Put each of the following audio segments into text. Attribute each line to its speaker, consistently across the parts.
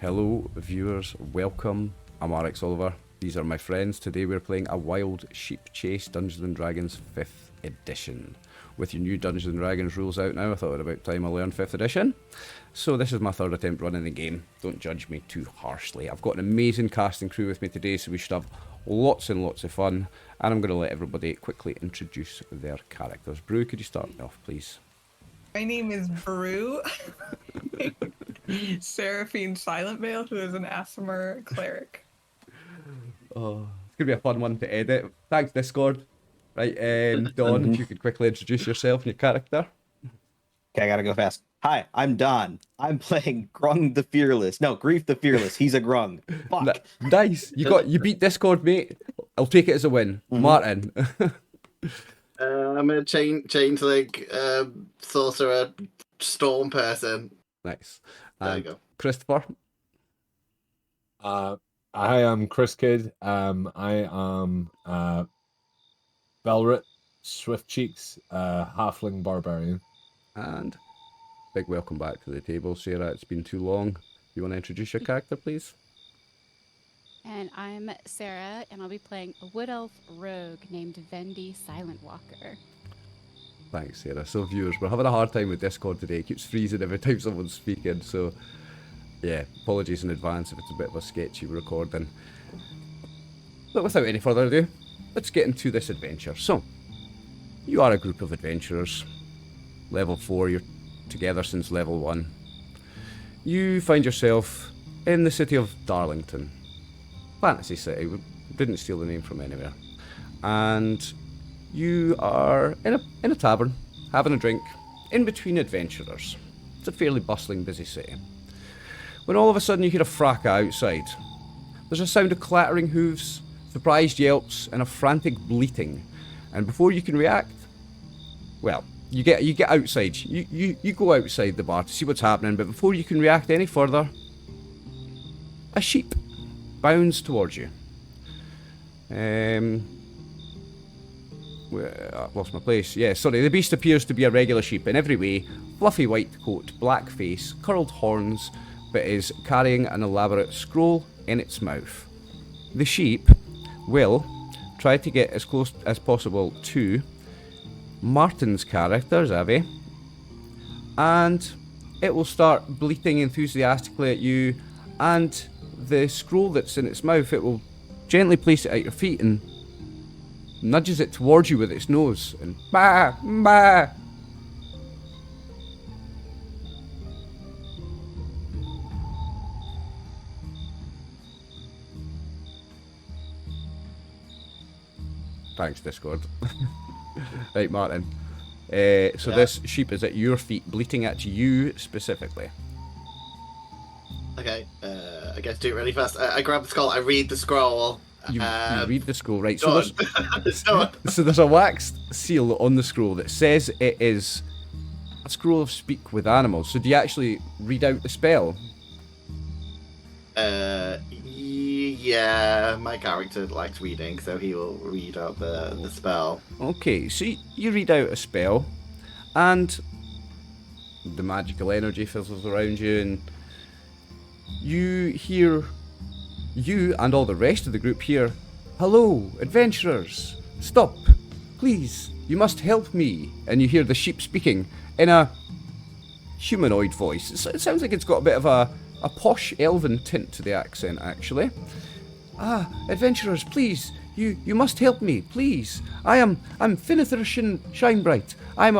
Speaker 1: Hello viewers, welcome. I'm RxOliver. These are my friends. Today we're playing a Wild Sheep Chase Dungeons & Dragons 5th edition. With your new Dungeons & Dragons rules out now, I thought it about time I learned 5th edition. So this is my third attempt running the game. Don't judge me too harshly. I've got an amazing cast and crew with me today, so we should have lots and lots of fun. And I'm going to let everybody quickly introduce their characters. Brew, could you start me off, please?
Speaker 2: My name is Brew. Seraphine Silentveil, who is an Aasimar cleric.
Speaker 1: Oh, it's going to be a fun one to edit. Thanks, Discord. Right, Dawn, if you could quickly introduce yourself and your character.
Speaker 3: Okay, I gotta go fast. Hi, I'm Don. I'm playing Grung the Fearless. No, Grief the Fearless. He's a Grung. Fuck.
Speaker 1: Nice. You beat Discord, mate. I'll take it as a win. Martin.
Speaker 4: I'm a changeling, sorcerer, storm person.
Speaker 1: Nice.
Speaker 4: There you go.
Speaker 1: Christopher.
Speaker 5: Hi, I'm Chris Kidd. I am Belrit, Swift Cheeks, Halfling Barbarian.
Speaker 1: And big welcome back to the table, Sarah. It's been too long. You want to introduce your character, please?
Speaker 6: And I'm Sarah, and I'll be playing a Wood Elf rogue named Vendi Silentwalker.
Speaker 1: Thanks, Sarah. So, viewers, we're having a hard time with Discord today. It keeps freezing every time someone's speaking, so yeah, apologies in advance if it's a bit of a sketchy recording. But without any further ado, let's get into this adventure. So, you are a group of adventurers. Level 4, you're together since level 1. You find yourself in the city of Darlington. Fantasy city, we didn't steal the name from anywhere. And you are in a tavern, having a drink, in between adventurers. It's a fairly bustling, busy city. When all of a sudden you hear a fracas outside. There's a sound of clattering hooves, surprised yelps, and a frantic bleating. And before you can react, well, you get outside. You go outside the bar to see what's happening, but before you can react any further, a sheep bounds towards you. I've lost my place. Yeah, sorry. The beast appears to be a regular sheep in every way. Fluffy white coat, black face, curled horns, but is carrying an elaborate scroll in its mouth. The sheep will try to get as close as possible to Martin's character, Zavi, and it will start bleating enthusiastically at you, and the scroll that's in its mouth, it will gently place it at your feet and nudges it towards you with its nose, and bah, bah. Thanks, Discord. Right, Martin. This sheep is at your feet, bleating at you specifically.
Speaker 4: Okay, I guess do it really fast. I grab the scroll, I read the scroll.
Speaker 1: You read the scroll, right?
Speaker 4: So
Speaker 1: There's a waxed seal on the scroll that says it is a scroll of speak with animals. So do you actually read out the spell?
Speaker 4: Yeah, my character likes reading, so he will read out the spell.
Speaker 1: Okay, so you read out a spell, and the magical energy fizzles around you, and you and all the rest of the group hear, "Hello, adventurers! Stop! Please, you must help me!" And you hear the sheep speaking in a humanoid voice. It sounds like it's got a bit of a posh elven tint to the accent, actually. Adventurers, please, you must help me, please. I'm Finithir Shinebright. I'm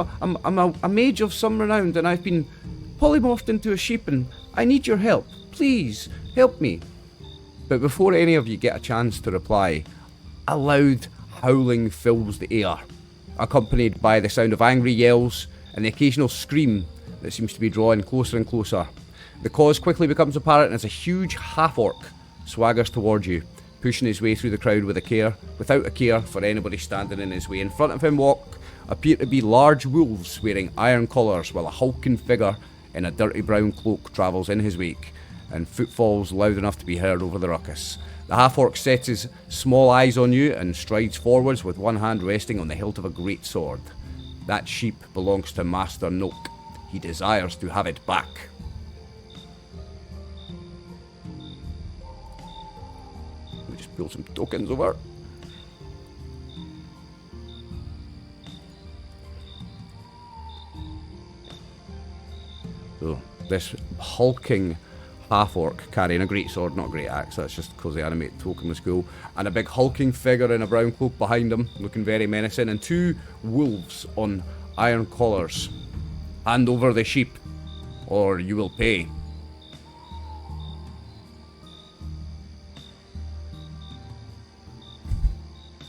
Speaker 1: a mage of some renown, and I've been polymorphed into a sheep, and I need your help. Please, help me. But before any of you get a chance to reply, a loud howling fills the air, accompanied by the sound of angry yells and the occasional scream that seems to be drawing closer and closer. The cause quickly becomes apparent as a huge half-orc swaggers towards you, pushing his way through the crowd without a care for anybody standing in his way. In front of him appear to be large wolves wearing iron collars, while a hulking figure in a dirty brown cloak travels in his wake, and footfalls loud enough to be heard over the ruckus. The half-orc sets his small eyes on you and strides forwards with one hand resting on the hilt of a great sword. That sheep belongs to Master Noake. He desires to have it back. just pull some tokens over. So, this hulking half-orc carrying a great sword, not a great axe, that's just because the animated token was cool, and a big hulking figure in a brown cloak behind him, looking very menacing, and 2 wolves on iron collars. Hand over the sheep, or you will pay.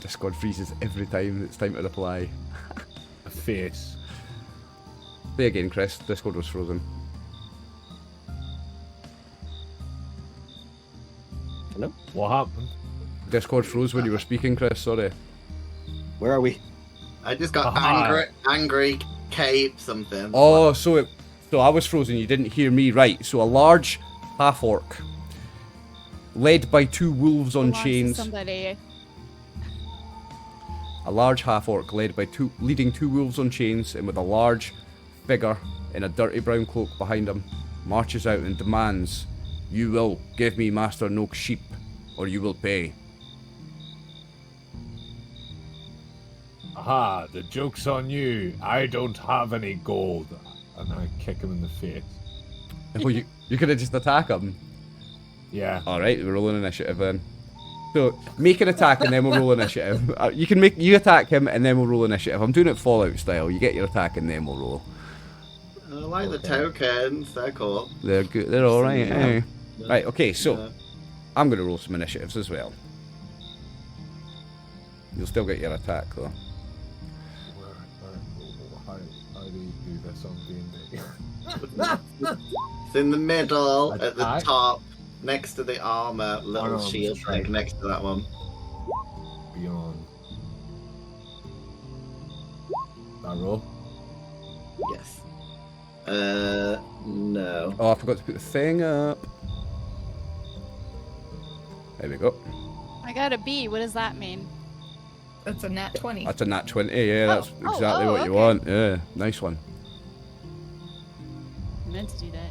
Speaker 1: Discord freezes every time it's time to reply.
Speaker 5: A face.
Speaker 1: Say again, Chris. Discord was frozen.
Speaker 3: Hello?
Speaker 5: What happened?
Speaker 1: Discord froze when you were speaking, Chris. Sorry.
Speaker 3: Where are we?
Speaker 4: I just got
Speaker 5: Aha.
Speaker 4: angry cape something.
Speaker 1: Oh, so I was frozen. You didn't hear me, right? So a large half-orc, led by 2 wolves on
Speaker 6: Belongs to
Speaker 1: chains.
Speaker 6: Somebody.
Speaker 1: A large half-orc leading 2 wolves on chains, and with a large figure in a dirty brown cloak behind him, marches out and demands, "You will give me Master Noake's sheep, or you will pay."
Speaker 5: Aha, the joke's on you. I don't have any gold. And I kick him in the face.
Speaker 1: Oh, you could have just attack him.
Speaker 5: Yeah.
Speaker 1: Alright, we're rolling initiative then. So, make an attack and then we'll roll initiative. You attack him and then we'll roll initiative. I'm doing it Fallout style. You get your attack and then we'll roll.
Speaker 4: I like the tokens. They're cool.
Speaker 1: They're good. They're alright,
Speaker 4: Yeah.
Speaker 1: eh? Right, okay, so
Speaker 4: Yeah.
Speaker 1: I'm going to roll some initiatives as well. You'll still get your attack though.
Speaker 5: How do you do this on D&D?
Speaker 4: It's in the middle, at the
Speaker 5: Attack?
Speaker 4: top, next to the armor, little
Speaker 5: no, I'm
Speaker 4: shield
Speaker 5: just trying.
Speaker 4: thing next to that one.
Speaker 5: Beyond. That roll?
Speaker 4: Yes. No.
Speaker 1: Oh, I forgot to put the thing up. There we go.
Speaker 6: I got a B. What does that mean?
Speaker 2: That's a nat 20.
Speaker 1: That's a nat 20, yeah, that's
Speaker 6: Oh,
Speaker 1: exactly what you
Speaker 6: okay.
Speaker 1: want. Yeah, nice one.
Speaker 6: I meant to do that.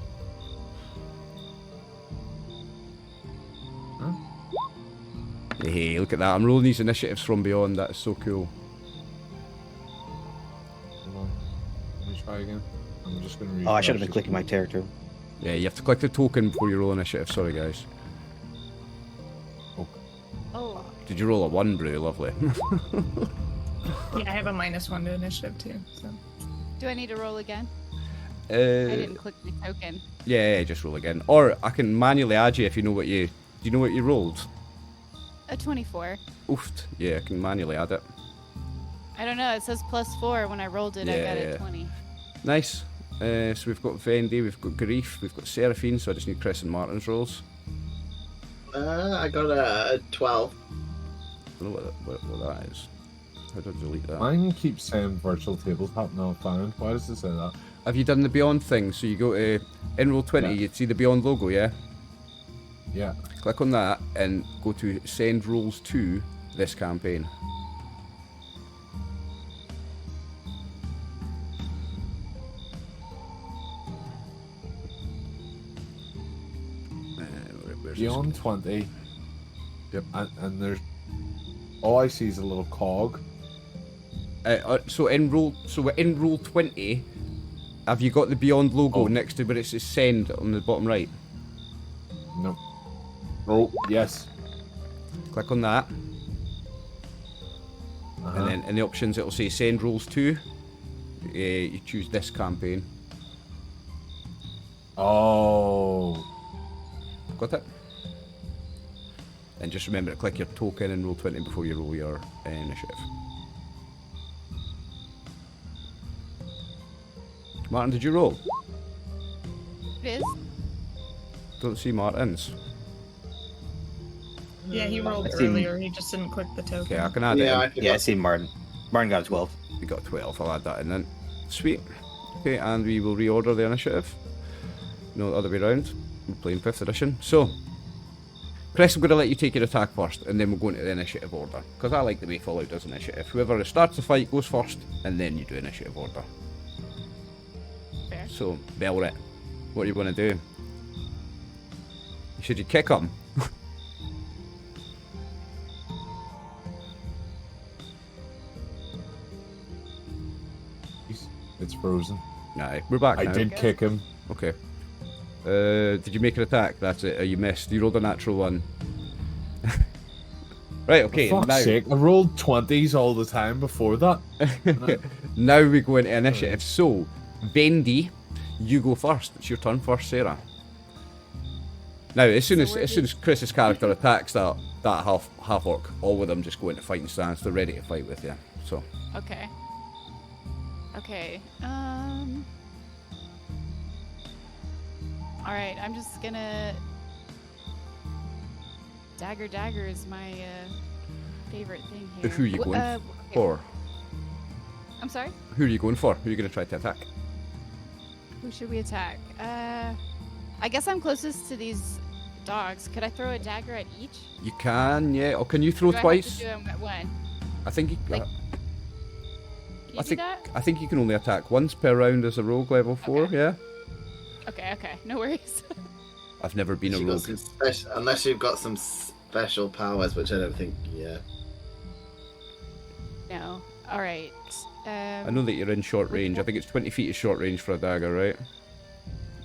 Speaker 1: Hey, look at that. I'm rolling these initiatives from beyond. That is so cool.
Speaker 5: Hold on. Let me try again. I'm just going to read.
Speaker 3: Oh, I should have been clicking my character.
Speaker 1: Yeah, you have to click the token before you roll initiative. Sorry, guys.
Speaker 6: Oh,
Speaker 1: Did you roll a 1, Brew? Lovely.
Speaker 2: Yeah, I have a -1 to initiative too. So.
Speaker 6: do I need to roll again? I
Speaker 1: uh,
Speaker 6: didn't click the token.
Speaker 1: yeah, just roll again. Or I can manually add you if you know what you... Do you know what you rolled?
Speaker 6: A 24.
Speaker 1: Oofed. Yeah, I can manually add it.
Speaker 6: I don't know. It says +4. When I rolled it, I
Speaker 1: Yeah,
Speaker 6: got
Speaker 1: yeah.
Speaker 6: a 20.
Speaker 1: Nice. So we've got Vendi, we've got Grief, we've got Seraphine, so I just need Chris and Martin's rolls.
Speaker 4: I got a 12.
Speaker 1: I don't know what that is. How do I delete that?
Speaker 5: Mine keeps saying virtual tabletop not found. Why does it say that?
Speaker 1: Have you done the Beyond thing? So you go to in roll 20,
Speaker 5: Yeah.
Speaker 1: you'd see the Beyond logo, yeah?
Speaker 5: Yeah.
Speaker 1: Click on that and go to send rolls to this campaign. Where's this?
Speaker 5: Beyond 20.
Speaker 1: Yep.
Speaker 5: And there's. All I see is a little cog.
Speaker 1: So in roll 20, have you got the Beyond logo
Speaker 5: Oh.
Speaker 1: next to where it says send on the bottom right?
Speaker 5: No. Oh, yes.
Speaker 1: Click on that,
Speaker 5: Uh-huh.
Speaker 1: and then in the options it'll say send rolls to. You choose this campaign.
Speaker 5: Oh.
Speaker 1: Got it? And just remember to click your token and roll 20 before you roll your initiative. Martin, did you roll?
Speaker 6: It is.
Speaker 1: Don't see Martin's.
Speaker 2: Yeah, he rolled
Speaker 3: I've seen-
Speaker 2: earlier. He just didn't click the token.
Speaker 1: Okay, I can add
Speaker 4: Yeah, I
Speaker 1: it
Speaker 4: forgot.
Speaker 3: Yeah, I see Martin. Martin got a 12.
Speaker 1: in. We got 12, I'll add that in then. Sweet. Okay, and we will reorder the initiative. No, the other way around. We're playing 5th edition. So, Chris, I'm going to let you take your attack first, and then we'll go into the initiative order. Because I like the way Fallout does initiative. Whoever starts the fight goes first, and then you do initiative order.
Speaker 6: Fair.
Speaker 1: So, Belret, what are you going to do? Should you kick him?
Speaker 5: frozen.
Speaker 1: Nah, we're back
Speaker 5: I
Speaker 1: now.
Speaker 5: did kick him.
Speaker 1: Okay. Did you make an attack? That's it. You missed. You rolled a natural one. Right, okay.
Speaker 5: For fuck's sake, I rolled 20s all the time before that.
Speaker 1: Now we go into initiative. So, Bendy, you go first. It's your turn first, Sarah. Now, as soon as Chris's character attacks that half-orc, all of them just go into fighting stance. They're ready to fight with you. So.
Speaker 6: Okay. Okay. All right. I'm just gonna. Dagger is my favorite thing here.
Speaker 1: Who are you going
Speaker 6: okay.
Speaker 1: for?
Speaker 6: I'm sorry?
Speaker 1: Who are you going for? Who are you going to try to attack?
Speaker 6: Who should we attack? I guess I'm closest to these dogs. Could I throw a dagger at each?
Speaker 1: You can, yeah. Or can you throw
Speaker 6: Do
Speaker 1: twice?
Speaker 6: I have to do them at one?
Speaker 1: I think you,
Speaker 6: Like, Can you do that?
Speaker 1: I think you can only attack once per round as a rogue level 4,
Speaker 6: Okay.
Speaker 1: yeah?
Speaker 6: Okay. No worries.
Speaker 1: I've never been a
Speaker 4: You got
Speaker 1: rogue.
Speaker 4: some unless you've got some special powers, which I don't think. Yeah.
Speaker 6: No. All right.
Speaker 1: I know that you're in short range. I think it's 20 feet is short range for a dagger, right?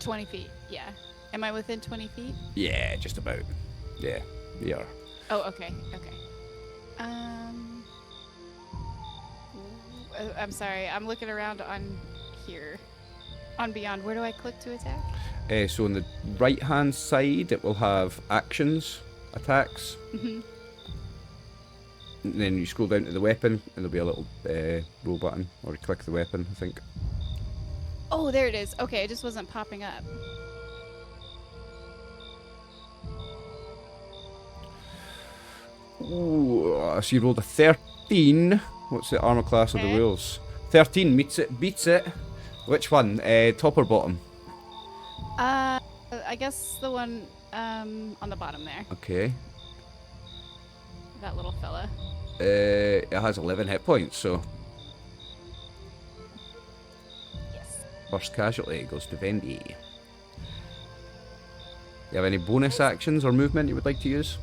Speaker 6: 20 feet, yeah. Am I within 20 feet?
Speaker 1: Yeah, just about. Yeah, you are.
Speaker 6: Oh, okay. I'm sorry. I'm looking around on here. On Beyond, where do I click to attack?
Speaker 1: So on the right-hand side, it will have actions, attacks.
Speaker 6: Mhm.
Speaker 1: And then you scroll down to the weapon, and there'll be a little roll button, or you click the weapon, I think.
Speaker 6: Oh, there it is. Okay, it just wasn't popping up.
Speaker 1: Ooh, so you rolled a 13. What's the armor class of the
Speaker 6: Okay.
Speaker 1: wolves? 13 beats it. Which one? Top or bottom?
Speaker 6: I guess the one on the bottom there.
Speaker 1: Okay.
Speaker 6: That little fella.
Speaker 1: It has 11 hit points, so
Speaker 6: Yes.
Speaker 1: first casualty goes to Vendi. You have any bonus actions or movement you would like to use?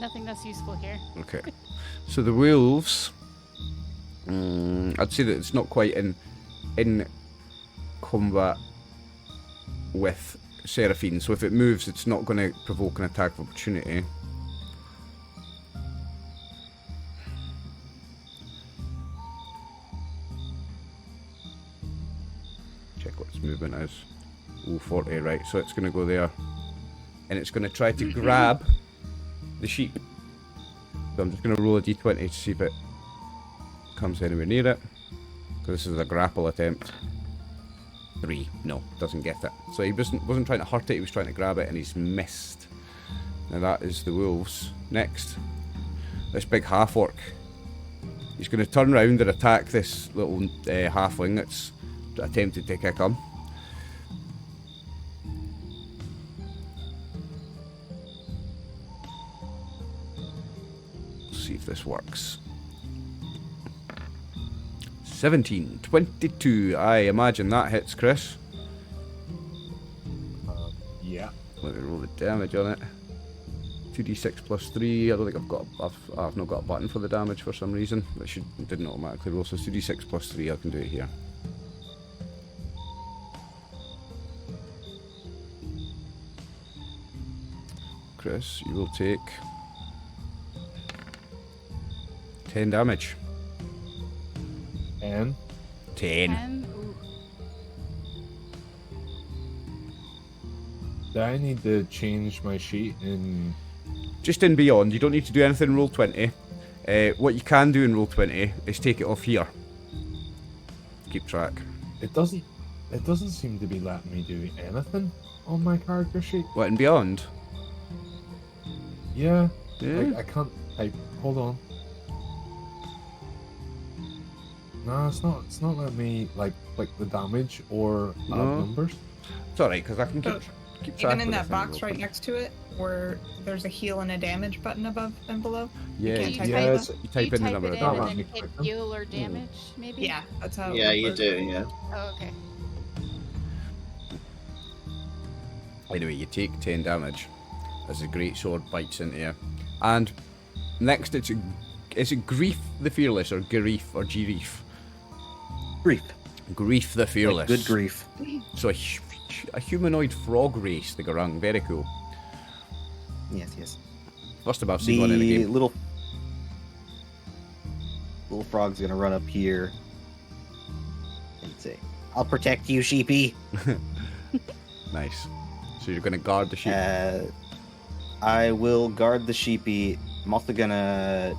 Speaker 6: Nothing that's useful here.
Speaker 1: Okay. So the wolves, I'd say that it's not quite in combat with Seraphine, so if it moves, it's not going to provoke an attack of opportunity. Check what its movement is. Ooh, 40, right, so it's going to go there. And it's going to try to grab the sheep. So I'm just going to roll a d20 to see if it comes anywhere near it. Because this is a grapple attempt. 3. No, doesn't get it. So he wasn't trying to hurt it, he was trying to grab it, and he's missed. Now that is the wolves. Next, this big half-orc. He's going to turn around and attack this little halfling that's attempted to kick him. See if this works. 17, 22. I imagine that hits, Chris.
Speaker 5: Yeah.
Speaker 1: Let me roll the damage on it. 2d6 plus 3. I don't think I've not got a button for the damage for some reason. It didn't automatically roll, so 2d6 plus 3. I can do it here. Chris, you will take 10 damage.
Speaker 5: 10.
Speaker 6: 10. Ooh.
Speaker 5: Do I need to change my sheet in...
Speaker 1: Just in Beyond, you don't need to do anything in Roll20. What you can do in Roll20 is take it off here. Keep track.
Speaker 5: It doesn't seem to be letting me do anything on my character sheet.
Speaker 1: What, in Beyond?
Speaker 5: Yeah.
Speaker 1: Yeah?
Speaker 5: Like, I can't type. Hold on. No, it's not letting me like the damage or add
Speaker 1: No.
Speaker 5: numbers.
Speaker 1: It's alright, because I can keep track
Speaker 2: Even in
Speaker 1: of
Speaker 2: that
Speaker 1: this
Speaker 2: box
Speaker 1: thing
Speaker 2: right next to it, where there's a heal and a damage button above and below.
Speaker 1: Yeah,
Speaker 2: can't
Speaker 1: you
Speaker 2: type
Speaker 1: type,
Speaker 2: it
Speaker 5: it's,
Speaker 1: you type in the number
Speaker 6: it
Speaker 1: of
Speaker 6: in
Speaker 5: damage.
Speaker 6: and
Speaker 1: damage.
Speaker 6: then hit heal or damage, maybe?
Speaker 2: Yeah, that's how.
Speaker 4: Yeah,
Speaker 2: it
Speaker 4: you
Speaker 2: works.
Speaker 4: do. Yeah.
Speaker 6: Oh, okay.
Speaker 1: Anyway, you take 10 damage as the great sword bites into you. And next, is it Grief the Fearless or Grief or Grief?
Speaker 3: Grief.
Speaker 1: Grief the Fearless.
Speaker 3: Like good grief.
Speaker 1: So a humanoid frog race, the Garung. Very cool.
Speaker 3: Yes.
Speaker 1: First time I've seen one in a game.
Speaker 3: Little frog's gonna run up here and say, "I'll protect you, sheepy."
Speaker 1: Nice. So you're going to guard the sheep.
Speaker 3: I will guard the sheepy. I'm also gonna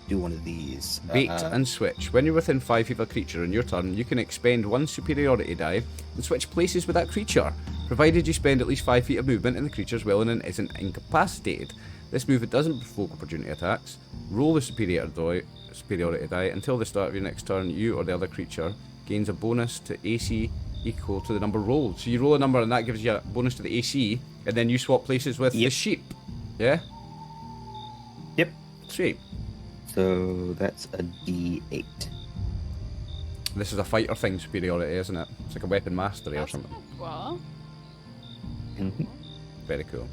Speaker 3: do one of these.
Speaker 1: Bait and switch. When you're within 5 feet of a creature on your turn, you can expend 1 superiority die and switch places with that creature, provided you spend at least 5 feet of movement and the creature's willing and isn't incapacitated. This movement doesn't provoke opportunity attacks. Roll the superiority die until the start of your next turn. You or the other creature gains a bonus to AC equal to the number rolled. So you roll a number and that gives you a bonus to the AC, and then you swap places with the sheep. Yeah?
Speaker 3: Yep.
Speaker 1: Sweet.
Speaker 3: So that's a D8.
Speaker 1: This is a fighter thing, superiority, isn't it? It's like a weapon mastery or
Speaker 6: That's
Speaker 1: something.
Speaker 6: cool.
Speaker 3: Mhm.
Speaker 1: Very cool.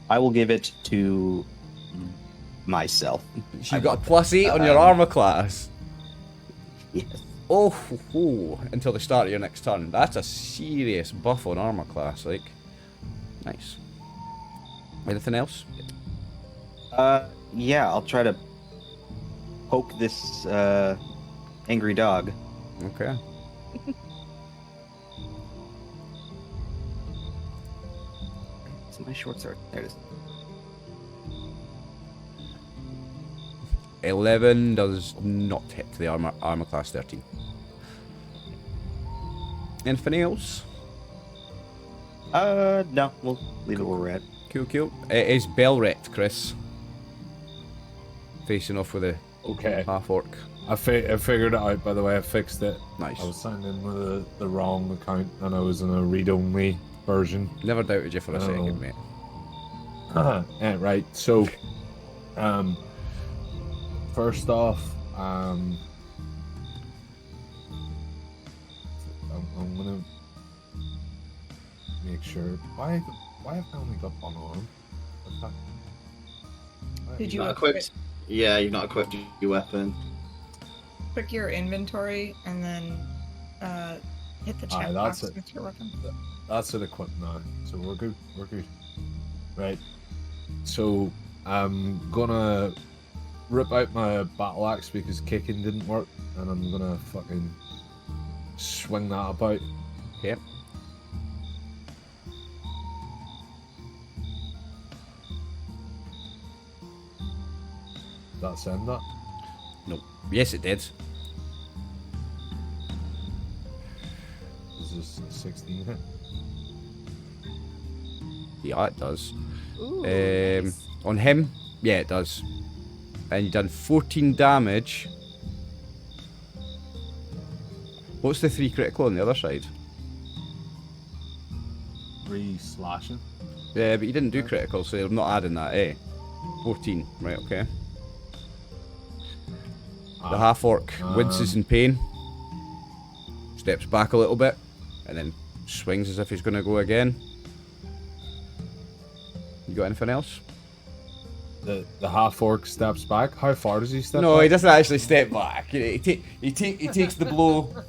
Speaker 3: I will give it to myself.
Speaker 1: You got a +8 on your armor class.
Speaker 3: Yes.
Speaker 1: Oh, until the start of your next turn. That's a serious buff on armor class, like. Nice. Anything else?
Speaker 3: Yeah, I'll try to poke this angry dog.
Speaker 1: Okay.
Speaker 3: It's my short sword. There it is.
Speaker 1: 11 does not hit the armor class 13. Anything else?
Speaker 3: No, we'll leave it where we're at.
Speaker 1: Cool. It is Belret, Chris. Facing off with a
Speaker 5: Okay.
Speaker 1: half-orc.
Speaker 5: I figured it out, by the way. I fixed it.
Speaker 1: Nice.
Speaker 5: I was signed in with the wrong account, and I was in a read-only version.
Speaker 1: Never doubted you for a second, mate.
Speaker 5: Yeah, right. So, first off, I'm gonna make sure. Why have I only got one arm?
Speaker 2: Did you
Speaker 4: Not
Speaker 2: equip
Speaker 4: equipped? Yeah, you've not equipped your weapon.
Speaker 2: Click your inventory and then hit the
Speaker 5: Aye,
Speaker 2: check
Speaker 5: that's
Speaker 2: box
Speaker 5: it.
Speaker 2: with your weapon.
Speaker 5: That's it equipped now, so we're good. Right. So I'm gonna rip out my battle axe because kicking didn't work, and I'm gonna fucking swing that about.
Speaker 1: Yep.
Speaker 5: That send that?
Speaker 1: No. Yes, it did.
Speaker 5: Is this a 16 hit?
Speaker 1: Yeah, it does.
Speaker 6: Ooh, nice.
Speaker 1: On him, yeah, it does. And you done 14 damage. What's the 3 critical on the other side?
Speaker 5: 3 slashing.
Speaker 1: Yeah, but you didn't do critical, so I'm not adding that, eh? 14, right, okay. The half-orc winces in pain, steps back a little bit, and then swings as if he's going to go again. You got anything else?
Speaker 5: The half-orc steps back. How far does he step
Speaker 1: No,
Speaker 5: back?
Speaker 1: he doesn't actually step back. He takes the blow,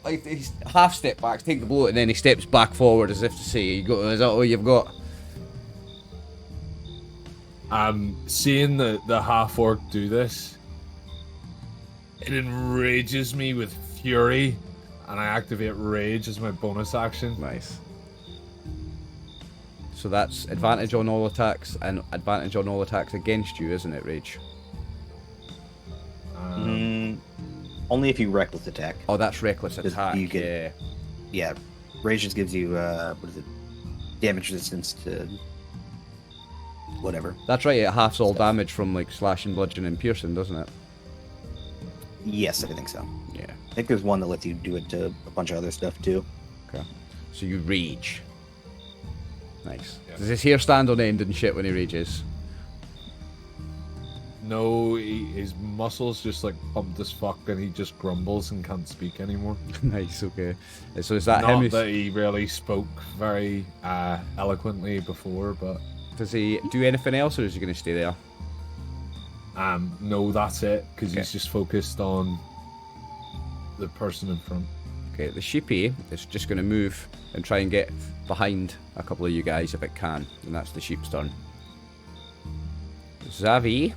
Speaker 1: like he's half step back, take the blow, and then he steps back forward as if to say, "You got? Is that all you've got?"
Speaker 5: Seeing the half-orc do this, it enrages me with fury, and I activate rage as my bonus action.
Speaker 1: Nice. So that's advantage on all attacks and advantage on all attacks against you, isn't it, Rage?
Speaker 3: Only if you reckless attack.
Speaker 1: Oh, that's reckless
Speaker 3: Because
Speaker 1: attack.
Speaker 3: you get-
Speaker 1: Yeah.
Speaker 3: Yeah, rage just gives you what is it? Damage resistance to whatever.
Speaker 1: That's right. It halves all damage from like slashing, bludgeoning, and piercing, doesn't it?
Speaker 3: Yes, I think so.
Speaker 1: Yeah.
Speaker 3: I think there's one that lets you do it to a bunch of other stuff too.
Speaker 1: Okay. So you rage. Nice.
Speaker 5: Yeah.
Speaker 1: Does his hair stand on end and shit when he rages?
Speaker 5: No, his muscles just like pumped as fuck, and he just grumbles and can't speak anymore.
Speaker 1: Nice, okay. So is that
Speaker 5: Not
Speaker 1: him? who's-
Speaker 5: that he really spoke very eloquently before, but
Speaker 1: Does he do anything else, or is he going to stay there?
Speaker 5: no, that's it, because
Speaker 1: Okay.
Speaker 5: he's just focused on the person in front.
Speaker 1: Okay, the sheepy is just going to move and try and get behind a couple of you guys if it can, and that's the sheep's turn. Zavi.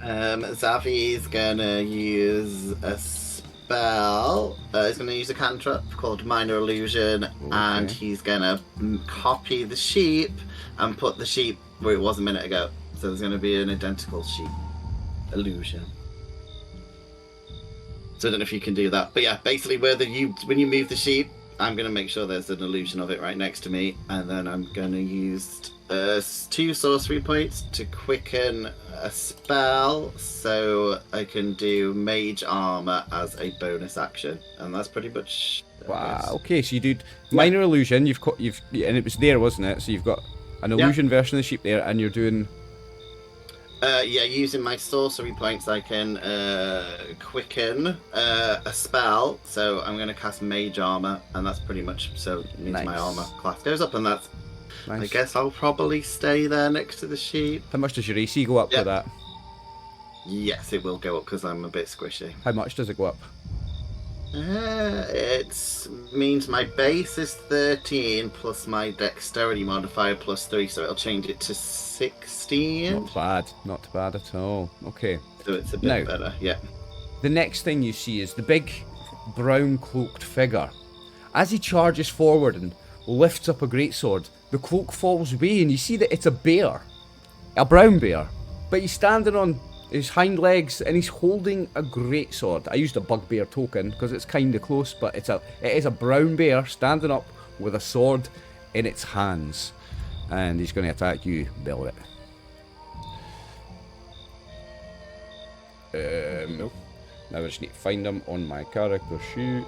Speaker 4: Zavi's gonna use a spell. He's gonna use a cantrip called Minor Illusion, and he's gonna copy the sheep and put the sheep where it was a minute ago. So there's gonna be an identical sheep illusion. So I don't know if you can do that, but yeah, basically, when you move the sheep, I'm gonna make sure there's an illusion of it right next to me, and then I'm gonna use 2 sorcery points to quicken a spell, so I can do Mage Armor as a bonus action, and that's pretty much.
Speaker 1: Wow. Okay, so you do minor illusion. You've and it was there, wasn't it? So you've got an illusion version of the sheep there, and you're doing.
Speaker 4: Yeah, using my sorcery points, I can quicken a spell. So I'm going to cast Mage Armor, and that's pretty much so it means my
Speaker 1: Nice.
Speaker 4: armor class goes up, and that's.
Speaker 1: Nice.
Speaker 4: I guess I'll probably stay there next to the sheep.
Speaker 1: How much does your AC go up for
Speaker 4: Yep.
Speaker 1: that?
Speaker 4: Yes, it will go up because I'm a bit squishy.
Speaker 1: How much does it go up?
Speaker 4: It means my base is 13 plus my dexterity modifier plus 3, so it'll change it to 16.
Speaker 1: Not bad. Not bad at all. Okay.
Speaker 4: So it's a bit
Speaker 1: Now-
Speaker 4: better, yeah.
Speaker 1: The next thing you see is the big brown cloaked figure. As he charges forward and lifts up a greatsword, the cloak falls away and you see that it's a bear. A brown bear. But he's standing on his hind legs and he's holding a greatsword. I used a bugbear token because it's kind of close, but it is a brown bear standing up with a sword in its hands. And he's going to attack you, Bellet.
Speaker 5: Nope.
Speaker 1: Now I just need to find him on my character sheet.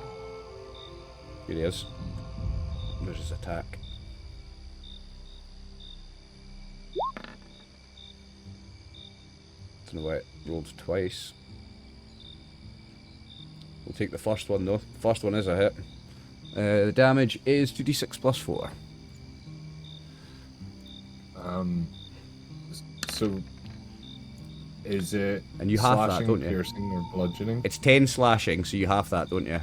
Speaker 1: Here he is. There's his attack. Don't know why it rolled twice. We'll take the first one though. The first one is a hit. The damage is 2d6 plus 4.
Speaker 5: So is it
Speaker 1: And you half that,
Speaker 5: slashing,
Speaker 1: don't you?
Speaker 5: piercing, or bludgeoning?
Speaker 1: It's 10 slashing, so you half that, don't you?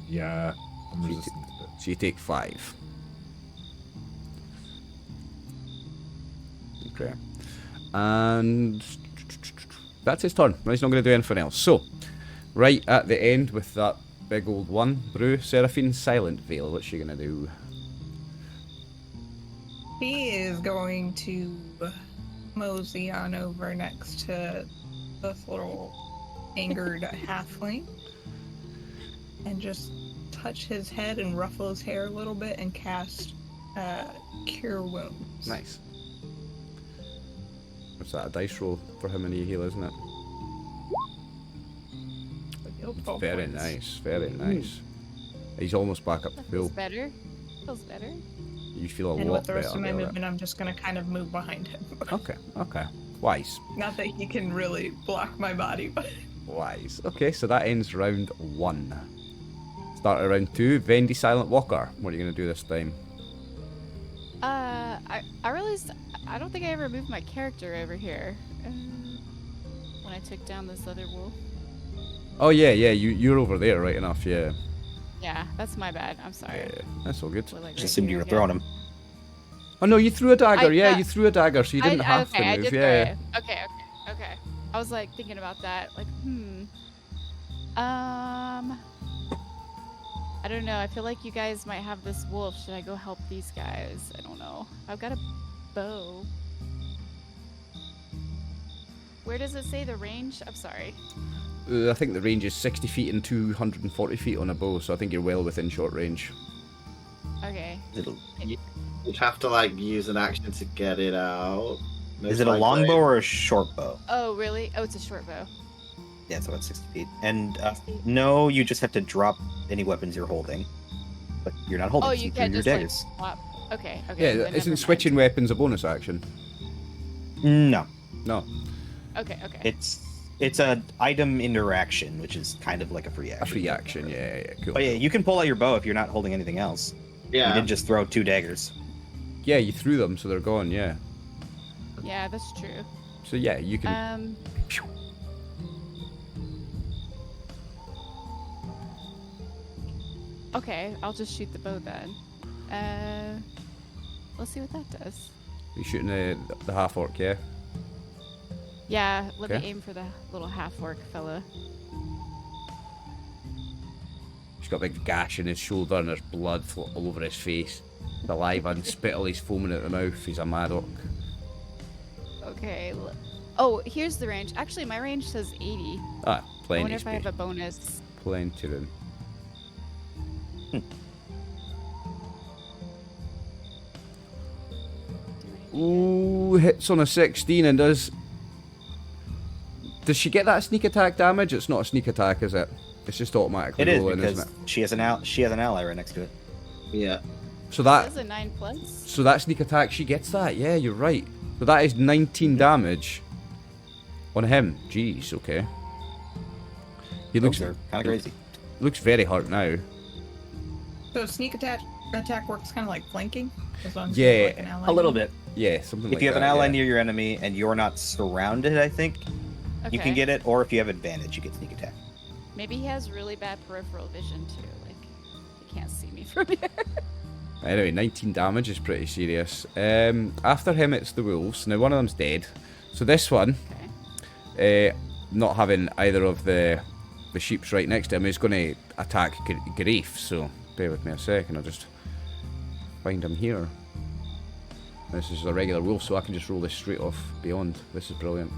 Speaker 5: Yeah, I'm
Speaker 1: So you,
Speaker 5: resistant to it.
Speaker 1: so you take 5. Okay. And that's his turn. He's not going to do anything else. So, right at the end with that big old one, Brew, Seraphine, Silent Veil. What's she going to do?
Speaker 2: He is going to mosey on over next to this little angered halfling and just touch his head and ruffle his hair a little bit and cast Cure Wounds.
Speaker 1: Nice. What's that, a dice roll for how many you heal, isn't it? Very nice, very nice. He's almost back up to
Speaker 6: That
Speaker 1: full.
Speaker 6: feels better. Feels better.
Speaker 1: You feel a
Speaker 2: And
Speaker 1: lot
Speaker 2: with the rest
Speaker 1: better.
Speaker 2: of my
Speaker 1: Bellet.
Speaker 2: movement, I'm just going to kind of move behind him.
Speaker 1: Okay, okay. Wise.
Speaker 2: Not that he can really block my body, but
Speaker 1: Wise. Okay, so that ends round 1. Start at round 2. Vendy Silent Walker. What are you going to do this time?
Speaker 6: I realized I don't think I ever moved my character over here when I took down this other wolf.
Speaker 1: Oh, yeah, you're over there, right enough, yeah.
Speaker 6: Yeah, that's my bad. I'm sorry.
Speaker 1: Yeah, that's all good.
Speaker 6: We're, like,
Speaker 3: Just
Speaker 6: right
Speaker 3: assumed you
Speaker 6: here
Speaker 3: were throwing
Speaker 6: again.
Speaker 3: him.
Speaker 1: Oh, no, you threw a dagger.
Speaker 6: I-
Speaker 1: You threw a dagger, so you didn't have
Speaker 6: okay, I
Speaker 1: to move.
Speaker 6: did
Speaker 1: Yeah.
Speaker 6: throw it. Okay. I was like thinking about that. Like, I don't know. I feel like you guys might have this wolf. Should I go help these guys? I don't know. I've got a bow. Where does it say the range? I'm sorry.
Speaker 1: I think the range is 60 feet and 240 feet on a bow, so I think you're well within short range.
Speaker 6: Okay.
Speaker 4: You'd have to like use an action to get it out.
Speaker 3: Is it a longbow or a short bow?
Speaker 6: Oh, really? Oh, it's a short bow.
Speaker 3: Yeah, it's about 60 feet. And no, you just have to drop any weapons you're holding. But you're not holding
Speaker 6: Oh,
Speaker 3: them
Speaker 6: you
Speaker 3: through
Speaker 6: can't
Speaker 3: your
Speaker 6: just like
Speaker 3: days.
Speaker 6: swap. Okay.
Speaker 1: Yeah,
Speaker 6: then never
Speaker 1: isn't
Speaker 6: mind.
Speaker 1: switching weapons a bonus action?
Speaker 3: No,
Speaker 1: No.
Speaker 6: Okay.
Speaker 3: it's a item interaction, which is kind of like a free action.
Speaker 1: A free action, yeah, cool.
Speaker 3: But yeah, you can pull out your bow if you're not holding anything else.
Speaker 4: Yeah.
Speaker 3: You did just throw 2 daggers.
Speaker 1: Yeah, you threw them, so they're gone, yeah.
Speaker 6: Yeah, that's true.
Speaker 1: So yeah, you can...
Speaker 6: Okay, I'll just shoot the bow then. Let's see what that does.
Speaker 1: You're shooting the half-orc, yeah?
Speaker 6: Yeah, let me
Speaker 1: Okay.
Speaker 6: aim for the little half-orc fella.
Speaker 1: He's got a big gash in his shoulder and there's blood all over his face. The live unspittle, he's foaming at the mouth. He's a mad orc.
Speaker 6: Okay. Oh, here's the range. Actually, my range says 80.
Speaker 1: Ah,
Speaker 6: I
Speaker 1: plenty
Speaker 6: wonder
Speaker 1: of
Speaker 6: if I have
Speaker 1: space.
Speaker 6: a bonus.
Speaker 1: Plenty room. Ooh, hits on a 16 and does she get that sneak attack damage? It's not a sneak attack, is it? It's just automatically
Speaker 3: It is
Speaker 1: rolling,
Speaker 3: because
Speaker 1: isn't it?
Speaker 3: she has an ally right next to it.
Speaker 4: Yeah.
Speaker 1: So
Speaker 6: That's
Speaker 1: that
Speaker 6: a 9+.
Speaker 1: so that sneak attack, she gets that. Yeah, you're right. So that is 19 damage on him. Jeez, okay. He looks
Speaker 3: Those are kind of crazy.
Speaker 1: looks very hurt now.
Speaker 2: So sneak attack works kind of like flanking? As long as
Speaker 1: Yeah,
Speaker 2: you have, like, an ally
Speaker 3: A little
Speaker 2: near?
Speaker 3: bit.
Speaker 1: Yeah, something like
Speaker 3: If you have
Speaker 1: that.
Speaker 3: an ally
Speaker 1: yeah.
Speaker 3: near your enemy and you're not surrounded, I think you can
Speaker 6: Okay.
Speaker 3: get it. Or if you have advantage, you get sneak attack.
Speaker 6: Maybe he has really bad peripheral vision too. Like, he can't see me from here.
Speaker 1: Anyway, 19 damage is pretty serious. After him, it's the wolves. Now, one of them's dead. So this one, not having either of the sheeps right next to him, is going to attack Grief. So bear with me a second. I'll just find him here. This is a regular wolf, so I can just roll this straight off beyond. This is brilliant.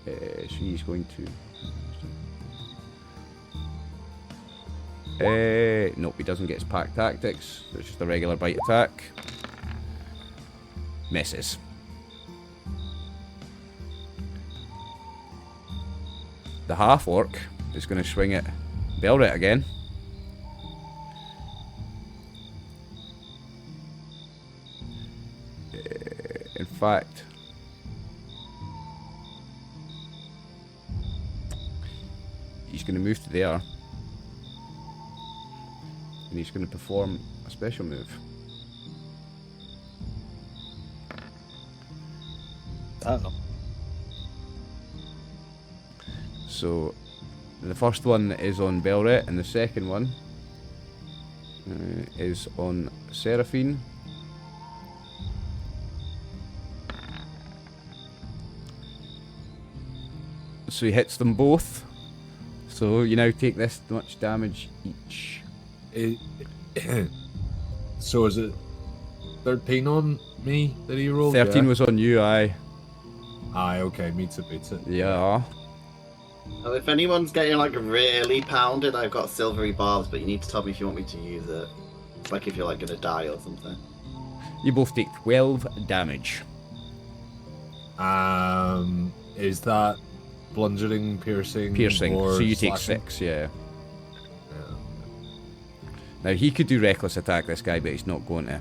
Speaker 1: So he's going to... nope, he doesn't get his pack tactics. It's just a regular bite attack. Misses. The half-orc is going to swing at Belret again. In fact, he's going to move to there. And he's going to perform a special move.
Speaker 3: Uh-oh.
Speaker 1: So, the first one is on Belret, and the second one is on Seraphine. So he hits them both. So you now take this much damage each.
Speaker 5: So is it 13 on me that he rolled?
Speaker 1: 13
Speaker 5: yeah?
Speaker 1: was on you, aye.
Speaker 5: Aye, okay, meets it, beats it.
Speaker 1: Yeah.
Speaker 4: Well, if anyone's getting like really pounded, I've got silvery barbs, but you need to tell me if you want me to use it. It's like if you're like gonna die or something.
Speaker 1: You both take 12 damage.
Speaker 5: Is that bludgeoning, piercing,
Speaker 1: Piercing.
Speaker 5: or
Speaker 1: So you take
Speaker 5: slashing?
Speaker 1: 6, yeah.
Speaker 5: Yeah.
Speaker 1: Now he could do reckless attack, this guy, but he's not going to.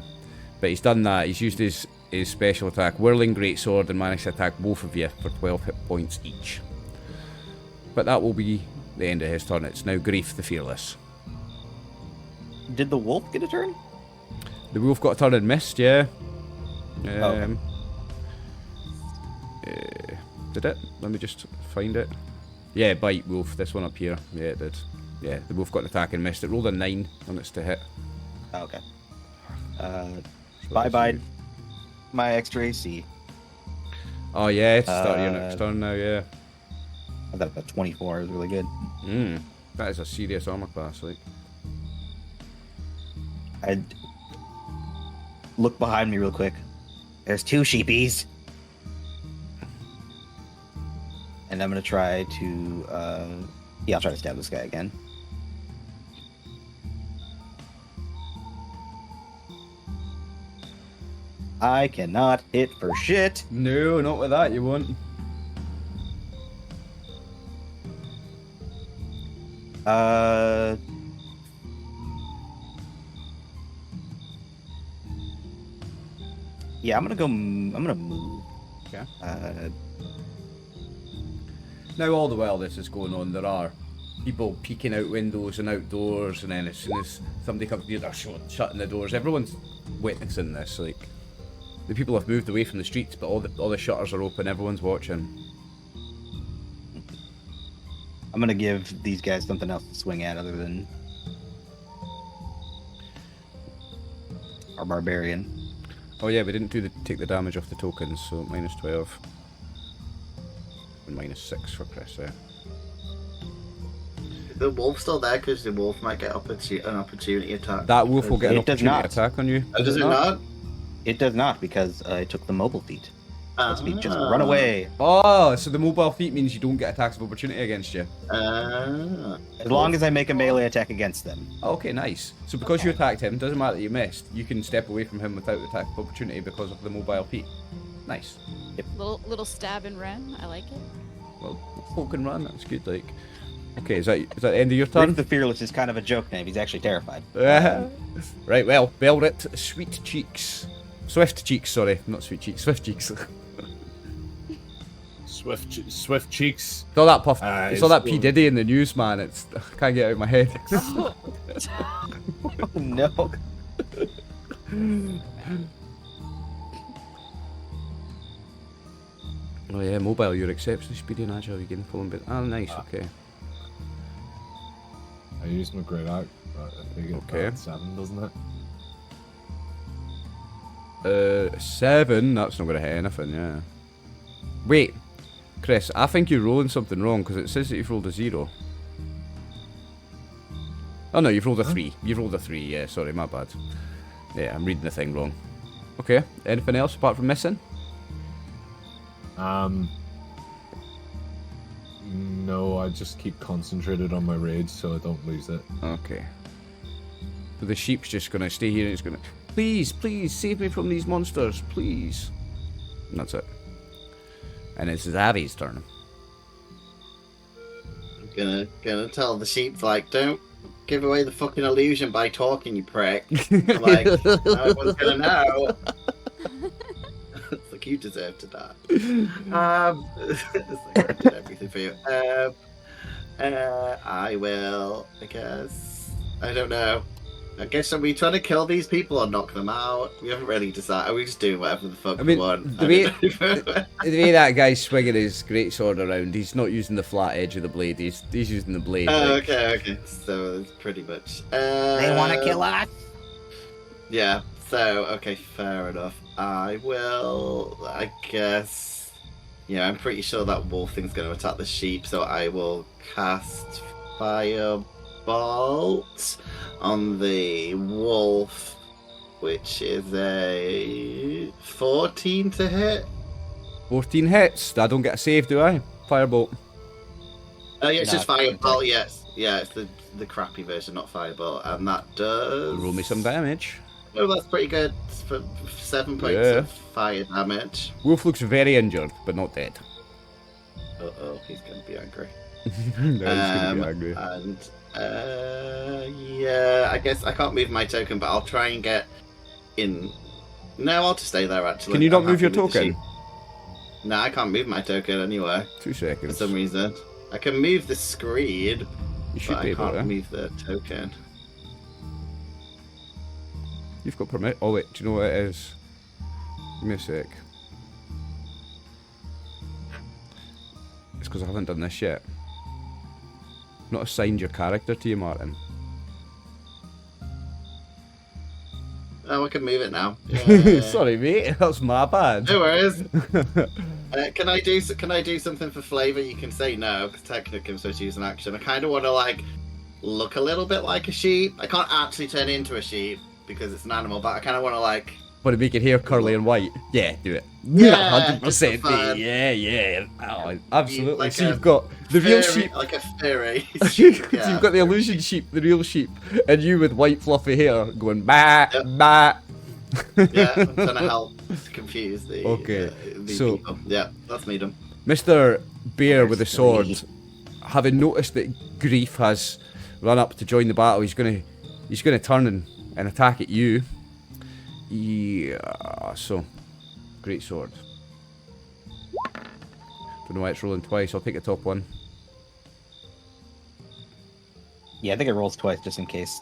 Speaker 1: But he's done that. He's used his special attack, Whirling Greatsword, and managed to attack both of you for 12 hit points each. But that will be the end of his turn. It's now Grief the Fearless.
Speaker 3: Did the wolf get a turn?
Speaker 1: The wolf got a turn and missed, yeah.
Speaker 3: Okay.
Speaker 1: Did it? Let me just find it. Yeah, bite wolf. This one up here. Yeah, it did. Yeah, the wolf got an attack and missed. It rolled a 9 on its to hit.
Speaker 3: Okay.
Speaker 1: So
Speaker 3: Bye-bye.
Speaker 1: that's-
Speaker 3: My extra AC.
Speaker 1: Oh yeah, it's the start of your next turn now, yeah.
Speaker 3: I thought about 24 is really good.
Speaker 1: That is a serious armor class, like.
Speaker 3: I'd look behind me real quick. There's 2 sheepies. And I'm gonna try to, yeah, I'll try to stab this guy again. I cannot hit for shit.
Speaker 1: No, not with that, you won't.
Speaker 3: Yeah, I'm gonna move.
Speaker 1: Okay.
Speaker 3: Uh,
Speaker 1: Now all the while this is going on, there are people peeking out windows and outdoors, and then as soon as somebody comes near, they're shutting the doors. Everyone's witnessing this. Like, the people have moved away from the streets, but all the shutters are open. Everyone's watching.
Speaker 3: I'm gonna give these guys something else to swing at other than our barbarian.
Speaker 1: Oh yeah, we didn't take the damage off the tokens, so minus 12. And minus 6 for Chris there.
Speaker 4: Is the wolf still there? Because the wolf might get an opportunity attack.
Speaker 1: That wolf will get an
Speaker 3: It does
Speaker 1: opportunity
Speaker 3: not.
Speaker 1: attack on you.
Speaker 4: Oh, does it not?
Speaker 3: It does not, because I took the mobile feat. Lets me just
Speaker 4: Ah.
Speaker 3: run away.
Speaker 1: Oh, so the mobile feat means you don't get attacks of opportunity against you.
Speaker 3: As long as I make a melee attack against them.
Speaker 1: Okay, nice. So because you attacked him, doesn't matter that you missed, you can step away from him without attack of opportunity because of the mobile feat. Nice.
Speaker 6: Little stab and run. I like it.
Speaker 1: Well, poke and run, that's good, like. Okay, is that the end of your turn?
Speaker 3: Rick the Fearless is kind of a joke name. He's actually terrified.
Speaker 1: Right, well, Belrit, Sweet Cheeks. Swift Cheeks, sorry, not Sweet Cheeks, Swift Cheeks.
Speaker 5: Swift cheeks.
Speaker 1: Saw that puff.
Speaker 5: It's
Speaker 1: saw that P Diddy in the news, man. I can't get it out of my head.
Speaker 3: Oh, no.
Speaker 1: Oh yeah, mobile. You're exceptionally speedy and agile. You gain full and bit. Oh, nice. Okay.
Speaker 5: I used my great axe, but I think it's
Speaker 1: Okay.
Speaker 5: 7, doesn't it?
Speaker 1: 7. That's not gonna hit anything. Yeah. Wait, Chris. I think you're rolling something wrong because it says that you've rolled a 0. Oh no, you've rolled a 3. You've rolled a 3. Yeah, sorry, my bad. Yeah, I'm reading the thing wrong. Okay. Anything else apart from missing?
Speaker 5: No, I just keep concentrated on my rage so I don't lose it.
Speaker 1: Okay. So the sheep's just gonna stay here and it's gonna, please, save me from these monsters, please. And that's it. And it's Zavi's turn.
Speaker 4: I'm gonna tell the sheep, like, don't give away the fucking illusion by talking, you prick. Like, no one's gonna know. It's like, you deserve to die. It's like, I did everything for you. I will, I guess. I don't know. I guess, are we trying to kill these people or knock them out? We haven't really decided. Are we just doing whatever the fuck
Speaker 1: I mean,
Speaker 4: we want?
Speaker 1: the way that guy's swinging his greatsword around, he's not using the flat edge of the blade. He's using the blade.
Speaker 4: Oh,
Speaker 1: like.
Speaker 4: okay. So it's pretty much.
Speaker 3: They want to kill us.
Speaker 4: Yeah. So okay, fair enough. I will. I guess. Yeah, I'm pretty sure that wolf thing's going to attack the sheep, so I will cast Firebolt on the wolf, which is a 14 to hit.
Speaker 1: 14 hits. I don't get a save, do I? Firebolt.
Speaker 4: Oh yeah, it's just
Speaker 3: No,
Speaker 4: Firebolt. Yes, yeah, it's the crappy version, not Firebolt, and that does.
Speaker 1: Roll me some damage.
Speaker 4: Oh, that's pretty good for 7 points
Speaker 1: Yeah.
Speaker 4: of fire damage.
Speaker 1: Wolf looks very injured, but not dead.
Speaker 4: Uh-oh, he's going to be angry.
Speaker 1: No, he's gonna be angry.
Speaker 4: And, yeah, I guess I can't move my token, but I'll try and get in. No, I'll just stay there, actually.
Speaker 1: Can you not
Speaker 4: I'm
Speaker 1: move your
Speaker 4: happy with the
Speaker 1: token?
Speaker 4: sheep. No, I can't move my token anyway,
Speaker 1: 2
Speaker 4: for
Speaker 1: seconds.
Speaker 4: some reason. I can move the screen,
Speaker 1: You should
Speaker 4: but
Speaker 1: be
Speaker 4: I
Speaker 1: able
Speaker 4: can't
Speaker 1: to.
Speaker 4: move the token.
Speaker 1: You've got permit. Oh wait, do you know what it is? Give me a sec. It's because I haven't done this yet. I've not assigned your character to you, Martin.
Speaker 4: Oh, I can move it now. Yeah.
Speaker 1: Sorry, mate. That's my bad.
Speaker 4: No worries. Can I do something for flavor? You can say no, because technically I'm supposed to use an action. I kind of want to like look a little bit like a sheep. I can't actually turn into a sheep because it's an animal, but I kind of want to like.
Speaker 1: Want to make your hair curly and white? Yeah, do it.
Speaker 4: Yeah,
Speaker 1: 100%.
Speaker 4: just for fun.
Speaker 1: Yeah. Oh, absolutely.
Speaker 4: Like
Speaker 1: so
Speaker 4: a
Speaker 1: you've got the real
Speaker 4: furry-
Speaker 1: sheep.
Speaker 4: like a furry.
Speaker 1: So
Speaker 4: sheep, yeah.
Speaker 1: you've got the illusion sheep, the real sheep, and you with white fluffy hair going bah,
Speaker 4: Yep.
Speaker 1: bah.
Speaker 4: Yeah, I'm trying to help confuse the.
Speaker 1: Okay,
Speaker 4: the
Speaker 1: so-
Speaker 4: people. Yeah, that's me done.
Speaker 1: Mr. Bear with a sword,
Speaker 3: Three.
Speaker 1: having noticed that Grief has run up to join the battle, he's gonna turn and attack at you. Yeah, so great sword. don't know why it's rolling twice. I'll take the top one.
Speaker 3: Yeah, I think it rolls twice just in case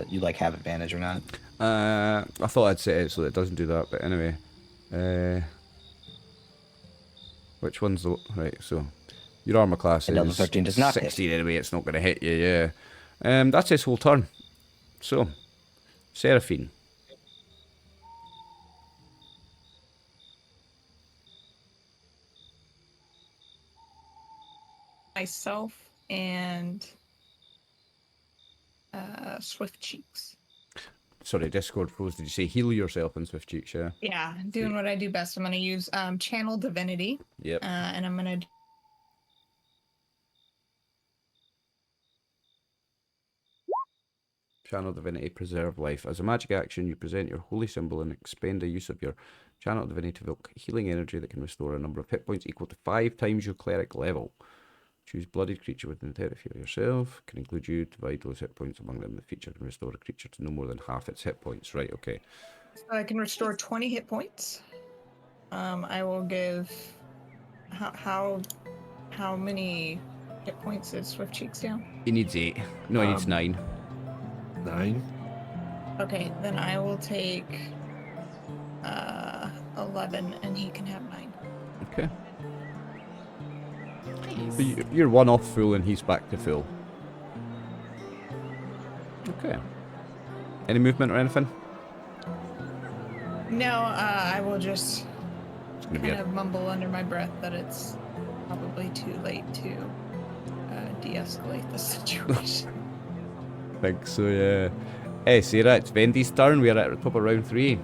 Speaker 3: you like have advantage or not.
Speaker 1: I thought I'd set it so that it doesn't do that, but anyway. Which one's the... Right, so... Your armor class
Speaker 3: Another
Speaker 1: is
Speaker 3: 13 does not hit.
Speaker 1: 16 anyway, it's not going to hit you, yeah. That's his whole turn. So, Seraphine.
Speaker 2: Myself and Swift Cheeks.
Speaker 1: Sorry, Discord froze. Did you say heal yourself in Swift Cheeks, yeah?
Speaker 2: Yeah, doing what I do best. I'm going to use Channel Divinity.
Speaker 1: Yep.
Speaker 2: And I'm going to...
Speaker 1: Channel Divinity, preserve life. As a magic action, you present your holy symbol and expend the use of your Channel Divinity to evoke healing energy that can restore a number of hit points equal to 5 times your cleric level. Choose bloodied creature within 30 feet of yourself. Can include you. Divide those hit points among them. The feature can restore a creature to no more than half its hit points. Right, okay.
Speaker 2: So I can restore 20 hit points. I will give... How many hit points is Swift Cheeks down?
Speaker 1: He needs 8. No, he needs 9.
Speaker 5: 9.
Speaker 2: Okay, then I will take 11 and he can have 9.
Speaker 1: Okay.
Speaker 6: Nice.
Speaker 1: So you're one off full and he's back to full. Okay. Any movement or anything?
Speaker 2: No, I will just
Speaker 1: It's gonna be
Speaker 2: kind
Speaker 1: a...
Speaker 2: of mumble under my breath that it's probably too late to de-escalate the situation.
Speaker 1: I think so, yeah. Hey, Sarah, it's Vendy's turn. We're at the top of round 3.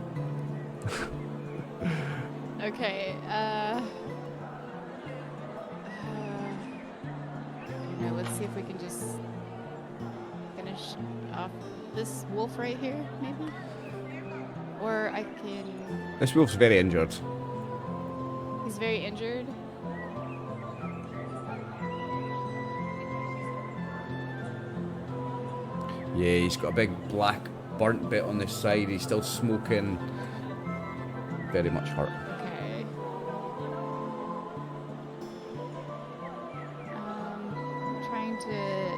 Speaker 6: Okay, let's see if we can just finish off this wolf right here, maybe? Or I can...
Speaker 1: This wolf's very injured.
Speaker 6: He's very injured.
Speaker 1: Yeah, he's got a big black burnt bit on the side. He's still smoking. Very much hurt.
Speaker 6: Okay. I'm trying to...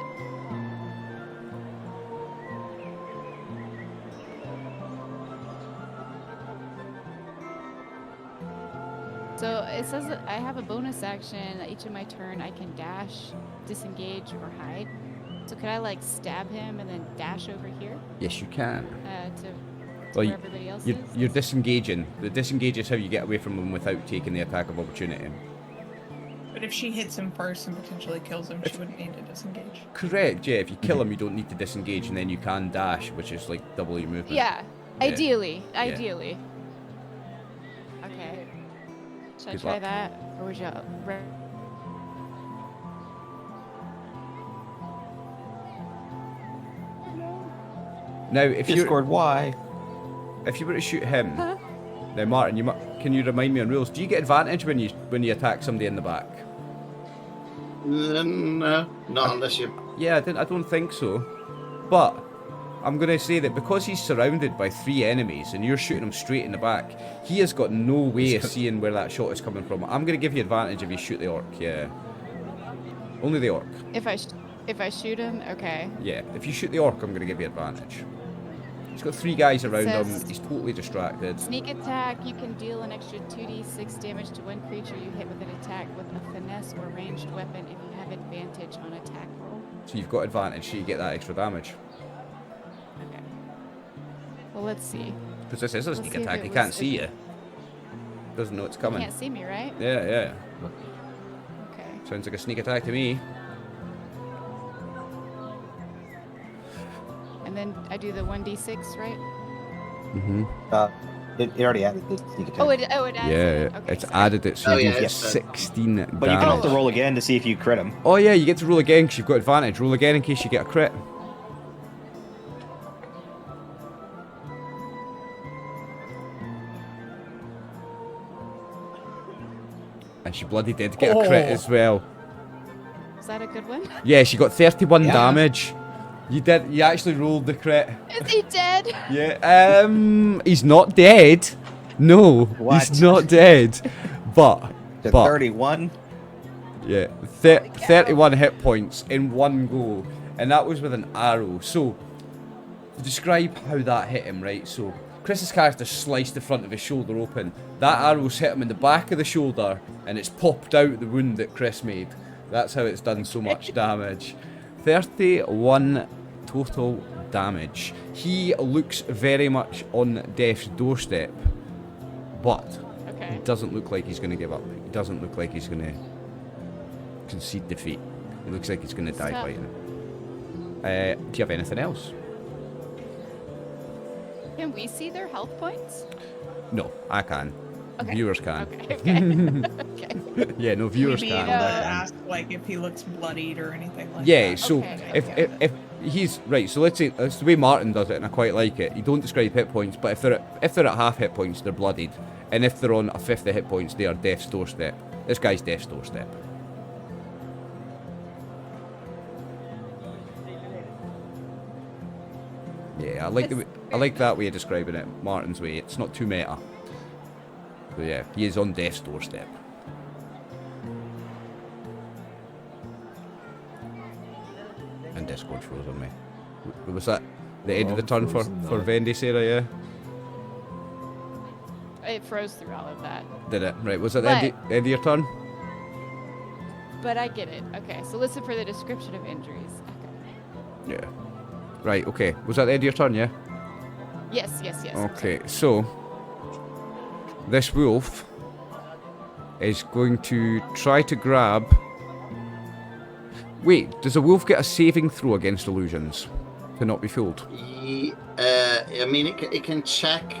Speaker 6: So it says that I have a bonus action that each of my turn I can dash, disengage, or hide. So could I like stab him and then dash over here
Speaker 1: Yes, you can.
Speaker 6: to
Speaker 1: Well,
Speaker 6: where everybody else
Speaker 1: You're,
Speaker 6: is?
Speaker 1: you're disengaging. The disengage is how you get away from him without taking the attack of opportunity.
Speaker 2: But if she hits him first and potentially kills him, she wouldn't need to disengage.
Speaker 1: Correct, yeah. If you kill him, you don't need to disengage, and then you can dash, which is like double your movement.
Speaker 6: Yeah,
Speaker 1: Yeah.
Speaker 6: ideally.
Speaker 1: Yeah.
Speaker 6: Ideally. Okay. Should I
Speaker 1: Good
Speaker 6: try
Speaker 1: luck.
Speaker 6: that? Or would you...
Speaker 1: Now, if
Speaker 3: Discord, why?
Speaker 1: you were to shoot him,
Speaker 6: Huh?
Speaker 1: now Martin, can you remind me on rules? Do you get advantage when you attack somebody in the back?
Speaker 4: No, not unless you.
Speaker 1: Yeah, I don't think so. But I'm going to say that because he's surrounded by 3 enemies and you're shooting him straight in the back, he has got no way of seeing where that shot is coming from. I'm going to give you advantage if you shoot the orc, yeah. Only the orc.
Speaker 6: If I shoot him, okay.
Speaker 1: Yeah, if you shoot the orc, I'm going to give you advantage. He's got 3 guys around him,
Speaker 6: Says-
Speaker 1: he's totally distracted.
Speaker 6: Sneak attack, you can deal an extra 2d6 damage to one creature you hit with an attack with a finesse or ranged weapon if you have advantage on attack roll.
Speaker 1: So you've got advantage, so you get that extra damage.
Speaker 6: Okay. Well, let's see.
Speaker 1: Because this is a
Speaker 6: Let's
Speaker 1: sneak
Speaker 6: see if
Speaker 1: attack,
Speaker 6: it
Speaker 1: he
Speaker 6: was-
Speaker 1: can't see you. Doesn't know it's
Speaker 6: You
Speaker 1: coming.
Speaker 6: can't see me, right?
Speaker 1: Yeah.
Speaker 6: Okay.
Speaker 1: Sounds like a sneak attack to me.
Speaker 6: And then I do the 1d6, right?
Speaker 1: Mm-hmm.
Speaker 3: It already added the sneak attack.
Speaker 6: Oh, it adds
Speaker 1: Yeah,
Speaker 6: it. Okay,
Speaker 1: it's
Speaker 6: sorry.
Speaker 1: added it, so
Speaker 4: Oh,
Speaker 1: you
Speaker 4: yeah,
Speaker 1: get
Speaker 4: it's,
Speaker 1: 16 damage.
Speaker 3: But you can also roll again to see if you crit him.
Speaker 1: Oh yeah, you get to roll again because you've got advantage. Roll again in case you get a crit. And she bloody did get a crit
Speaker 3: Oh.
Speaker 1: as well.
Speaker 6: Is that a good one?
Speaker 1: Yeah, she got 31
Speaker 3: Yeah.
Speaker 1: damage. You actually rolled the crit.
Speaker 6: Is he dead?
Speaker 1: Yeah, he's not dead. No,
Speaker 3: What?
Speaker 1: he's not dead. But,
Speaker 3: To
Speaker 1: but
Speaker 3: 31.
Speaker 1: Yeah, 31 hit points in one go, and that was with an arrow. So, to describe how that hit him, right? So, Chris's character sliced the front of his shoulder open. That arrow's hit him in the back of the shoulder, and it's popped out the wound that Chris made. That's how it's done so much damage. 31 total damage. He looks very much on death's doorstep, but he doesn't look like he's going to give up. He doesn't look like he's going to concede defeat. He looks like he's going to die fighting. Do you have anything else?
Speaker 6: Can we see their health points?
Speaker 1: No, I can.
Speaker 6: Okay.
Speaker 1: Viewers can.
Speaker 6: Okay.
Speaker 1: Yeah, no, viewers
Speaker 2: Maybe
Speaker 1: can.
Speaker 2: ask like if he looks bloodied or anything like
Speaker 1: Yeah,
Speaker 2: that.
Speaker 1: so if he's right, so let's say that's the way Martin does it, and I quite like it. You don't describe hit points, but if they're at half hit points, they're bloodied, and if they're on a fifth of hit points, they are death's doorstep. This guy's death's doorstep. Yeah, I like that way of describing it, Martin's way. It's not too meta. So yeah, he is on death's doorstep. And Discord froze on me. Was that the end of the turn for Vendy, Sarah? Yeah.
Speaker 6: It froze through all of that.
Speaker 1: Did it? Right. Was that the end of your turn?
Speaker 6: But I get it. Okay, so listen for the description of injuries. Okay.
Speaker 1: Yeah. Right. Okay. Was that the end of your turn? Yeah.
Speaker 6: Yes.
Speaker 1: Okay. So this wolf is going to try to grab. Wait, does a wolf get a saving throw against illusions to not be fooled?
Speaker 4: I mean, it can check.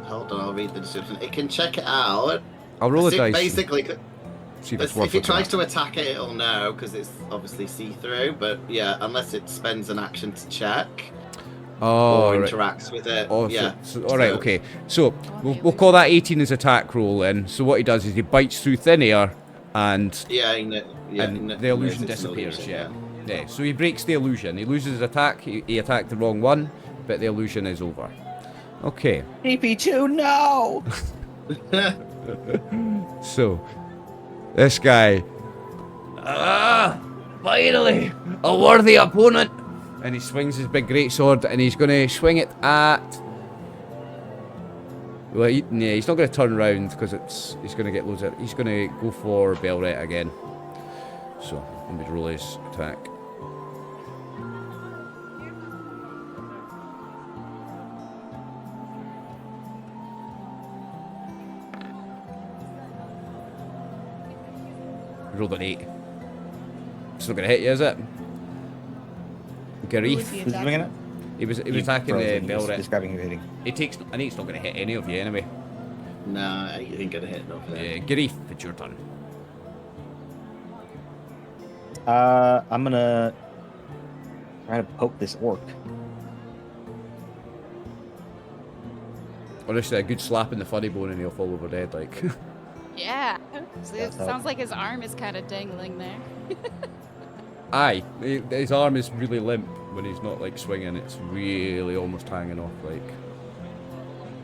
Speaker 4: Hold on, I'll read the description. It can check it out.
Speaker 1: I'll roll a dice.
Speaker 4: Basically,
Speaker 1: see if
Speaker 4: it tries to attack it, it'll know because it's obviously see-through. But yeah, unless it spends an action to check or interacts with it.
Speaker 1: Oh,
Speaker 4: yeah.
Speaker 1: All right. Okay. So we'll call that 18 as attack roll then. So what he does is he bites through thin air, and the illusion disappears. Yeah. So he breaks the illusion. He loses his attack. He attacked the wrong one, but the illusion is over. Okay.
Speaker 3: DP2, no!
Speaker 1: So this guy. Finally, a worthy opponent. And he swings his big greatsword, and he's going to swing it at. Well, he's not going to turn around because he's going to get loads of. He's going to go for Belret again. So let me roll his attack. Rolled an 8. It's not going to hit you, is it? Gareth.
Speaker 3: Who's doing it?
Speaker 1: He was attacking the Belret.
Speaker 3: Describing your hitting.
Speaker 1: I think it's not going to hit any of you anyway.
Speaker 4: Nah, you ain't gonna hit nothing.
Speaker 1: Gareth, it's your turn.
Speaker 3: I'm gonna try to poke this orc.
Speaker 1: Honestly, a good slap in the funny bone and he'll fall over dead, like.
Speaker 6: Yeah. So it sounds like his arm is kind of dangling there.
Speaker 1: Aye, his arm is really limp when he's not like swinging. It's really almost hanging off, like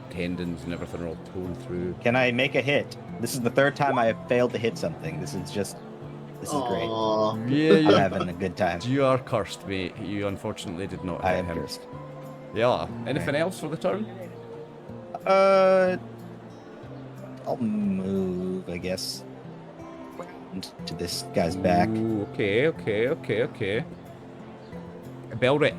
Speaker 1: tendons and everything are all torn through.
Speaker 3: Can I make a hit? This is the third time I have failed to hit something. This is great.
Speaker 1: Yeah,
Speaker 3: I'm having a good time.
Speaker 1: You are cursed, mate. You unfortunately did not
Speaker 3: I
Speaker 1: hit
Speaker 3: am
Speaker 1: him.
Speaker 3: cursed.
Speaker 1: Yeah. Anything else for the turn?
Speaker 3: I'll move, I guess, around to this guy's back.
Speaker 1: Ooh, okay. Belret.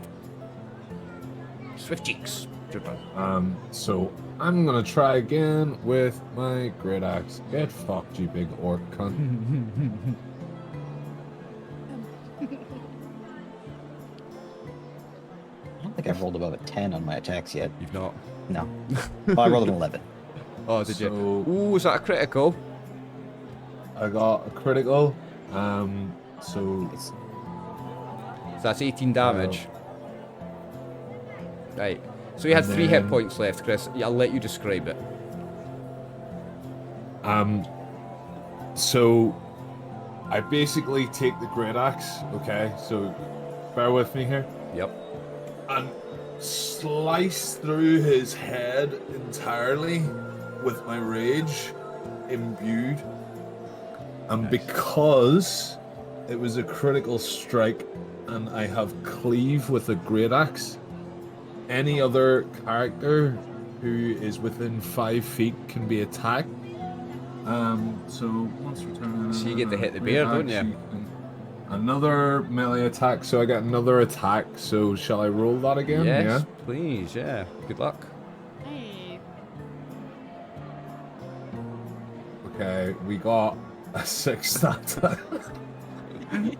Speaker 1: Swift cheeks. Your turn.
Speaker 5: So I'm gonna try again with my great axe. Get fucked, you big orc cunt.
Speaker 3: I don't think I've rolled above a 10 on my attacks yet.
Speaker 1: You've not.
Speaker 3: No. Well, I rolled an 11.
Speaker 1: Oh, did you?
Speaker 5: So-
Speaker 1: Ooh, is that a critical?
Speaker 5: I got a critical. So
Speaker 1: So that's 18 damage. Right. So you had
Speaker 5: And
Speaker 1: 3 hit
Speaker 5: then-
Speaker 1: points left, Chris. I'll let you describe it.
Speaker 5: So I basically take the great axe. Okay, so bear with me here.
Speaker 1: Yep.
Speaker 5: And slice through his head entirely with my rage imbued. And because it was a critical strike and I have cleave with a great axe, any other character who is within 5 feet can be attacked. So once returning,
Speaker 1: So you get to hit the bear, don't you?
Speaker 5: Another melee attack, so I get another attack. So shall I roll that again?
Speaker 1: Yes,
Speaker 5: Yeah.
Speaker 1: please. Yeah. Good luck.
Speaker 6: Hey.
Speaker 5: Okay, we got a 6 that time.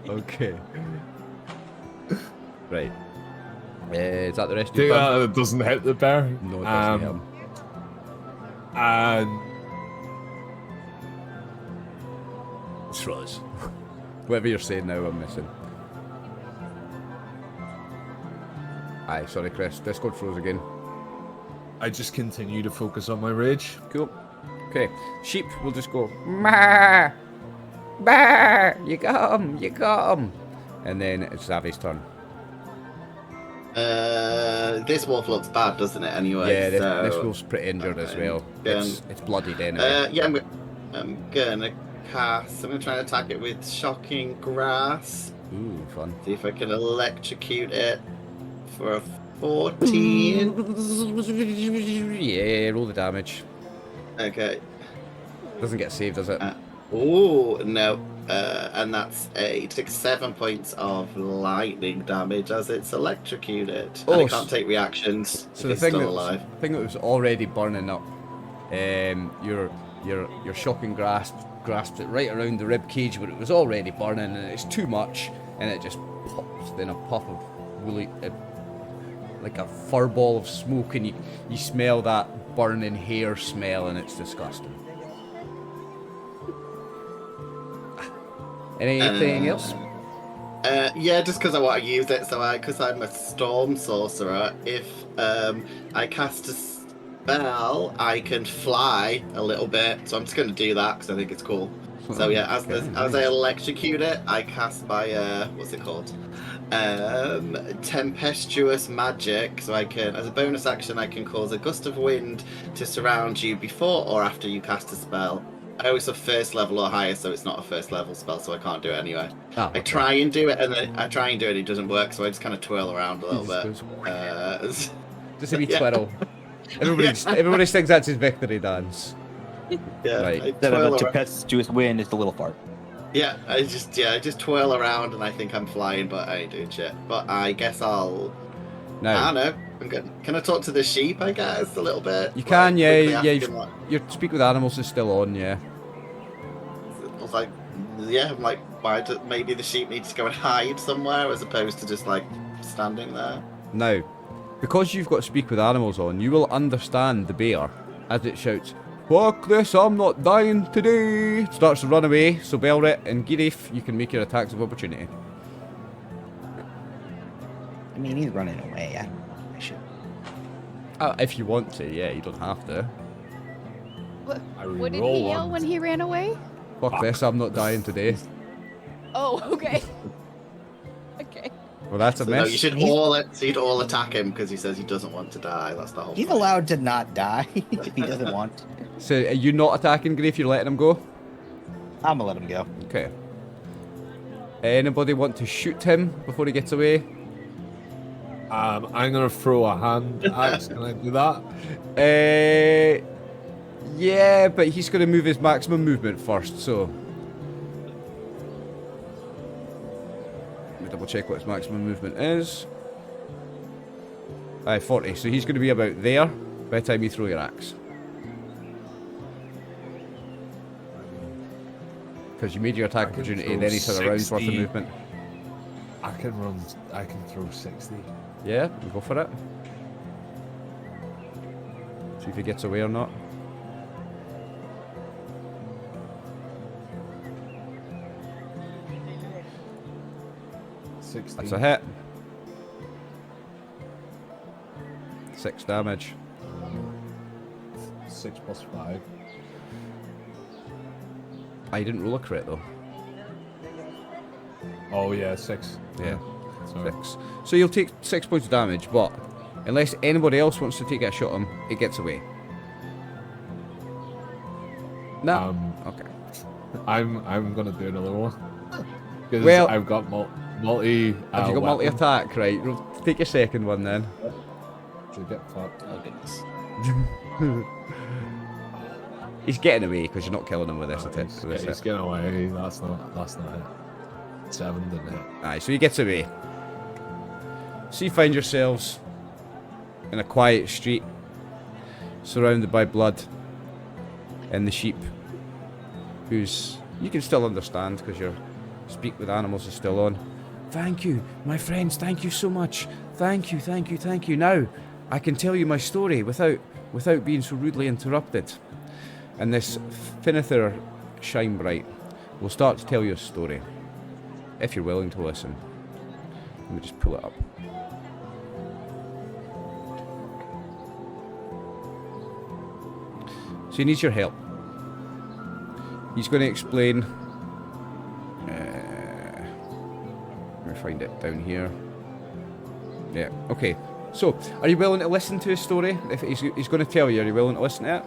Speaker 1: Okay. Right. Is that the rest of
Speaker 5: Think
Speaker 1: your
Speaker 5: that
Speaker 1: turn?
Speaker 5: it doesn't hit the bear.
Speaker 1: No, it doesn't hit him.
Speaker 5: And
Speaker 1: Throws. Whatever you're saying now, I'm missing. Aye, sorry, Chris. Discord froze again.
Speaker 5: I just continue to focus on my rage.
Speaker 1: Cool. Okay. Sheep will just go, "Bah! Bah! You got him! You got him!" And then it's Zavi's turn.
Speaker 4: This wolf looks bad, doesn't it? Anyway.
Speaker 1: Yeah, this
Speaker 4: so...
Speaker 1: wolf's pretty injured as well.
Speaker 4: Again.
Speaker 1: It's bloodied anyway.
Speaker 4: Yeah, I'm gonna cast. I'm gonna try and attack it with shocking grass.
Speaker 1: Ooh, fun.
Speaker 4: See if I can electrocute it for a 14.
Speaker 1: Yeah, roll the damage.
Speaker 4: Okay.
Speaker 1: Doesn't get saved, does it?
Speaker 4: Oh no. And that's it takes 7 points of lightning damage as it's electrocuted.
Speaker 1: Oh,
Speaker 4: And it can't take reactions.
Speaker 1: So
Speaker 4: if
Speaker 1: the
Speaker 4: it's
Speaker 1: thing
Speaker 4: still
Speaker 1: that
Speaker 4: alive.
Speaker 1: thing that was already burning up, your shocking grasps it right around the rib cage where it was already burning, and it's too much, and it just pops in a puff of woolly, like a furball of smoke, and you smell that burning hair smell, and it's disgusting. Anything else?
Speaker 4: Yeah, just because I want to use it. So because I'm a storm sorcerer, if I cast a spell, I can fly a little bit. So I'm just going to do that because I think it's cool. So yeah, as I electrocute it, I cast my what's it called? Tempestuous magic. So I can, as a bonus action, I can cause a gust of wind to surround you before or after you cast a spell. I always have first level or higher, so it's not a first level spell, so I can't do it anyway.
Speaker 1: Oh, okay.
Speaker 4: I try and do it, and then it doesn't work, so I just kind of twirl around a little bit.
Speaker 1: Just a wee
Speaker 4: yeah.
Speaker 1: twirl. Everybody thinks that's his victory dance.
Speaker 4: Yeah,
Speaker 1: Right.
Speaker 4: I
Speaker 3: Instead of
Speaker 4: twirl
Speaker 3: a
Speaker 4: around.
Speaker 3: tempestuous wind, it's a little fart.
Speaker 4: Yeah, I just twirl around, and I think I'm flying, but I ain't doing shit. But I guess I
Speaker 1: Now,
Speaker 4: don't know. I'm good. Can I talk to the sheep? I guess a little bit.
Speaker 1: you can, yeah.
Speaker 4: quickly ask
Speaker 1: Yeah,
Speaker 4: him, like,
Speaker 1: your speak with animals is still on, yeah.
Speaker 4: I was like, yeah, I'm like, why do maybe the sheep needs to go and hide somewhere as opposed to just like standing there?
Speaker 1: Now, because you've got speak with animals on, you will understand the bear as it shouts, "Fuck this, I'm not dying today!" It starts to run away, so Belret and Girif, you can make your attacks of opportunity.
Speaker 3: I mean, he's running away. I should.
Speaker 1: If you want to, yeah, you don't have to.
Speaker 6: What did he yell when he ran away?
Speaker 1: Fuck this, I'm not dying today.
Speaker 6: Oh, okay. Okay.
Speaker 1: Well, that's a
Speaker 4: So, no,
Speaker 1: miss.
Speaker 4: you should all attack him because he says he doesn't want to die. That's the whole.
Speaker 3: He's
Speaker 4: point.
Speaker 3: allowed to not die if he doesn't want to.
Speaker 1: So, are you not attacking Girif, you're letting him go?
Speaker 3: I'm gonna let him go.
Speaker 1: Okay. Anybody want to shoot him before he gets away?
Speaker 5: I'm gonna throw a hand axe. Can I do that?
Speaker 1: Yeah, but he's going to move his maximum movement first, so... Let me double check what his maximum movement is. Aye, 40, so he's going to be about there by the time you throw your axe. Because you made your attack opportunity and then he's had a round's worth of
Speaker 5: 60.
Speaker 1: movement.
Speaker 5: I can throw 60.
Speaker 1: Yeah, go for it. See if he gets away or not.
Speaker 5: 60.
Speaker 1: That's a hit. 6 damage.
Speaker 5: 6 plus 5.
Speaker 1: I didn't roll a crit though.
Speaker 5: Oh yeah, 6.
Speaker 1: Yeah.
Speaker 5: Sorry.
Speaker 1: 6. So you'll take 6 points of damage, but unless anybody else wants to take a shot at him, it gets away. No. Okay.
Speaker 5: I'm gonna do another one. Because
Speaker 1: Well-
Speaker 5: I've got multi.
Speaker 1: Have you got multi-attack? Right, well, take your second one then.
Speaker 5: To get fucked.
Speaker 3: Oh goodness.
Speaker 1: He's getting away because you're not killing him with this.
Speaker 5: He's getting away. That's not it. 7 didn't hit.
Speaker 1: Aye, so he gets away. So you find yourselves in a quiet street, surrounded by blood, and the sheep, who's you can still understand because your speak with animals is still on. Thank you, my friends. Thank you so much. Thank you, thank you, thank you. Now I can tell you my story without being so rudely interrupted. And this Finither Shinebright will start to tell you a story, if you're willing to listen. Let me just pull it up. So he needs your help. He's going to explain. Let me find it down here. Yeah, okay. So, are you willing to listen to his story? If he's going to tell you, are you willing to listen to it?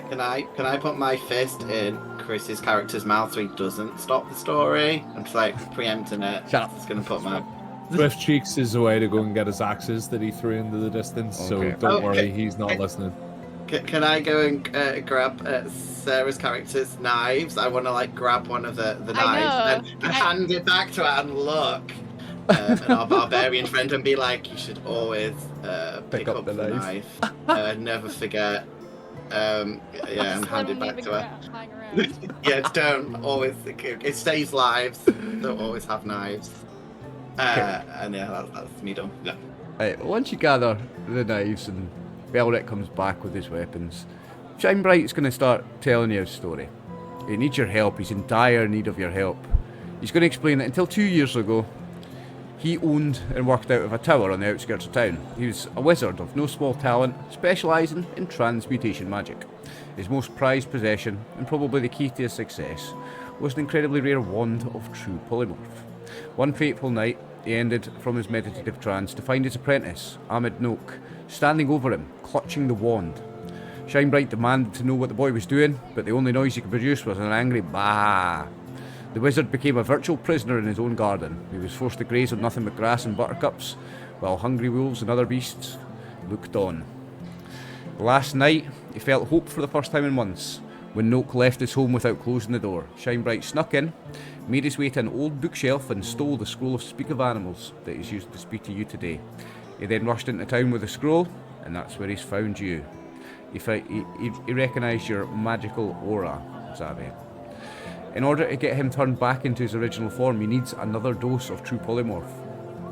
Speaker 4: Can I put my fist in Chris's character's mouth so he doesn't stop the story? I'm just like preempting it.
Speaker 1: Shut up.
Speaker 4: Just gonna put my.
Speaker 5: Swift Cheeks is away to go and get his axes that he threw into the distance,
Speaker 1: Okay.
Speaker 5: so don't
Speaker 4: Okay.
Speaker 5: worry, he's not listening.
Speaker 4: Can I go and grab Sarah's character's knives? I want to like grab one of the knives and hand it back to her and look at our barbarian friend and be like, you should always pick up the knife. Never forget. And hand it back to her. Yeah, don't always. It stays lives. Don't always have knives. And yeah, that's me done. Yeah.
Speaker 1: Right, once you gather the knives and Belric comes back with his weapons, Shinebright's going to start telling you his story. He needs your help. He's in dire need of your help. He's going to explain that until 2 years ago, he owned and worked out of a tower on the outskirts of town. He was a wizard of no small talent, specialising in transmutation magic. His most prized possession, and probably the key to his success, was an incredibly rare wand of true polymorph. One fateful night, he ended from his meditative trance to find his apprentice, Ahmed Noake, standing over him, clutching the wand. Shinebright demanded to know what the boy was doing, but the only noise he could produce was an angry bah. The wizard became a virtual prisoner in his own garden. He was forced to graze on nothing but grass and buttercups, while hungry wolves and other beasts looked on. Last night, he felt hope for the first time in months, when Noake left his home without closing the door. Shinebright snuck in, made his way to an old bookshelf and stole the scroll of Speak of Animals that is used to speak to you today. He then rushed into town with the scroll, and that's where he's found you. He recognised your magical aura, Zavi. In order to get him turned back into his original form, he needs another dose of true polymorph.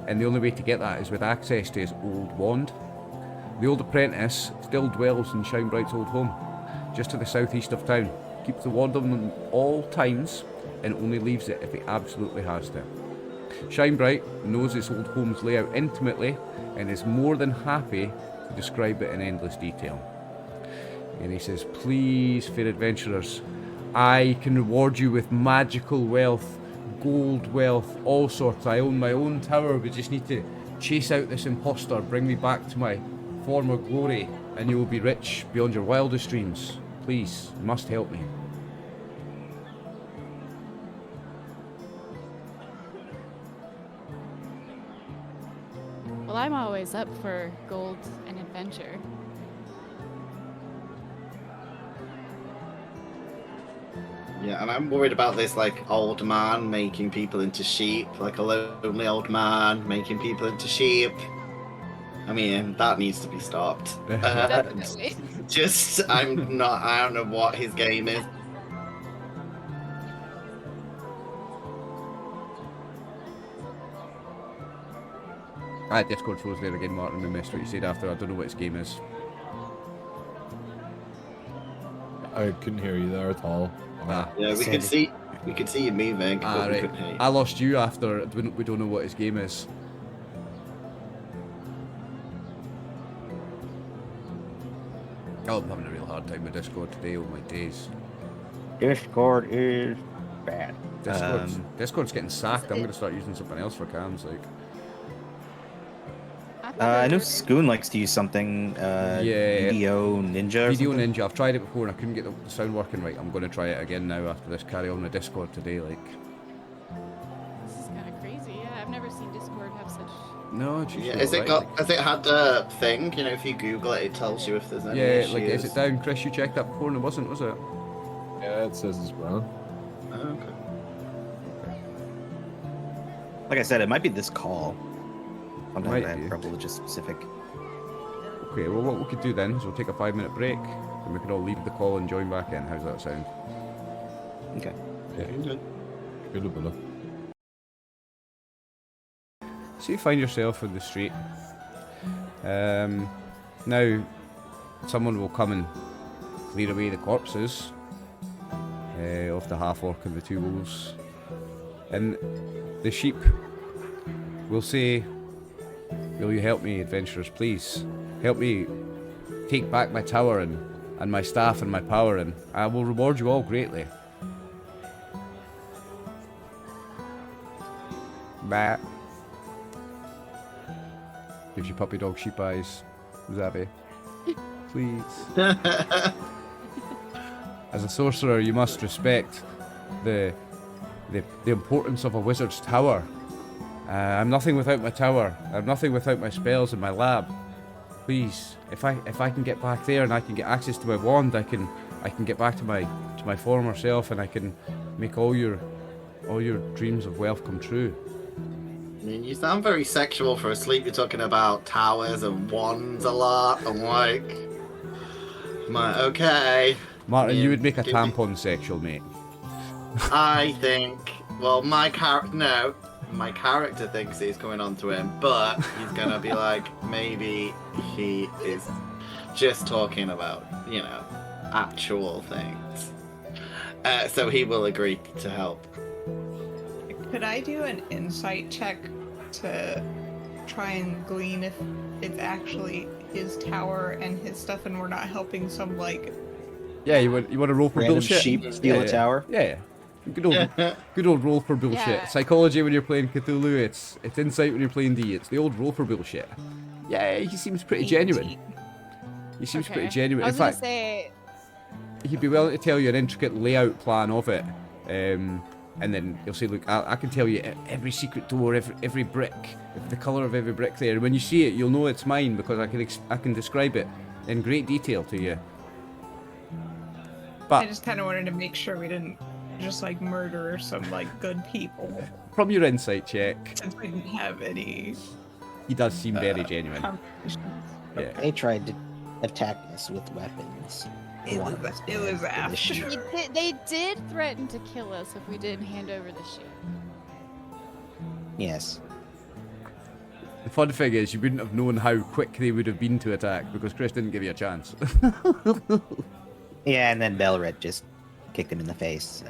Speaker 1: And the only way to get that is with access to his old wand. The old apprentice still dwells in Shinebright's old home, just to the southeast of town. Keeps the wand on him all times, and only leaves it if he absolutely has to. Shinebright knows his old home's layout intimately, and is more than happy to describe it in endless detail. And he says, please, fair adventurers, I can reward you with magical wealth, gold wealth, all sorts. I own my own tower. We just need to chase out this imposter, bring me back to my former glory, and you will be rich beyond your wildest dreams. Please, you must help me.
Speaker 6: Well, I'm always up for gold and adventure.
Speaker 4: Yeah, and I'm worried about this like old man making people into sheep, like a lonely old man making people into sheep. I mean, that needs to be stopped.
Speaker 6: Definitely.
Speaker 4: I don't know what his game is.
Speaker 1: Discord froze there again, Martin. We missed what you said after. I don't know what his game is.
Speaker 5: I couldn't hear you there at all.
Speaker 4: Yeah, we could see you moving, but we
Speaker 1: Right.
Speaker 4: couldn't hear you.
Speaker 1: I lost you after. We don't know what his game is. Oh, I'm having a real hard time with Discord today. Oh my days.
Speaker 3: Discord is bad.
Speaker 1: Discord's getting sacked. I'm going to start using something else for cams. Like,
Speaker 6: I'm
Speaker 3: I know Skoon likes to use something.
Speaker 1: Yeah.
Speaker 3: Video Ninja. Or
Speaker 1: Video
Speaker 3: something.
Speaker 1: Ninja. I've tried it before and I couldn't get the sound working right. I'm going to try it again now after this carry on the Discord today. Like,
Speaker 6: This is kind of crazy. Yeah, I've never seen Discord have such.
Speaker 1: no, it's usually
Speaker 4: Has it
Speaker 1: alright,
Speaker 4: got? Has it had a thing? You know, if you Google it, it tells you if there's any
Speaker 1: yeah,
Speaker 4: issues.
Speaker 1: like, is it down? Chris, you checked that before and it wasn't, was it?
Speaker 5: Yeah, it says it's brown.
Speaker 4: Oh, okay.
Speaker 3: Like I said, it might be this call. Sometimes
Speaker 1: Might
Speaker 3: I
Speaker 1: be.
Speaker 3: have trouble with just specific.
Speaker 1: Okay, well, what we could do then is we'll take a 5-minute break and we can all leave the call and join back in. How's that sound?
Speaker 3: Okay.
Speaker 5: Yeah. Good enough.
Speaker 1: So you find yourself in the street. Now, someone will come and clear away the corpses of the half-orc and the 2 wolves. And the sheep will say, "Will you help me, adventurers, please? Help me take back my tower and my staff and my power, and I will reward you all greatly." Bah. Gives you puppy dog sheep eyes, Zabby. Please. As a sorcerer, you must respect the importance of a wizard's tower. I'm nothing without my tower. I'm nothing without my spells and my lab. Please, if I can get back there and I can get access to my wand, I can get back to my former self and I can make all your dreams of wealth come true.
Speaker 4: I mean, you sound very sexual for a sleep. You're talking about towers and wands a lot. I'm like, okay.
Speaker 1: Martin,
Speaker 4: Yeah,
Speaker 1: you would make a
Speaker 4: give me-
Speaker 1: tampon sexual, mate.
Speaker 4: I think. Well, my character thinks he's coming on to him, but he's gonna be like, maybe he is just talking about, you know, actual things. So he will agree to help.
Speaker 2: Could I do an insight check to try and glean if it's actually his tower and his stuff and we're not helping some, like...
Speaker 1: Yeah, you want to roll for
Speaker 3: Random
Speaker 1: bullshit?
Speaker 3: sheep steal a tower.
Speaker 1: Yeah. Good old roll for bullshit.
Speaker 6: Yeah.
Speaker 1: Psychology when you're playing Cthulhu, it's insight when you're playing D. It's the old roll for bullshit. Yeah, he seems pretty genuine. He seems pretty genuine.
Speaker 6: I
Speaker 1: In
Speaker 6: was gonna
Speaker 1: fact,
Speaker 6: say,
Speaker 1: he'd be willing to tell you an intricate layout plan of it. And then he'll say, look, I can tell you every secret door, every brick, the colour of every brick there. And when you see it, you'll know it's mine because I can describe it in great detail to you.
Speaker 2: I
Speaker 1: But
Speaker 2: just kind of wanted to make sure we didn't just, like, murder some, like, good people.
Speaker 1: from your insight check,
Speaker 2: Since we didn't have any
Speaker 1: he does seem very genuine.
Speaker 2: conversations.
Speaker 1: Yeah.
Speaker 3: They tried to attack us with weapons.
Speaker 2: It
Speaker 3: One
Speaker 2: was-
Speaker 3: of us
Speaker 2: it was
Speaker 3: did, the
Speaker 2: after.
Speaker 3: sheep.
Speaker 6: they did threaten to kill us if we didn't hand over the sheep.
Speaker 3: Yes.
Speaker 1: The fun thing is, you wouldn't have known how quick they would have been to attack because Chris didn't give you a chance.
Speaker 3: Yeah, and then Belred just kicked him in the face. So.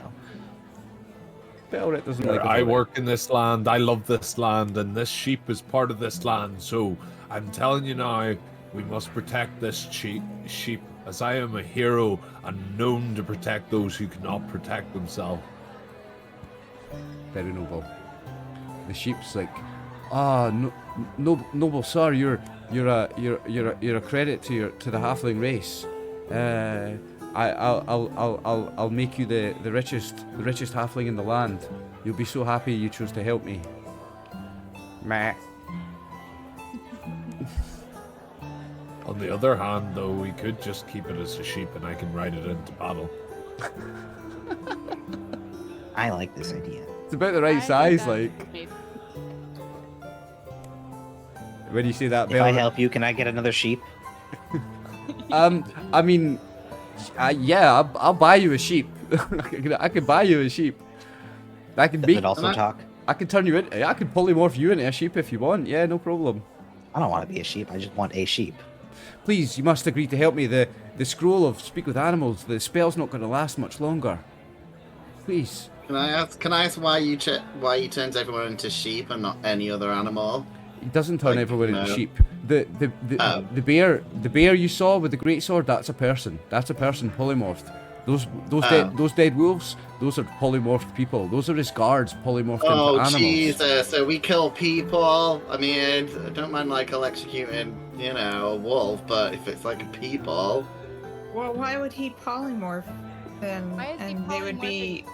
Speaker 1: Belret doesn't like
Speaker 5: I
Speaker 1: it.
Speaker 5: work in this land, I love this land, and this sheep is part of this land, so I'm telling you now, we must protect this sheep, as I am a hero and known to protect those who cannot protect themselves.
Speaker 1: Very noble. The sheep's like, noble sir, you're a credit to the halfling race. I'll make you the richest halfling in the land. You'll be so happy you chose to help me. Meh.
Speaker 5: On the other hand, though, we could just keep it as a sheep and I can ride it into battle.
Speaker 3: I like this idea.
Speaker 1: It's about the
Speaker 6: I
Speaker 1: right
Speaker 6: think
Speaker 1: size,
Speaker 6: that
Speaker 1: like
Speaker 6: made-
Speaker 1: when you say that,
Speaker 3: If I
Speaker 1: Belret.
Speaker 3: help you, can I get another sheep?
Speaker 1: I mean, yeah, I'll buy you a sheep. I can buy you a sheep. I can
Speaker 3: Does
Speaker 1: make.
Speaker 3: it also talk?
Speaker 1: I can turn you into. I can polymorph you into a sheep if you want. Yeah, no problem.
Speaker 3: I don't want to be a sheep. I just want a sheep.
Speaker 1: Please, you must agree to help me. The scroll of speak with animals. The spell's not going to last much longer. Please.
Speaker 4: Can I ask why you turns everyone into sheep and not any other animal?
Speaker 1: He doesn't turn
Speaker 4: Like,
Speaker 1: everyone into
Speaker 4: no.
Speaker 1: sheep. The bear you saw with the great sword. That's a person. That's a person polymorphed. Those dead wolves, those are polymorphed people. Those are his guards, polymorphed into
Speaker 4: Oh,
Speaker 1: animals.
Speaker 4: Jesus. So we kill people. I mean, I don't mind, like, executing, a wolf, but if it's, like, a people...
Speaker 2: Well, why would he polymorph then?
Speaker 6: Why is he
Speaker 2: And they would be.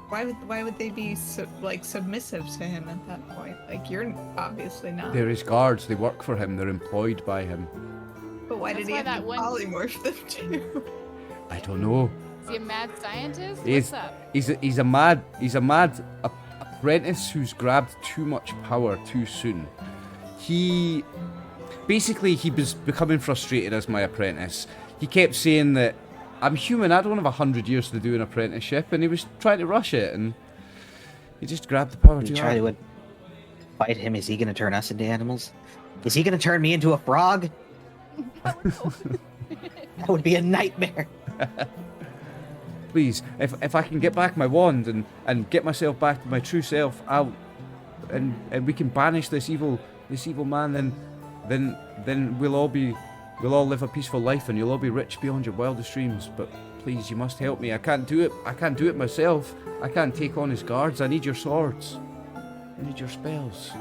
Speaker 6: polymorphing?
Speaker 2: Why would they be submissive to him at that point? Like, you're obviously not.
Speaker 1: They're his guards. They work for him. They're employed by him.
Speaker 2: But why
Speaker 6: That's
Speaker 2: did he
Speaker 6: why
Speaker 2: have
Speaker 6: that
Speaker 2: to
Speaker 6: one-
Speaker 2: polymorph them too?
Speaker 1: I don't know.
Speaker 6: Is he a mad scientist?
Speaker 1: He's-
Speaker 6: What's up?
Speaker 1: He's a mad apprentice who's grabbed too much power too soon. He was becoming frustrated as my apprentice. He kept saying that I'm human, I don't have 100 years to do an apprenticeship, and he was trying to rush it, and he just grabbed the power
Speaker 3: You
Speaker 1: too
Speaker 3: try
Speaker 1: hard.
Speaker 3: to fight him. Is he going to turn us into animals? Is he going to turn me into a frog? That would be a nightmare.
Speaker 1: Please, if I can get back my wand and get myself back to my true self, and we can banish this evil man, then we'll all live a peaceful life, and you'll all be rich beyond your wildest dreams. But please, you must help me. I can't do it myself. I can't take on his guards. I need your swords. I need your spells.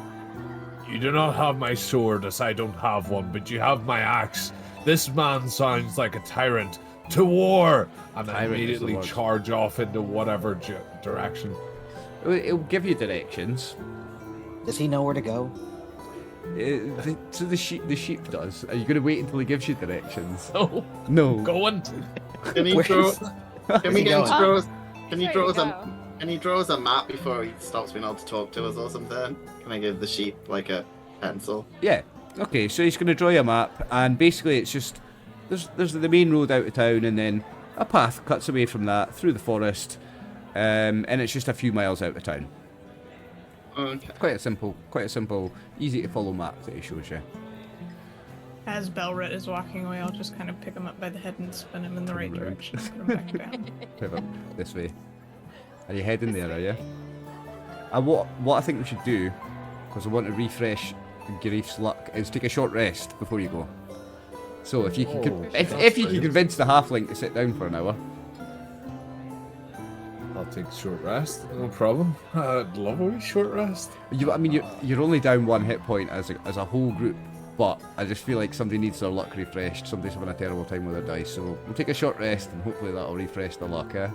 Speaker 5: You do not have my sword, as I don't have one, but you have my axe. This man sounds like a tyrant. To war! And I
Speaker 1: Tyrant is the
Speaker 5: immediately
Speaker 1: word.
Speaker 5: charge off into whatever direction.
Speaker 1: It'll give you directions.
Speaker 3: Does he know where to go?
Speaker 1: So the sheep does. Are you going to wait until he gives you directions?
Speaker 5: Oh,
Speaker 1: No.
Speaker 5: going.
Speaker 4: Can he
Speaker 3: Where's-
Speaker 4: draw... Can we
Speaker 3: he
Speaker 4: get him
Speaker 3: going?
Speaker 4: to draw us...
Speaker 6: There
Speaker 4: Can he
Speaker 6: you
Speaker 4: draw us
Speaker 6: go.
Speaker 4: a map before he stops being able to talk to us or something? Can I give the sheep, like, a pencil?
Speaker 1: Yeah. Okay, so he's going to draw you a map, and basically it's just there's the main road out of town, and then a path cuts away from that through the forest, and it's just a few miles out of town.
Speaker 4: Okay.
Speaker 1: Quite a simple, easy to follow map that he shows you.
Speaker 2: As Belrit is walking away, I'll just kind of pick him up by the head and spin him in the right
Speaker 1: Right.
Speaker 2: direction and put him back down.
Speaker 1: Pivot this way. Are you heading there? Are you? What I think we should do, because I want to refresh Garif's luck, is take a short rest before you go. So if you can,
Speaker 5: Oh,
Speaker 1: if you can
Speaker 5: that's
Speaker 1: convince the halfling to sit down for an hour,
Speaker 5: I'll take a short rest, no problem. I'd love a wee short rest.
Speaker 1: you're only down 1 hit point as a whole group, but I just feel like somebody needs their luck refreshed. Somebody's having a terrible time with their dice, so we'll take a short rest and hopefully that'll refresh the luck.
Speaker 3: I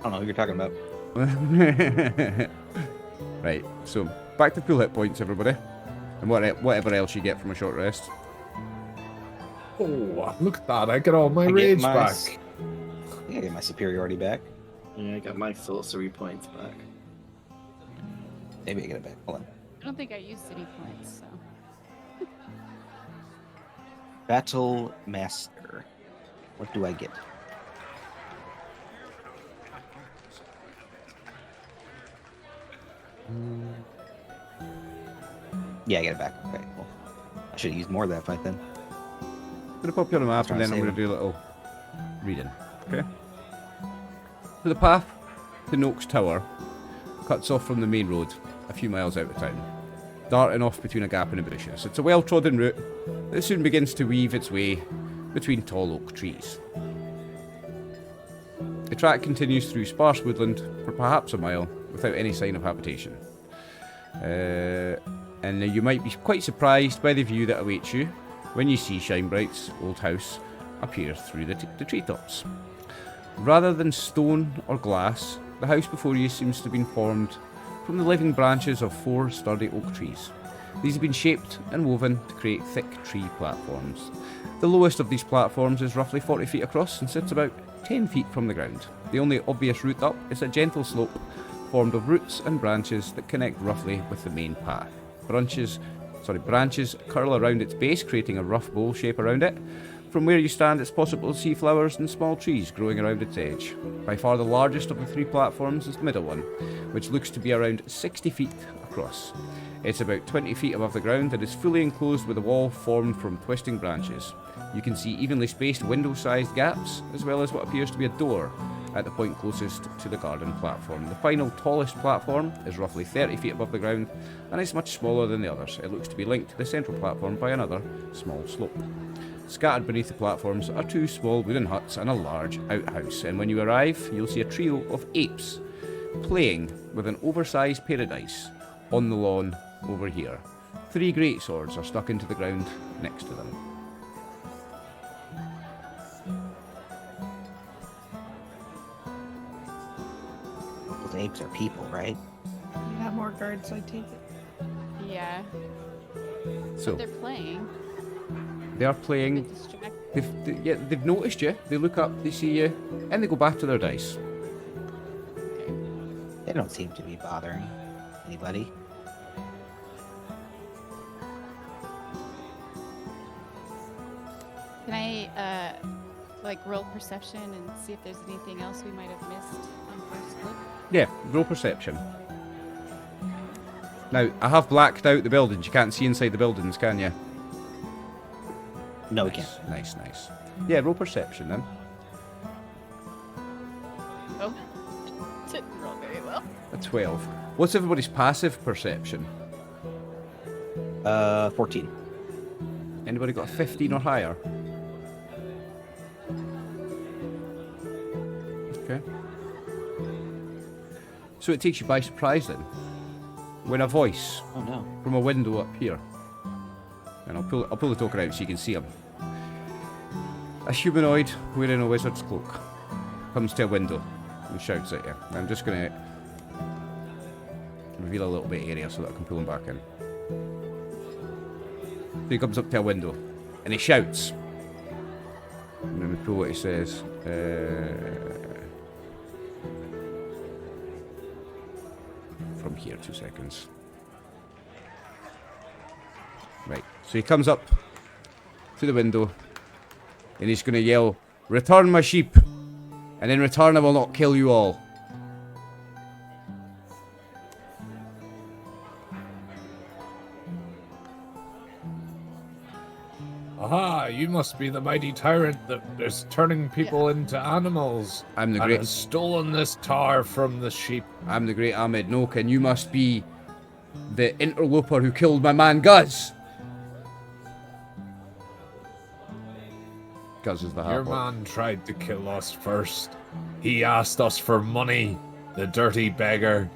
Speaker 3: don't know who you're talking about.
Speaker 1: Right, so back to full hit points, everybody, and whatever else you get from a short rest.
Speaker 5: Oh, look at that. I get all my
Speaker 3: I get
Speaker 5: rage
Speaker 3: my
Speaker 5: back.
Speaker 3: I get my superiority back.
Speaker 4: Yeah, I got my sorcery points back.
Speaker 3: Maybe I get it back. Hold on.
Speaker 6: I don't think I used any points, so.
Speaker 3: Battle Master. What do I get? Yeah, I get it back. Okay, cool. I should have used more of that fight then.
Speaker 1: I'm going to pop you on a map
Speaker 3: That's
Speaker 1: and
Speaker 3: what
Speaker 1: then
Speaker 3: I'm
Speaker 1: I'm going to do a little reading. Okay? So the path to Noake's Tower cuts off from the main road a few miles out of town, darting off between a gap in the bushes. It's a well-trodden route that soon begins to weave its way between tall oak trees. The track continues through sparse woodland for perhaps a mile without any sign of habitation. And you might be quite surprised by the view that awaits you when you see Shinebright's old house appear through the treetops. Rather than stone or glass, the house before you seems to have been formed from the living branches of 4 sturdy oak trees. These have been shaped and woven to create thick tree platforms. The lowest of these platforms is roughly 40 feet across and sits about 10 feet from the ground. The only obvious route up is a gentle slope formed of roots and branches that connect roughly with the main path. Branches curl around its base, creating a rough bowl shape around it. From where you stand, it's possible to see flowers and small trees growing around its edge. By far the largest of the 3 platforms is the middle one, which looks to be around 60 feet across. It's about 20 feet above the ground and is fully enclosed with a wall formed from twisting branches. You can see evenly spaced window-sized gaps, as well as what appears to be a door at the point closest to the garden platform. The final tallest platform is roughly 30 feet above the ground and is much smaller than the others. It looks to be linked to the central platform by another small slope. Scattered beneath the platforms are 2 small wooden huts and a large outhouse, and when you arrive, you'll see a trio of apes playing with an oversized pair of dice on the lawn over here. 3 great swords are stuck into the ground next to them.
Speaker 3: Those apes are people, right?
Speaker 2: You have more guards, I take it.
Speaker 6: Yeah.
Speaker 1: So
Speaker 6: They're playing.
Speaker 1: they are
Speaker 6: Get
Speaker 1: playing.
Speaker 6: distracted.
Speaker 1: They've noticed you. They look up, they see you, and they go back to their dice.
Speaker 3: They don't seem to be bothering anybody.
Speaker 6: Can I like roll perception and see if there's anything else we might have missed on first look?
Speaker 1: Yeah, roll perception. Now, I have blacked out the buildings. You can't see inside the buildings, can you?
Speaker 3: No, we can't.
Speaker 1: Nice, nice. Yeah, roll perception then.
Speaker 6: Oh, didn't roll very well.
Speaker 1: A 12. What's everybody's passive perception?
Speaker 3: 14.
Speaker 1: Anybody got a 15 or higher? Okay. So it takes you by surprise then, when a voice
Speaker 3: Oh no.
Speaker 1: from a window up here, and I'll pull the token out so you can see him. A humanoid wearing a wizard's cloak comes to a window and shouts at you. I'm just gonna reveal a little bit of area so that I can pull him back in. So he comes up to a window and he shouts. And let me pull what he says. From here, 2 seconds. Right, so he comes up to the window and he's going to yell, "Return my sheep, and in return I will not kill you all."
Speaker 5: Aha, you must be the mighty tyrant that is turning people into animals.
Speaker 1: I'm the
Speaker 5: and
Speaker 1: great,
Speaker 5: has stolen this tar from the sheep.
Speaker 1: I'm the great Ahmed Noake, and you must be the interloper who killed my man Guz. Guz is the
Speaker 5: Your
Speaker 1: Half-Orc.
Speaker 5: man tried to kill us first. He asked us for money, the dirty beggar.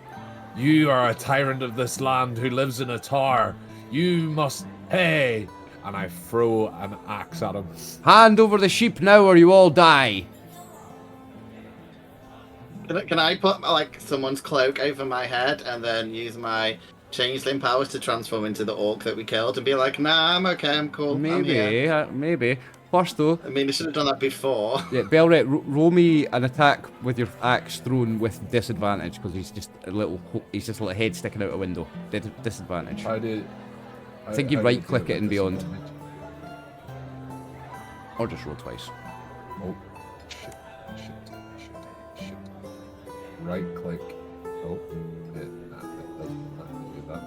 Speaker 5: You are a tyrant of this land who lives in a tower. You must pay. And I throw an axe at him.
Speaker 1: Hand over the sheep now or you all die.
Speaker 4: Can I put like someone's cloak over my head and then use my changeling powers to transform into the orc that we killed and be like, "Nah, I'm okay, I'm cool, I'm here."
Speaker 1: Maybe. First though,
Speaker 4: I mean, I should have done that before.
Speaker 1: yeah, Belret, roll me an attack with your axe thrown with disadvantage because he's just a little head sticking out a window. Disadvantage. I think you right-click it and beyond. Or just roll twice.
Speaker 5: Oh, shit. Right click. Oh, it doesn't do that.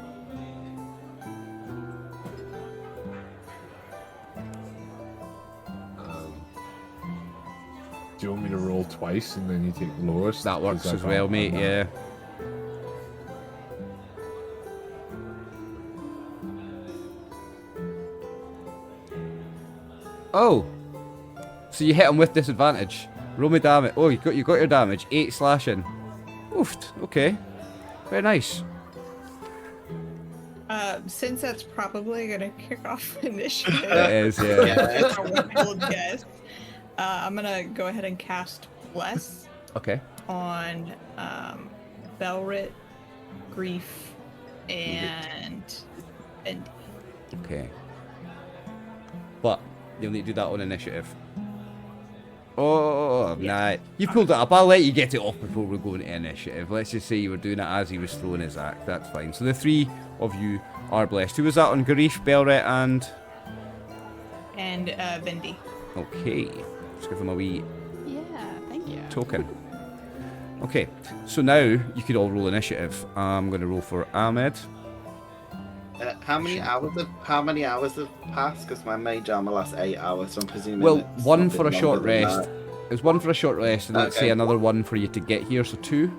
Speaker 5: Do you want me to roll twice and then you take the lowest?
Speaker 1: That works
Speaker 5: 'Cause I
Speaker 1: as well,
Speaker 5: can't
Speaker 1: mate,
Speaker 5: have
Speaker 1: yeah.
Speaker 5: that.
Speaker 1: Oh! So you hit him with disadvantage. Roll me damage. Oh, you got your damage. 8 slashing. Oofed. Okay. Very nice.
Speaker 2: Since that's probably gonna kick off initiative.
Speaker 1: It is, yeah.
Speaker 2: That's a wild guess. I'm gonna go ahead and cast Bless
Speaker 1: Okay.
Speaker 2: on Belrit, Grief, and Bendy.
Speaker 1: Okay. But you'll need to do that on initiative. Oh, nah. You pulled it up. I'll let you get it off before we go into initiative. Let's just say you were doing it as he was throwing his axe. That's fine. So the 3 of you are blessed. Who was that on Grief, Belret, and...
Speaker 2: And Bendy.
Speaker 1: Okay. Let's give him a wee
Speaker 6: Yeah, thank you.
Speaker 1: token. Okay. So now you could all roll initiative. I'm going to roll for Ahmed.
Speaker 4: How many hours have passed? Because my mage armor lasts 8 hours, so I'm presuming.
Speaker 1: Well,
Speaker 4: it's
Speaker 1: one
Speaker 4: a bit
Speaker 1: for a short
Speaker 4: longer than
Speaker 1: rest.
Speaker 4: that.
Speaker 1: It was one for a short rest, and let's say
Speaker 4: Okay.
Speaker 1: another one for you to get here, so 2.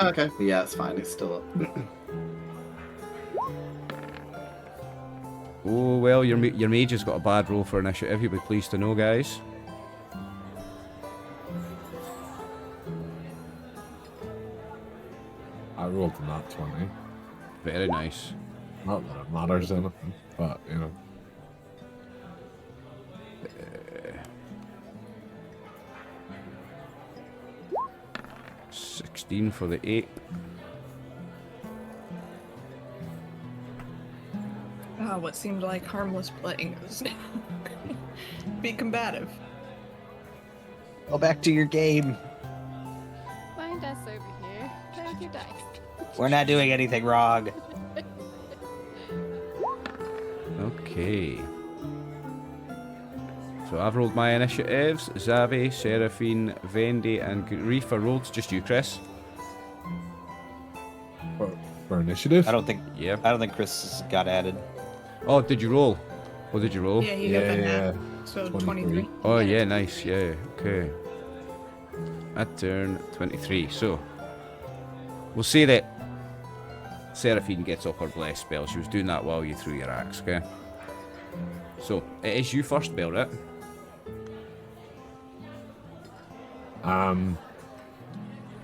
Speaker 4: Okay, yeah, it's fine. It's still up.
Speaker 1: Oh, well, your mage has got a bad roll for initiative, you'll be pleased to know, guys.
Speaker 5: I rolled a nat 20.
Speaker 1: Very nice.
Speaker 5: Not that it matters anything, but, you know.
Speaker 1: 16 for the ape.
Speaker 2: What seemed like harmless playing is now be combative.
Speaker 3: Go back to your game.
Speaker 6: Find us over here. Play with your dice.
Speaker 3: We're not doing anything wrong.
Speaker 1: Okay. So I've rolled my initiatives. Zabi, Seraphine, Vendi, and Grief are rolled. Just you, Chris.
Speaker 5: For initiative?
Speaker 3: I don't think
Speaker 1: Yeah.
Speaker 3: Chris got added.
Speaker 1: Oh, did you roll? What did you roll?
Speaker 2: Yeah, you got that
Speaker 5: Yeah.
Speaker 2: now. So
Speaker 5: 23.
Speaker 2: 23.
Speaker 1: Oh, yeah, nice. Yeah, okay. At turn 23. So, we'll say that Seraphine gets up her bless spell. She was doing that while you threw your axe, okay? So, it is you first, Belrit.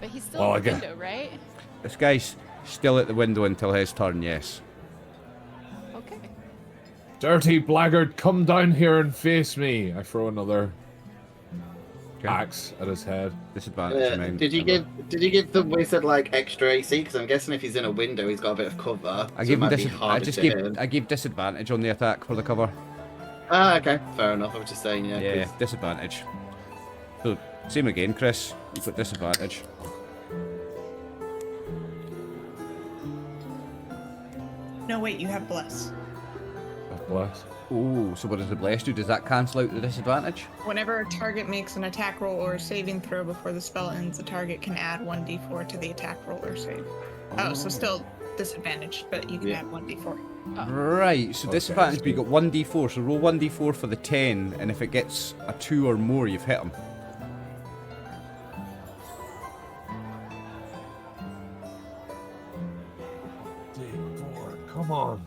Speaker 6: But he's still
Speaker 5: Well,
Speaker 6: in the
Speaker 5: again-
Speaker 6: window, right?
Speaker 1: This guy's still at the window until his turn, yes.
Speaker 6: Okay.
Speaker 5: Dirty blackguard, come down here and face me. I throw another
Speaker 1: Okay.
Speaker 5: axe at his head.
Speaker 1: Disadvantage. mine.
Speaker 4: Did you give the wizard like extra AC? Because I'm guessing if he's in a window, he's got a bit of cover.
Speaker 1: I
Speaker 4: so
Speaker 1: gave
Speaker 4: it
Speaker 1: him
Speaker 4: might be harder to hit.
Speaker 1: I gave disadvantage on the attack for the cover.
Speaker 4: Ah, okay, fair enough. I was just saying, yeah.
Speaker 1: Yeah,
Speaker 4: 'cause-
Speaker 1: disadvantage. So, same again, Chris. You've got disadvantage.
Speaker 2: No, wait, you have bless.
Speaker 5: Bless.
Speaker 1: Oh, so what does the bless do? Does that cancel out the disadvantage?
Speaker 2: Whenever a target makes an attack roll or a saving throw before the spell ends, the target can add 1d4 to the attack roll or save. Oh, so still disadvantage, but you can
Speaker 4: Yeah.
Speaker 2: add 1d4.
Speaker 1: Right, so
Speaker 5: Okay,
Speaker 1: disadvantage,
Speaker 5: that's
Speaker 1: but you got 1d4, so roll 1d4 for the 10, and if it gets a 2 or more, you've hit him.
Speaker 5: D4, come on.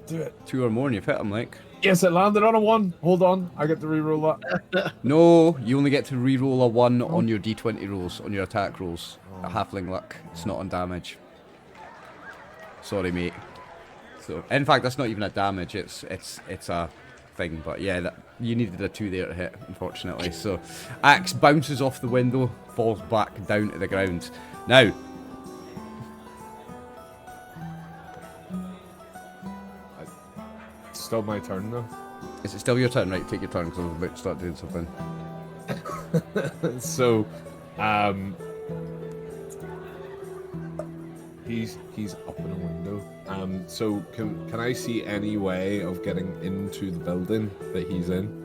Speaker 5: Do it.
Speaker 1: 2 or more and you've hit him, like.
Speaker 5: Yes, it landed on a 1. Hold on, I get to reroll that.
Speaker 1: No, you only get to re-roll a 1 on your d20 rolls, on your attack rolls. A halfling luck, it's not on damage. Sorry, mate. So, in fact, that's not even a damage, it's a thing, but yeah, you needed a 2 there to hit, unfortunately. So, axe bounces off the window, falls back down to the ground. Now,
Speaker 5: It's still my turn though.
Speaker 1: is it still your turn? Right, take your turn, because I was about to start doing something.
Speaker 5: So, he's up in a window. So can I see any way of getting into the building that he's in?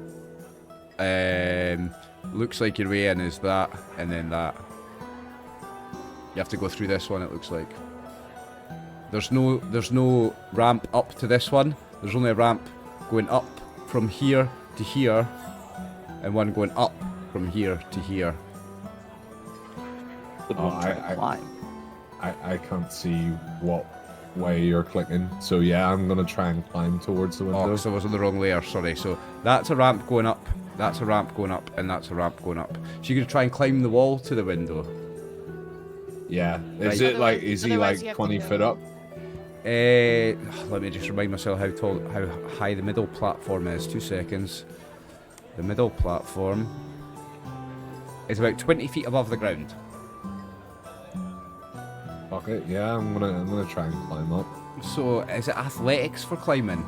Speaker 1: Looks like your way in is that, and then that. You have to go through this one, it looks like. There's no ramp up to this one. There's only a ramp going up from here to here, and one going up from here to here.
Speaker 3: But
Speaker 5: Oh,
Speaker 3: we'll try to climb.
Speaker 5: I can't see what way you're clicking. So yeah, I'm gonna try and climb towards the window.
Speaker 1: Oh, so I was on the wrong layer, sorry. So that's a ramp going up, that's a ramp going up, and that's a ramp going up. So you're gonna try and climb the wall to the window.
Speaker 5: Yeah.
Speaker 1: Right.
Speaker 5: Is it like, is he
Speaker 6: Otherwise you
Speaker 5: like
Speaker 6: have to
Speaker 5: 20
Speaker 6: go-
Speaker 5: foot up?
Speaker 1: Let me just remind myself how high the middle platform is. 2 seconds. The middle platform is about 20 feet above the ground.
Speaker 5: Fuck it. Yeah, I'm gonna try and climb up.
Speaker 1: So is it athletics for climbing?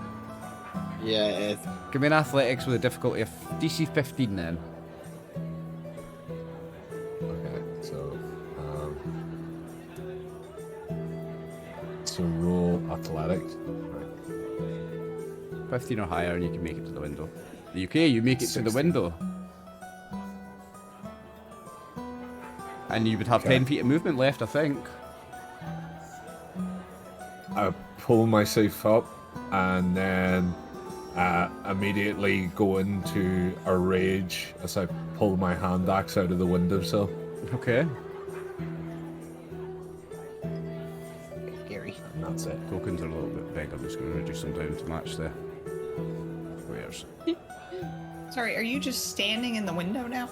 Speaker 4: Yeah, it is.
Speaker 1: Give me an athletics with a difficulty of DC 15 then.
Speaker 5: Okay, so roll athletics. Right.
Speaker 1: 15 or higher and you can make it to the window. The UK, you make it to the
Speaker 5: 16.
Speaker 1: window. And you would have
Speaker 5: Okay.
Speaker 1: 10 feet of movement left, I think.
Speaker 5: I pull myself up and then immediately go into a rage as I pull my hand axe out of the windowsill.
Speaker 1: Okay.
Speaker 3: Scary.
Speaker 5: And that's it.
Speaker 1: Tokens are a little bit big. I'm just going to reduce them down to match the squares.
Speaker 2: Sorry, are you just standing in the window now?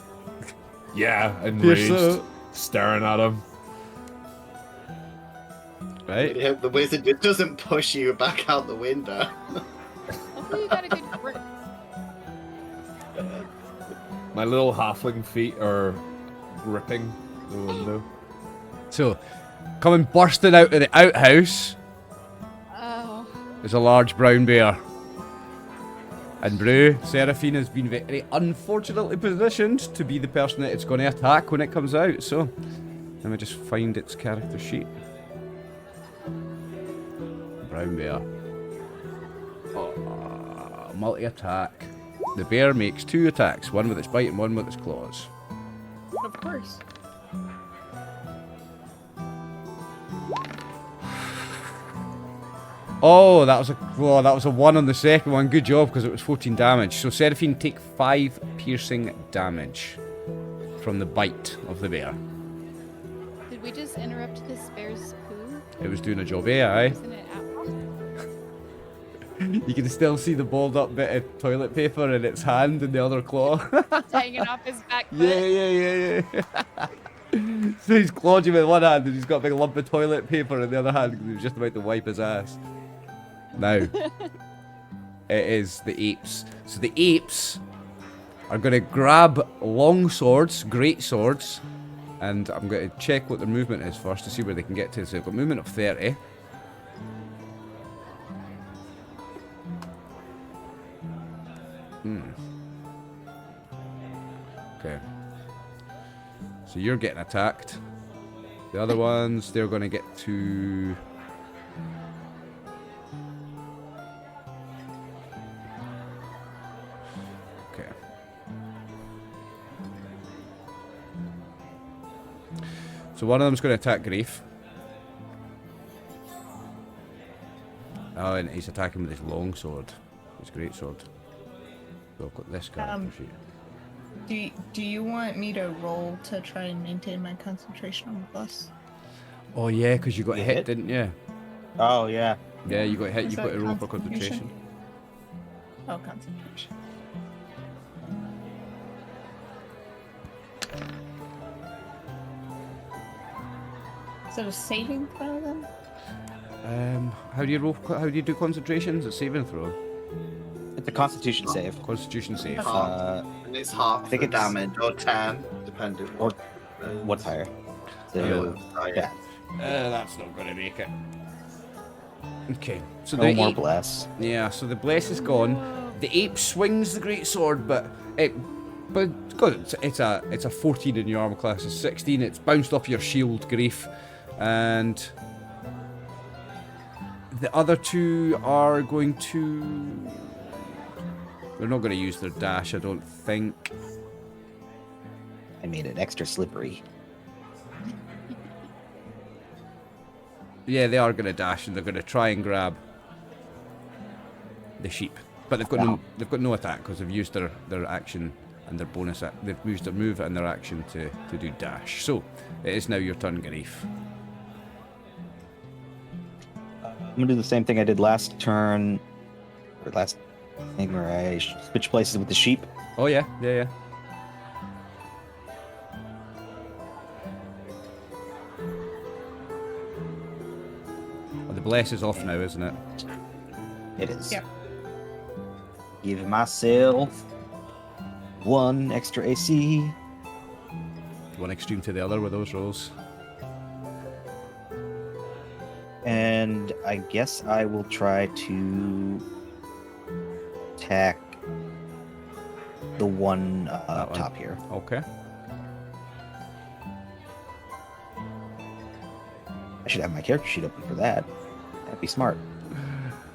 Speaker 5: Yeah,
Speaker 1: You're
Speaker 5: enraged,
Speaker 1: so-
Speaker 5: staring at him.
Speaker 1: Right?
Speaker 4: I hope the wizard just doesn't push you back out the window.
Speaker 6: Hopefully you got a good grip.
Speaker 5: My little halfling feet are gripping the window.
Speaker 1: So, coming bursting out of the outhouse
Speaker 6: Oh.
Speaker 1: is a large brown bear. And Brew, Seraphine has been very unfortunately positioned to be the person that it's going to attack when it comes out. So, let me just find its character sheet. Brown bear. Oh, multi-attack. The bear makes 2 attacks, one with its bite and one with its claws.
Speaker 2: Of course.
Speaker 1: Oh, that was a 1 on the second one. Good job, because it was 14 damage. So Seraphine take 5 piercing damage from the bite of the bear.
Speaker 6: Did we just interrupt this bear's poo?
Speaker 1: It was doing a job, aye.
Speaker 6: Isn't it apple?
Speaker 1: You can still see the balled up bit of toilet paper in its hand and the other claw.
Speaker 6: It's hanging off his back foot.
Speaker 1: Yeah. So he's clawed you with one hand and he's got a big lump of toilet paper in the other hand because he was just about to wipe his ass. Now, it is the apes. So the apes are going to grab long swords, great swords, and I'm going to check what their movement is first to see where they can get to. So they've got movement of 30. Okay. So you're getting attacked. The other ones, they're going to get to... Okay. So one of them's going to attack Grief. Oh, and he's attacking with his long sword. His great sword. So I've got this character sheet.
Speaker 2: Do you want me to roll to try and maintain my concentration on the bus?
Speaker 1: Oh yeah, because you got
Speaker 3: You
Speaker 1: hit,
Speaker 3: hit?
Speaker 1: didn't you?
Speaker 3: Oh yeah.
Speaker 1: Yeah, you got hit.
Speaker 2: Is
Speaker 1: You've got
Speaker 2: that
Speaker 1: to roll for
Speaker 2: concentration?
Speaker 1: concentration.
Speaker 2: Oh, concentration. Is it a saving throw then?
Speaker 1: How do you roll? How do you do concentrations? A saving throw.
Speaker 3: It's a Constitution save.
Speaker 1: Constitution save.
Speaker 4: And it's half
Speaker 3: I think
Speaker 4: the
Speaker 3: it's-
Speaker 4: damage, or 10, depending.
Speaker 3: Or what's higher? So, yeah.
Speaker 1: That's not going to make it. Okay, so
Speaker 3: No
Speaker 1: the
Speaker 3: more
Speaker 1: ape,
Speaker 3: bless.
Speaker 1: yeah, so the bless is gone. The ape swings the great sword, but God, it's a 14 in your armor class. It's 16. It's bounced off your shield, Grief, and the other two are going to. They're not going to use their dash, I don't think.
Speaker 3: I made it extra slippery.
Speaker 1: Yeah, they are going to dash, and they're going to try and grab the sheep, but they've got no attack because they've used their action and their bonus. They've used their move and their action to do dash. So it is now your turn, Grief.
Speaker 3: I'm gonna do the same thing I did last turn, or last thing where I switch places with the sheep.
Speaker 1: Oh yeah. Oh, the bless is off now, isn't it?
Speaker 3: It is.
Speaker 2: Yep.
Speaker 3: Give myself 1 extra AC.
Speaker 1: One extreme to the other with those rolls.
Speaker 3: And I guess I will try to attack the one up
Speaker 1: one.
Speaker 3: top here.
Speaker 1: Okay.
Speaker 3: I should have my character sheet open for that. That'd be smart.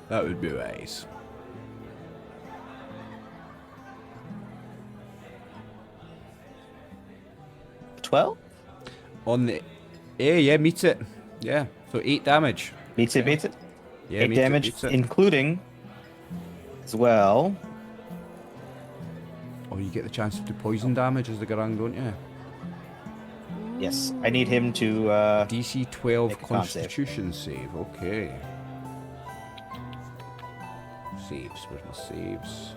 Speaker 1: That would be wise.
Speaker 3: $12?
Speaker 1: On the... Yeah, meets it. Yeah, so 8 damage.
Speaker 3: Beats it, beats it.
Speaker 1: Yeah,
Speaker 3: 8
Speaker 1: meets it,
Speaker 3: damage,
Speaker 1: beats it.
Speaker 3: including as well.
Speaker 1: Oh, you get the chance to do poison damage as the Garang, don't you?
Speaker 3: Yes, I need him to.
Speaker 1: DC 12
Speaker 3: Make a con save.
Speaker 1: Constitution save. Okay. Saves. Where's my saves?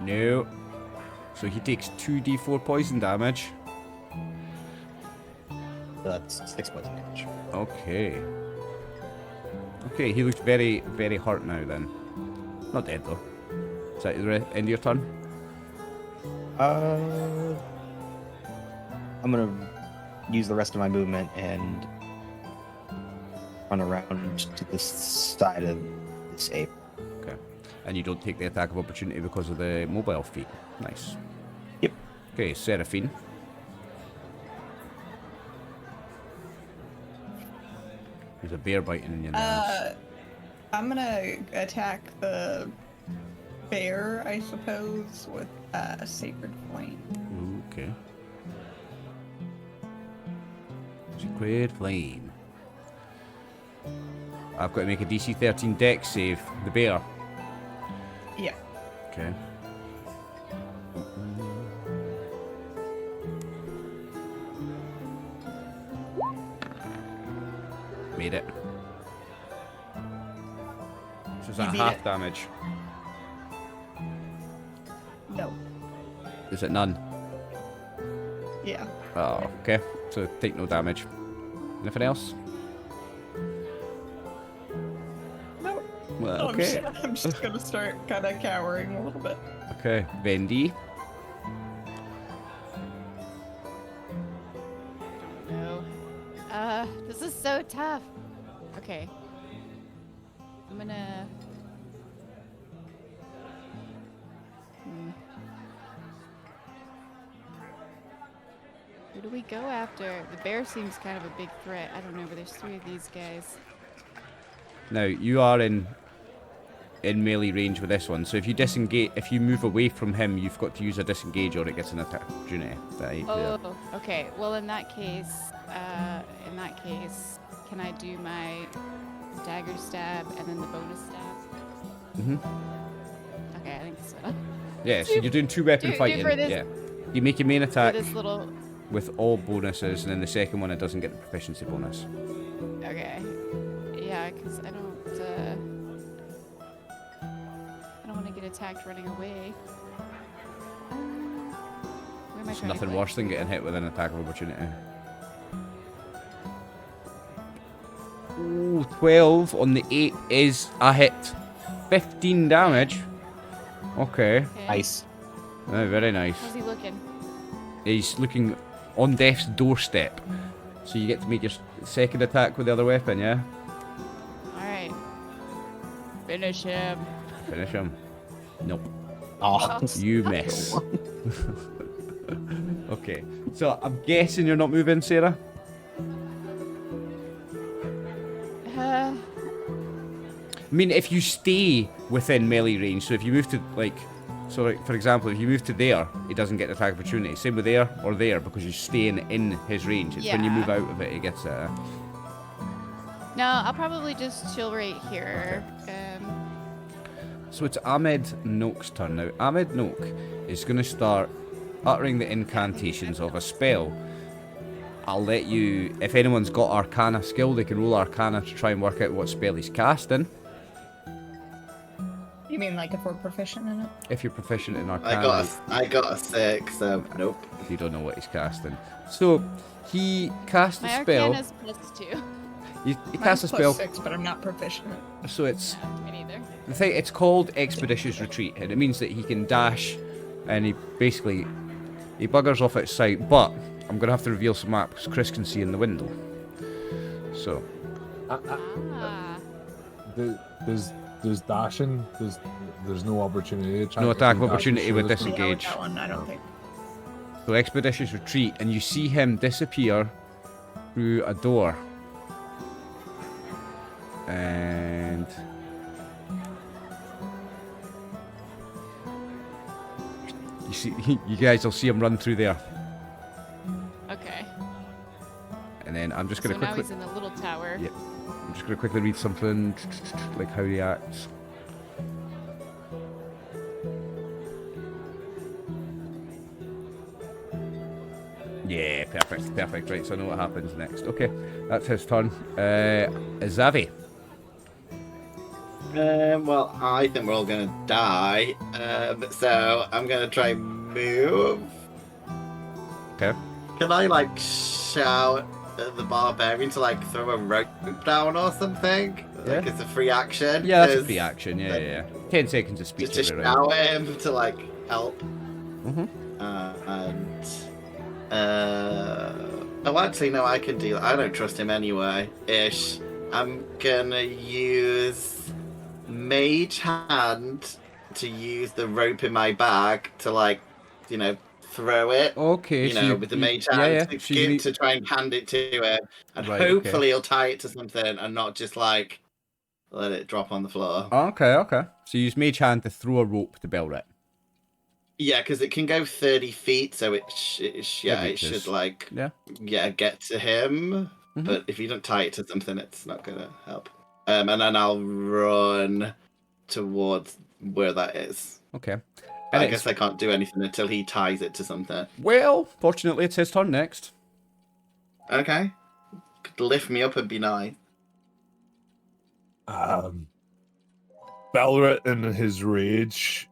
Speaker 1: No. So he takes 2d4 poison damage.
Speaker 3: So that's 6 points of damage.
Speaker 1: Okay. Okay, he looks very, very hurt now then. Not dead though. Is that the end of your turn?
Speaker 3: I'm gonna use the rest of my movement and run around to the side of this ape.
Speaker 1: Okay. And you don't take the attack of opportunity because of the mobile feat. Nice.
Speaker 3: Yep.
Speaker 1: Okay, Seraphine. There's a bear biting in your nose.
Speaker 2: I'm gonna attack the bear, I suppose, with a sacred flame.
Speaker 1: Okay. Sacred flame. I've got to make a DC 13 dex save. The bear.
Speaker 2: Yeah.
Speaker 1: Okay. Made it. So is that
Speaker 2: beat
Speaker 1: half
Speaker 2: it.
Speaker 1: damage?
Speaker 2: No.
Speaker 1: Is it none?
Speaker 2: Yeah.
Speaker 1: Oh, okay. So take no damage. Anything else?
Speaker 2: No.
Speaker 1: Well, okay.
Speaker 2: I'm just gonna start kind of cowering a little bit.
Speaker 1: Okay. Vendi.
Speaker 6: No. This is so tough. Okay. I'm gonna... Who do we go after? The bear seems kind of a big threat. I don't know, but there's 3 of these guys.
Speaker 1: Now you are in melee range with this one. So if you disengage, if you move away from him, you've got to use a disengage or it gets an attack opportunity.
Speaker 6: Oh, okay. Well, in that case, can I do my dagger stab and then the bonus stab?
Speaker 1: Mhm.
Speaker 6: Okay, I think so.
Speaker 1: Yeah. So you're doing 2 weapon fighting.
Speaker 6: for this-
Speaker 1: Yeah. You make your main
Speaker 6: For
Speaker 1: attack
Speaker 6: this little...
Speaker 1: with all bonuses, and then the second one it doesn't get the proficiency bonus.
Speaker 6: Okay. Yeah, because I don't want to get attacked running away. Where am I
Speaker 1: There's
Speaker 6: trying to
Speaker 1: nothing
Speaker 6: click?
Speaker 1: worse than getting hit with an attack of opportunity. Ooh, 12 on the 8 is a hit. 15 damage. Okay.
Speaker 6: Okay.
Speaker 3: Nice.
Speaker 1: Oh, very nice.
Speaker 6: How's he looking?
Speaker 1: He's looking on death's doorstep. So you get to make your second attack with the other weapon, yeah?
Speaker 6: Alright. Finish him.
Speaker 1: Finish him. Nope.
Speaker 3: Oh,
Speaker 1: You miss. Okay. So I'm guessing you're not moving, Sarah?
Speaker 6: Uh,
Speaker 1: I mean, if you stay within melee range, so if you move to, like, so like, for example, if you move to there, he doesn't get attack opportunity. Same with there or there, because you're staying in his range. It's when you
Speaker 6: Yeah.
Speaker 1: move out of it, he gets
Speaker 6: no, I'll probably just chill right here.
Speaker 1: So it's Ahmed Noake's turn now. Ahmed Noake is going to start uttering the incantations of a spell. I'll let you, if anyone's got Arcana skill, they can roll Arcana to try and work out what spell he's casting.
Speaker 2: You mean like if we're proficient in it?
Speaker 1: If you're proficient in Arcana,
Speaker 4: I got a 6, so nope.
Speaker 1: you don't know what he's casting. So he casts
Speaker 6: My
Speaker 1: a spell.
Speaker 6: Arcana's +2.
Speaker 1: He
Speaker 2: Mine's
Speaker 1: casts a spell.
Speaker 2: +6, but I'm not proficient.
Speaker 1: So it's
Speaker 6: Me neither.
Speaker 1: the thing. It's called Expeditious Retreat, and it means that he can dash, and he basically he buggers off outside. But I'm gonna have to reveal some maps Chris can see in the window. So
Speaker 6: Ah.
Speaker 5: Does dashing? There's no opportunity. To
Speaker 1: No attack of
Speaker 5: dash
Speaker 1: opportunity
Speaker 5: show
Speaker 1: with
Speaker 5: this
Speaker 1: this
Speaker 5: one?
Speaker 1: Engage.
Speaker 2: Yeah, with that one, I don't think.
Speaker 1: So Expeditious Retreat, and you see him disappear through a door. And you see, you guys will see him run through there.
Speaker 6: Okay.
Speaker 1: And then I'm just
Speaker 6: So
Speaker 1: gonna
Speaker 6: now
Speaker 1: quickly,
Speaker 6: he's in the little tower.
Speaker 1: Yep. I'm just gonna quickly read something like how he acts. Yeah, perfect, perfect. Right, so I know what happens next. Okay, that's his turn. Zavi.
Speaker 4: Well, I think we're all gonna die. So I'm gonna try and move.
Speaker 1: Okay.
Speaker 4: Can I like shout at the barbarian to like throw a rope down or something? Like
Speaker 1: Yeah.
Speaker 4: it's a free action.
Speaker 1: Yeah, that's a
Speaker 4: 'Cause
Speaker 1: free action. Yeah,
Speaker 4: like,
Speaker 1: yeah. 10 seconds of speech
Speaker 4: Just to
Speaker 1: every round.
Speaker 4: shout at him to like help.
Speaker 1: Mm-hmm.
Speaker 4: Oh, actually, no, I can do that. I don't trust him anyway. Ish. I'm gonna use Mage Hand to use the rope in my bag to, like, throw it.
Speaker 1: Okay, so
Speaker 4: With the Mage Hand
Speaker 1: yeah.
Speaker 4: to,
Speaker 1: So you need...
Speaker 4: to try and hand it to him. And
Speaker 1: Right, okay.
Speaker 4: hopefully he'll tie it to something and not just, like, let it drop on the floor.
Speaker 1: Okay, okay. So you use Mage Hand to throw a rope to Belrit.
Speaker 4: Yeah, because it can go 30 feet, so it
Speaker 1: reaches.
Speaker 4: should, like,
Speaker 1: Yeah.
Speaker 4: get to him.
Speaker 1: Mhm.
Speaker 4: But if you don't tie it to something, it's not going to help. And then I'll run towards where that is.
Speaker 1: Okay.
Speaker 4: I guess I can't do anything until he ties it to something.
Speaker 1: Well, fortunately, it's his turn next.
Speaker 4: Okay. Could lift me up and be nice.
Speaker 5: Belrit, in his rage,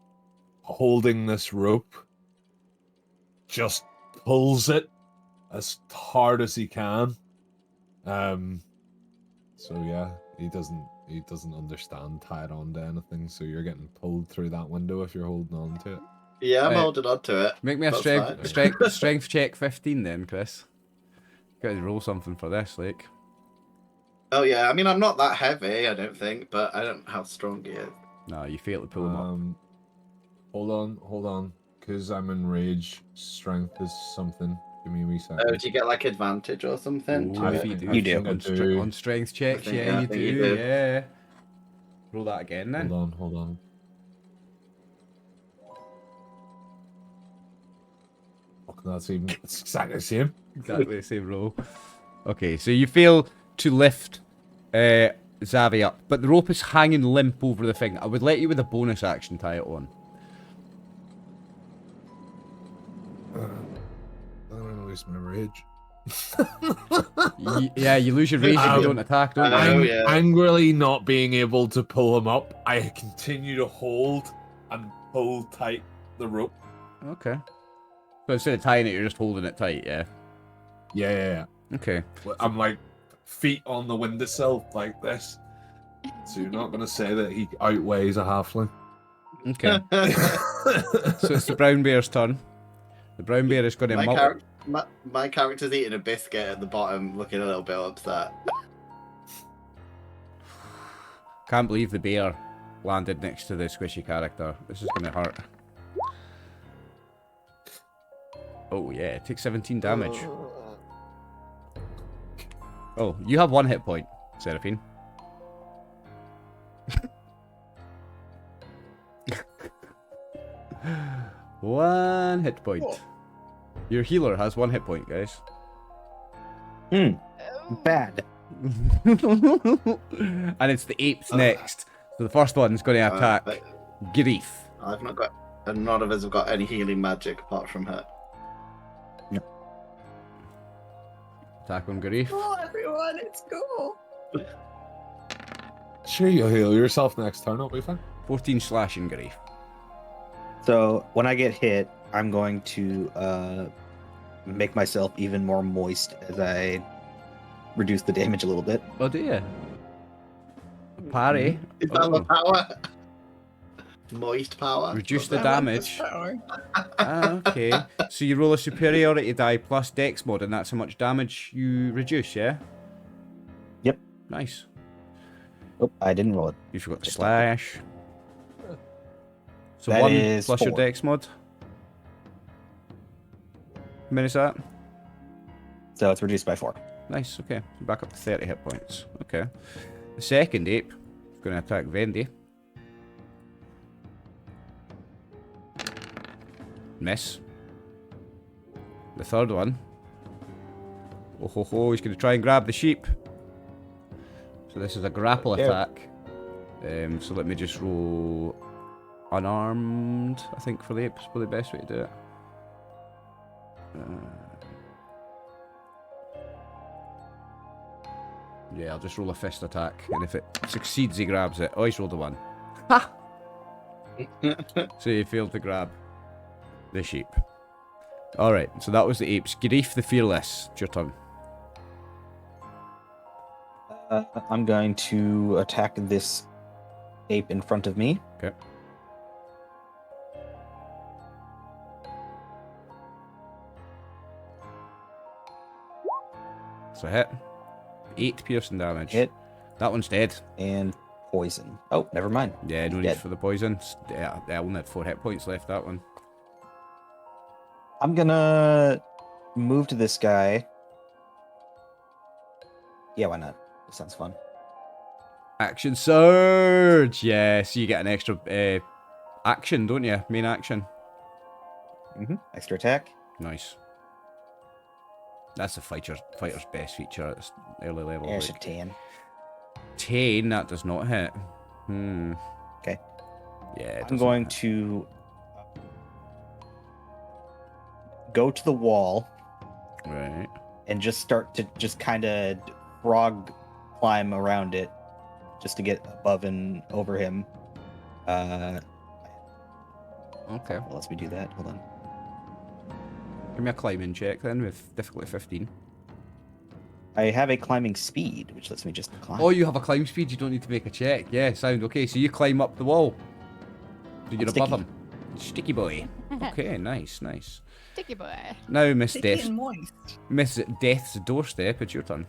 Speaker 5: holding this rope, just pulls it as hard as he can. So yeah, he doesn't understand tied on to anything, so you're getting pulled through that window if you're holding on to it.
Speaker 4: Yeah, I'm holding on to it.
Speaker 1: Make me a
Speaker 4: That's
Speaker 1: strength check 15 then, Chris. You gotta roll something for this, like.
Speaker 4: Oh yeah, I mean I'm not that heavy, I don't think, but I don't know how strong he is.
Speaker 1: No, you fail to pull him up.
Speaker 5: Hold on, because I'm in rage. Strength is something. Give me a wee second.
Speaker 4: Oh, do you get like advantage or something?
Speaker 1: Ooh,
Speaker 4: to
Speaker 1: if
Speaker 4: it?
Speaker 1: you
Speaker 5: I
Speaker 1: do.
Speaker 5: think I do.
Speaker 1: On strength checks,
Speaker 4: I think-
Speaker 1: yeah,
Speaker 4: yeah, I
Speaker 1: you
Speaker 4: think
Speaker 1: do,
Speaker 4: you do.
Speaker 1: yeah. Roll that again then.
Speaker 5: Hold on. Fucking it's exactly the same.
Speaker 1: Exactly the same roll. Okay, so you fail to lift Zavi up, but the rope is hanging limp over the thing. I would let you with a bonus action tie it on.
Speaker 5: I'm gonna lose my rage.
Speaker 1: Yeah, you lose your rage if you don't attack, don't you?
Speaker 4: Oh, yeah.
Speaker 5: Angrily not being able to pull him up, I continue to hold and pull tight the rope.
Speaker 1: Okay. So instead of tying it, you're just holding it tight, yeah?
Speaker 5: Yeah.
Speaker 1: Okay.
Speaker 5: I'm like feet on the windowsill like this. So you're not gonna say that he outweighs a halfling.
Speaker 1: Okay. So it's the brown bear's turn. The brown bear is going to
Speaker 4: my character's eating a biscuit at the bottom, looking a little bit upset.
Speaker 1: Can't believe the bear landed next to the squishy character. This is going to hurt. Oh yeah, it takes 17 damage. Oh, you have 1 hit point, Seraphine. One hit point. Your healer has 1 hit point, guys.
Speaker 3: Bad.
Speaker 1: And it's the apes next. So the first one's going to attack
Speaker 4: But
Speaker 1: Grief.
Speaker 4: I've not got, and none of us have got any healing magic apart from her.
Speaker 1: Attack on Grief.
Speaker 2: Oh, everyone, it's cool.
Speaker 5: Sure, you'll heal yourself next turn, it'll be fine.
Speaker 1: 14 slashing Grief.
Speaker 3: So when I get hit, I'm going to make myself even more moist as I reduce the damage a little bit.
Speaker 1: Oh dear. Parry.
Speaker 4: Is that the power? Moist power?
Speaker 1: Reduce the
Speaker 2: I want this
Speaker 1: damage.
Speaker 2: power.
Speaker 1: Okay. So you roll a superiority die plus dex mod, and that's how much damage you reduce, yeah?
Speaker 3: Yep.
Speaker 1: Nice.
Speaker 3: Oh, I didn't roll it.
Speaker 1: You forgot to slash. So
Speaker 3: That
Speaker 1: 1
Speaker 3: is
Speaker 1: plus your
Speaker 3: 4.
Speaker 1: dex mod. How many is that?
Speaker 3: So it's reduced by 4.
Speaker 1: Nice, okay. Back up to 30 hit points. Okay. The second ape is going to attack Vendy. Miss. The third one. Oh ho ho, he's going to try and grab the sheep. So this is a grapple attack. So let me just roll unarmed, I think, for the ape is probably the best way to do it. Yeah, I'll just roll a fist attack, and if it succeeds, he grabs it. Oh, he's rolled a 1. Ha! So he failed to grab the sheep. Alright, so that was the apes. Grief the Fearless. It's your turn.
Speaker 3: I'm going to attack this ape in front of me.
Speaker 1: Okay. So hit. 8 piercing damage.
Speaker 3: Hit.
Speaker 1: That one's dead.
Speaker 3: And poison. Oh, never mind.
Speaker 1: Yeah, no need
Speaker 3: Dead.
Speaker 1: for the poison. Yeah, I only had 4 hit points left, that one.
Speaker 3: I'm gonna move to this guy. Yeah, why not? That sounds fun.
Speaker 1: Action surge! Yeah, so you get an extra action, don't you? Main action.
Speaker 3: Extra attack.
Speaker 1: Nice. That's the fighter's best feature at this early level.
Speaker 3: Yeah,
Speaker 1: like.
Speaker 3: 10.
Speaker 1: 10, that does not hit.
Speaker 3: Okay.
Speaker 1: Yeah, it
Speaker 3: I'm
Speaker 1: doesn't
Speaker 3: going
Speaker 1: hit.
Speaker 3: to go to the wall
Speaker 1: Right.
Speaker 3: and just start to just kind of frog climb around it just to get above and over him.
Speaker 1: Okay.
Speaker 3: Well, lets me do that. Hold on.
Speaker 1: Give me a climbing check then with difficulty 15.
Speaker 3: I have a climbing speed, which lets me just climb.
Speaker 1: Oh, you have a climb speed, you don't need to make a check. Yeah, sound okay. So you climb up the wall. So you're above
Speaker 3: sticky.
Speaker 1: him. Sticky boy. Okay, nice, nice.
Speaker 6: Sticky boy.
Speaker 1: Now, Miss
Speaker 2: Sticky
Speaker 1: Death.
Speaker 2: and moist.
Speaker 1: Miss Death's doorstep, it's your turn.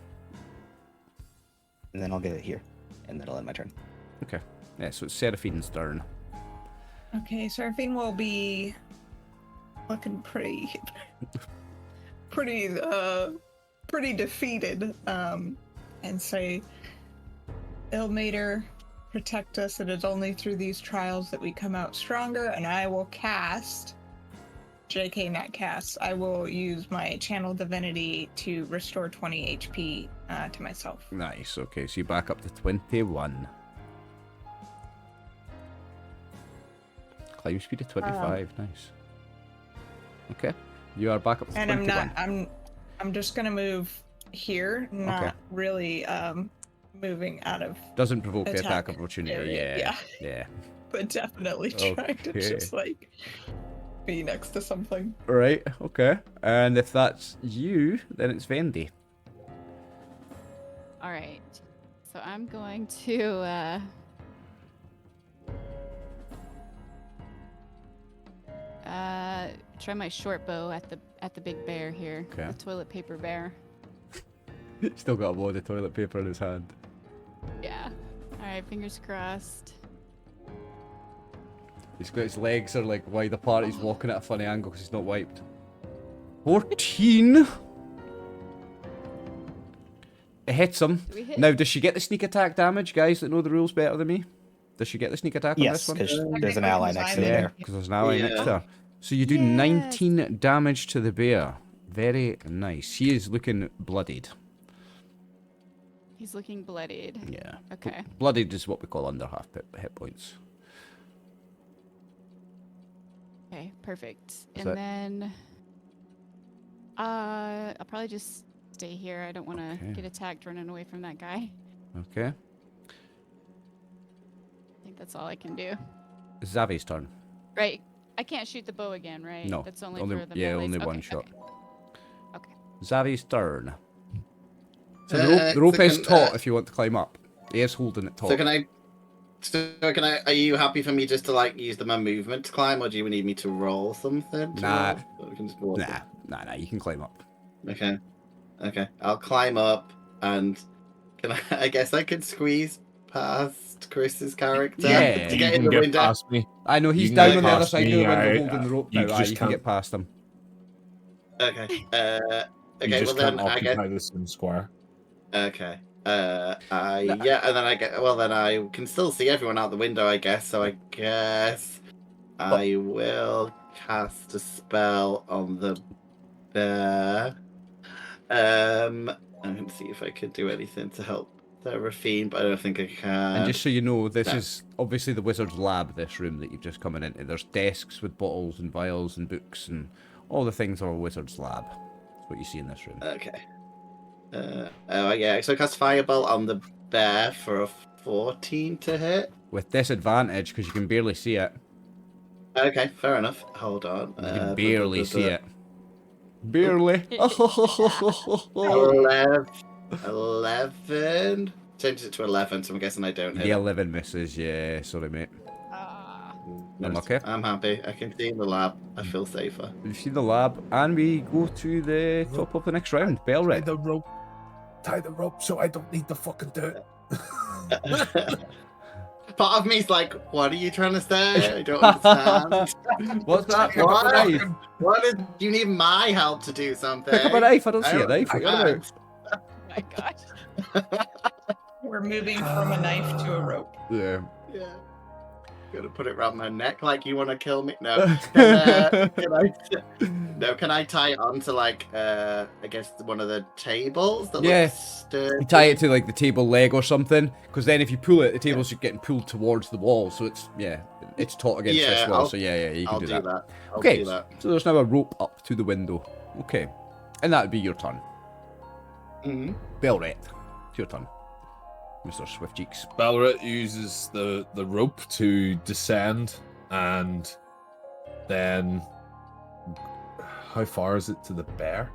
Speaker 3: And then I'll get it here. And then I'll end my turn.
Speaker 1: Okay. Yeah, so it's Seraphine's turn.
Speaker 2: Okay, Seraphine will be looking pretty defeated, and say, Ilmater, protect us. It is only through these trials that we come out stronger, and I will cast JK not cast. I will use my channel divinity to restore 20 HP to myself.
Speaker 1: Nice, okay, so you back up to 21. Climb speed of 25, nice. Okay, you are back up to
Speaker 2: And
Speaker 1: 21.
Speaker 2: I'm just gonna move here, not really moving out of,
Speaker 1: Doesn't provoke the
Speaker 2: attack
Speaker 1: attack opportunity,
Speaker 2: area,
Speaker 1: yeah.
Speaker 2: but definitely trying to
Speaker 1: Okay.
Speaker 2: just like be next to something.
Speaker 1: Right, okay. And if that's you, then it's Vendi.
Speaker 6: All right. So I'm going to try my short bow at the big bear here.
Speaker 1: Okay.
Speaker 6: The toilet paper bear.
Speaker 1: Still got a load of toilet paper in his hand.
Speaker 6: Yeah. All right, fingers crossed.
Speaker 1: He's got his legs are like wide apart, he's walking at a funny angle because he's not wiped. 14! It hits him.
Speaker 6: Do we hit?
Speaker 1: Now, does she get the sneak attack damage, guys that know the rules better than me? Does she get the sneak attack on
Speaker 3: Yes,
Speaker 1: this one?
Speaker 3: because there's an ally next to me
Speaker 1: Yeah,
Speaker 3: there.
Speaker 1: because there's an ally next
Speaker 4: Yeah.
Speaker 1: to her. So you do
Speaker 6: Yes.
Speaker 1: 19 damage to the bear. Very nice. He is looking bloodied.
Speaker 6: He's looking bloodied.
Speaker 1: Yeah.
Speaker 6: Okay.
Speaker 1: Bloodied is what we call under half hit points.
Speaker 6: Okay, perfect.
Speaker 1: that-
Speaker 6: And then I'll probably just stay here. I don't want to
Speaker 1: Okay.
Speaker 6: get attacked running away from that guy.
Speaker 1: Okay.
Speaker 6: I think that's all I can do.
Speaker 1: Zavi's turn.
Speaker 6: Right. I can't shoot the bow again, right?
Speaker 1: No,
Speaker 6: That's only,
Speaker 1: only-
Speaker 6: for the
Speaker 1: yeah,
Speaker 6: melees?
Speaker 1: only
Speaker 6: Okay,
Speaker 1: one shot.
Speaker 6: Okay.
Speaker 1: Zavi's turn. So the rope
Speaker 4: so
Speaker 1: is
Speaker 4: can,
Speaker 1: taut if you want to climb up. He is holding it taut.
Speaker 4: So can I? Are you happy for me just to like use my movement to climb, or do you need me to roll something?
Speaker 1: Nah.
Speaker 4: Or we can just walk
Speaker 1: Nah, you can climb up.
Speaker 4: Okay. I'll climb up, and can I guess I could squeeze past Chris's character
Speaker 1: Yeah,
Speaker 4: to
Speaker 5: You
Speaker 4: get
Speaker 5: can
Speaker 4: in the
Speaker 5: get
Speaker 4: window.
Speaker 5: past me.
Speaker 1: I know he's
Speaker 5: can
Speaker 1: down
Speaker 5: get
Speaker 1: on the other
Speaker 5: past
Speaker 1: side of
Speaker 5: me,
Speaker 1: the window
Speaker 5: I-
Speaker 1: holding the rope
Speaker 5: you
Speaker 1: now.
Speaker 5: just
Speaker 1: You can
Speaker 5: can't-
Speaker 1: get past him.
Speaker 4: Okay.
Speaker 5: You
Speaker 4: Okay.
Speaker 5: just
Speaker 4: Well then,
Speaker 5: can't
Speaker 4: I guess.
Speaker 5: occupy the same square.
Speaker 4: Okay. And then I get. Well, then I can still see everyone out the window, I guess. So I guess I will cast a spell on the bear. I'm gonna see if I could do anything to help Seraphine, but I don't think I can.
Speaker 1: And just so you know, this
Speaker 4: no.
Speaker 1: is obviously the wizard's lab, this room that you've just come into. There's desks with bottles and vials and books and all the things of a wizard's lab. That's what you see in this room.
Speaker 4: Okay. Oh yeah, so cast Firebolt on the bear for a 14 to hit.
Speaker 1: With disadvantage, because you can barely see it.
Speaker 4: Okay, fair enough. Hold on.
Speaker 1: You can barely see it. Barely.
Speaker 4: 11. Changes it to 11, so I'm guessing I don't hit
Speaker 1: The
Speaker 4: it.
Speaker 1: 11 misses, yeah. Sorry, mate.
Speaker 4: No,
Speaker 1: Unlucky.
Speaker 4: I'm happy. I can see in the lab. I feel safer.
Speaker 1: We've seen the lab, and we go to the top of the next round. Bell
Speaker 5: Tie
Speaker 1: rip.
Speaker 5: the rope. Tie the rope so I don't need to fucking do it.
Speaker 4: Part of me's like, what are you trying to say? I don't understand.
Speaker 1: What's that? Pick up a knife.
Speaker 4: What is? You need my help to do something.
Speaker 1: Pick up a knife. I don't see a knife.
Speaker 4: I
Speaker 1: What are you on
Speaker 6: Oh my gosh.
Speaker 2: We're moving from a knife to a rope.
Speaker 1: about? Yeah.
Speaker 4: Yeah. Gonna put it around my neck like you want to kill me? No. Can I tie it onto like I guess one of the tables? That
Speaker 1: Yeah.
Speaker 4: looks sturdy?
Speaker 1: You tie it to like the table leg or something, because then if you pull it, the table's just getting pulled towards the wall, so it's it's taut against
Speaker 4: Yeah,
Speaker 1: this wall.
Speaker 4: I'll-
Speaker 1: So yeah, you can
Speaker 4: I'll
Speaker 1: do
Speaker 4: do
Speaker 1: that.
Speaker 4: that. I'll
Speaker 1: Okay,
Speaker 4: do that.
Speaker 1: so there's now a rope up to the window. Okay, and that would be your turn.
Speaker 4: Mhm.
Speaker 1: Bellret, it's your turn, Mr. Swift Cheeks.
Speaker 5: Balrit uses the rope to descend, and then how far is it to the bear?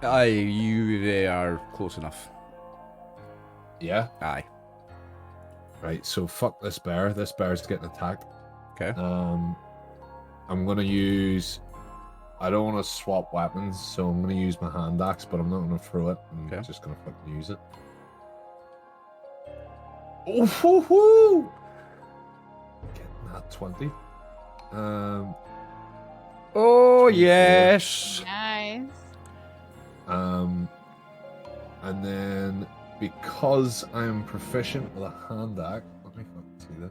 Speaker 1: Aye, you are close enough.
Speaker 5: Yeah.
Speaker 1: Aye.
Speaker 5: Right. So fuck this bear. This bear's getting attacked.
Speaker 1: Okay.
Speaker 5: I'm gonna use. I don't want to swap weapons, so I'm gonna use my hand axe, but I'm not gonna throw it. I'm
Speaker 1: Okay.
Speaker 5: just gonna fucking use it.
Speaker 1: Oh, hoo, hoo.
Speaker 5: Getting that 20.
Speaker 1: Oh yes.
Speaker 6: Nice.
Speaker 5: And then because I'm proficient with a hand axe, let me fucking see that.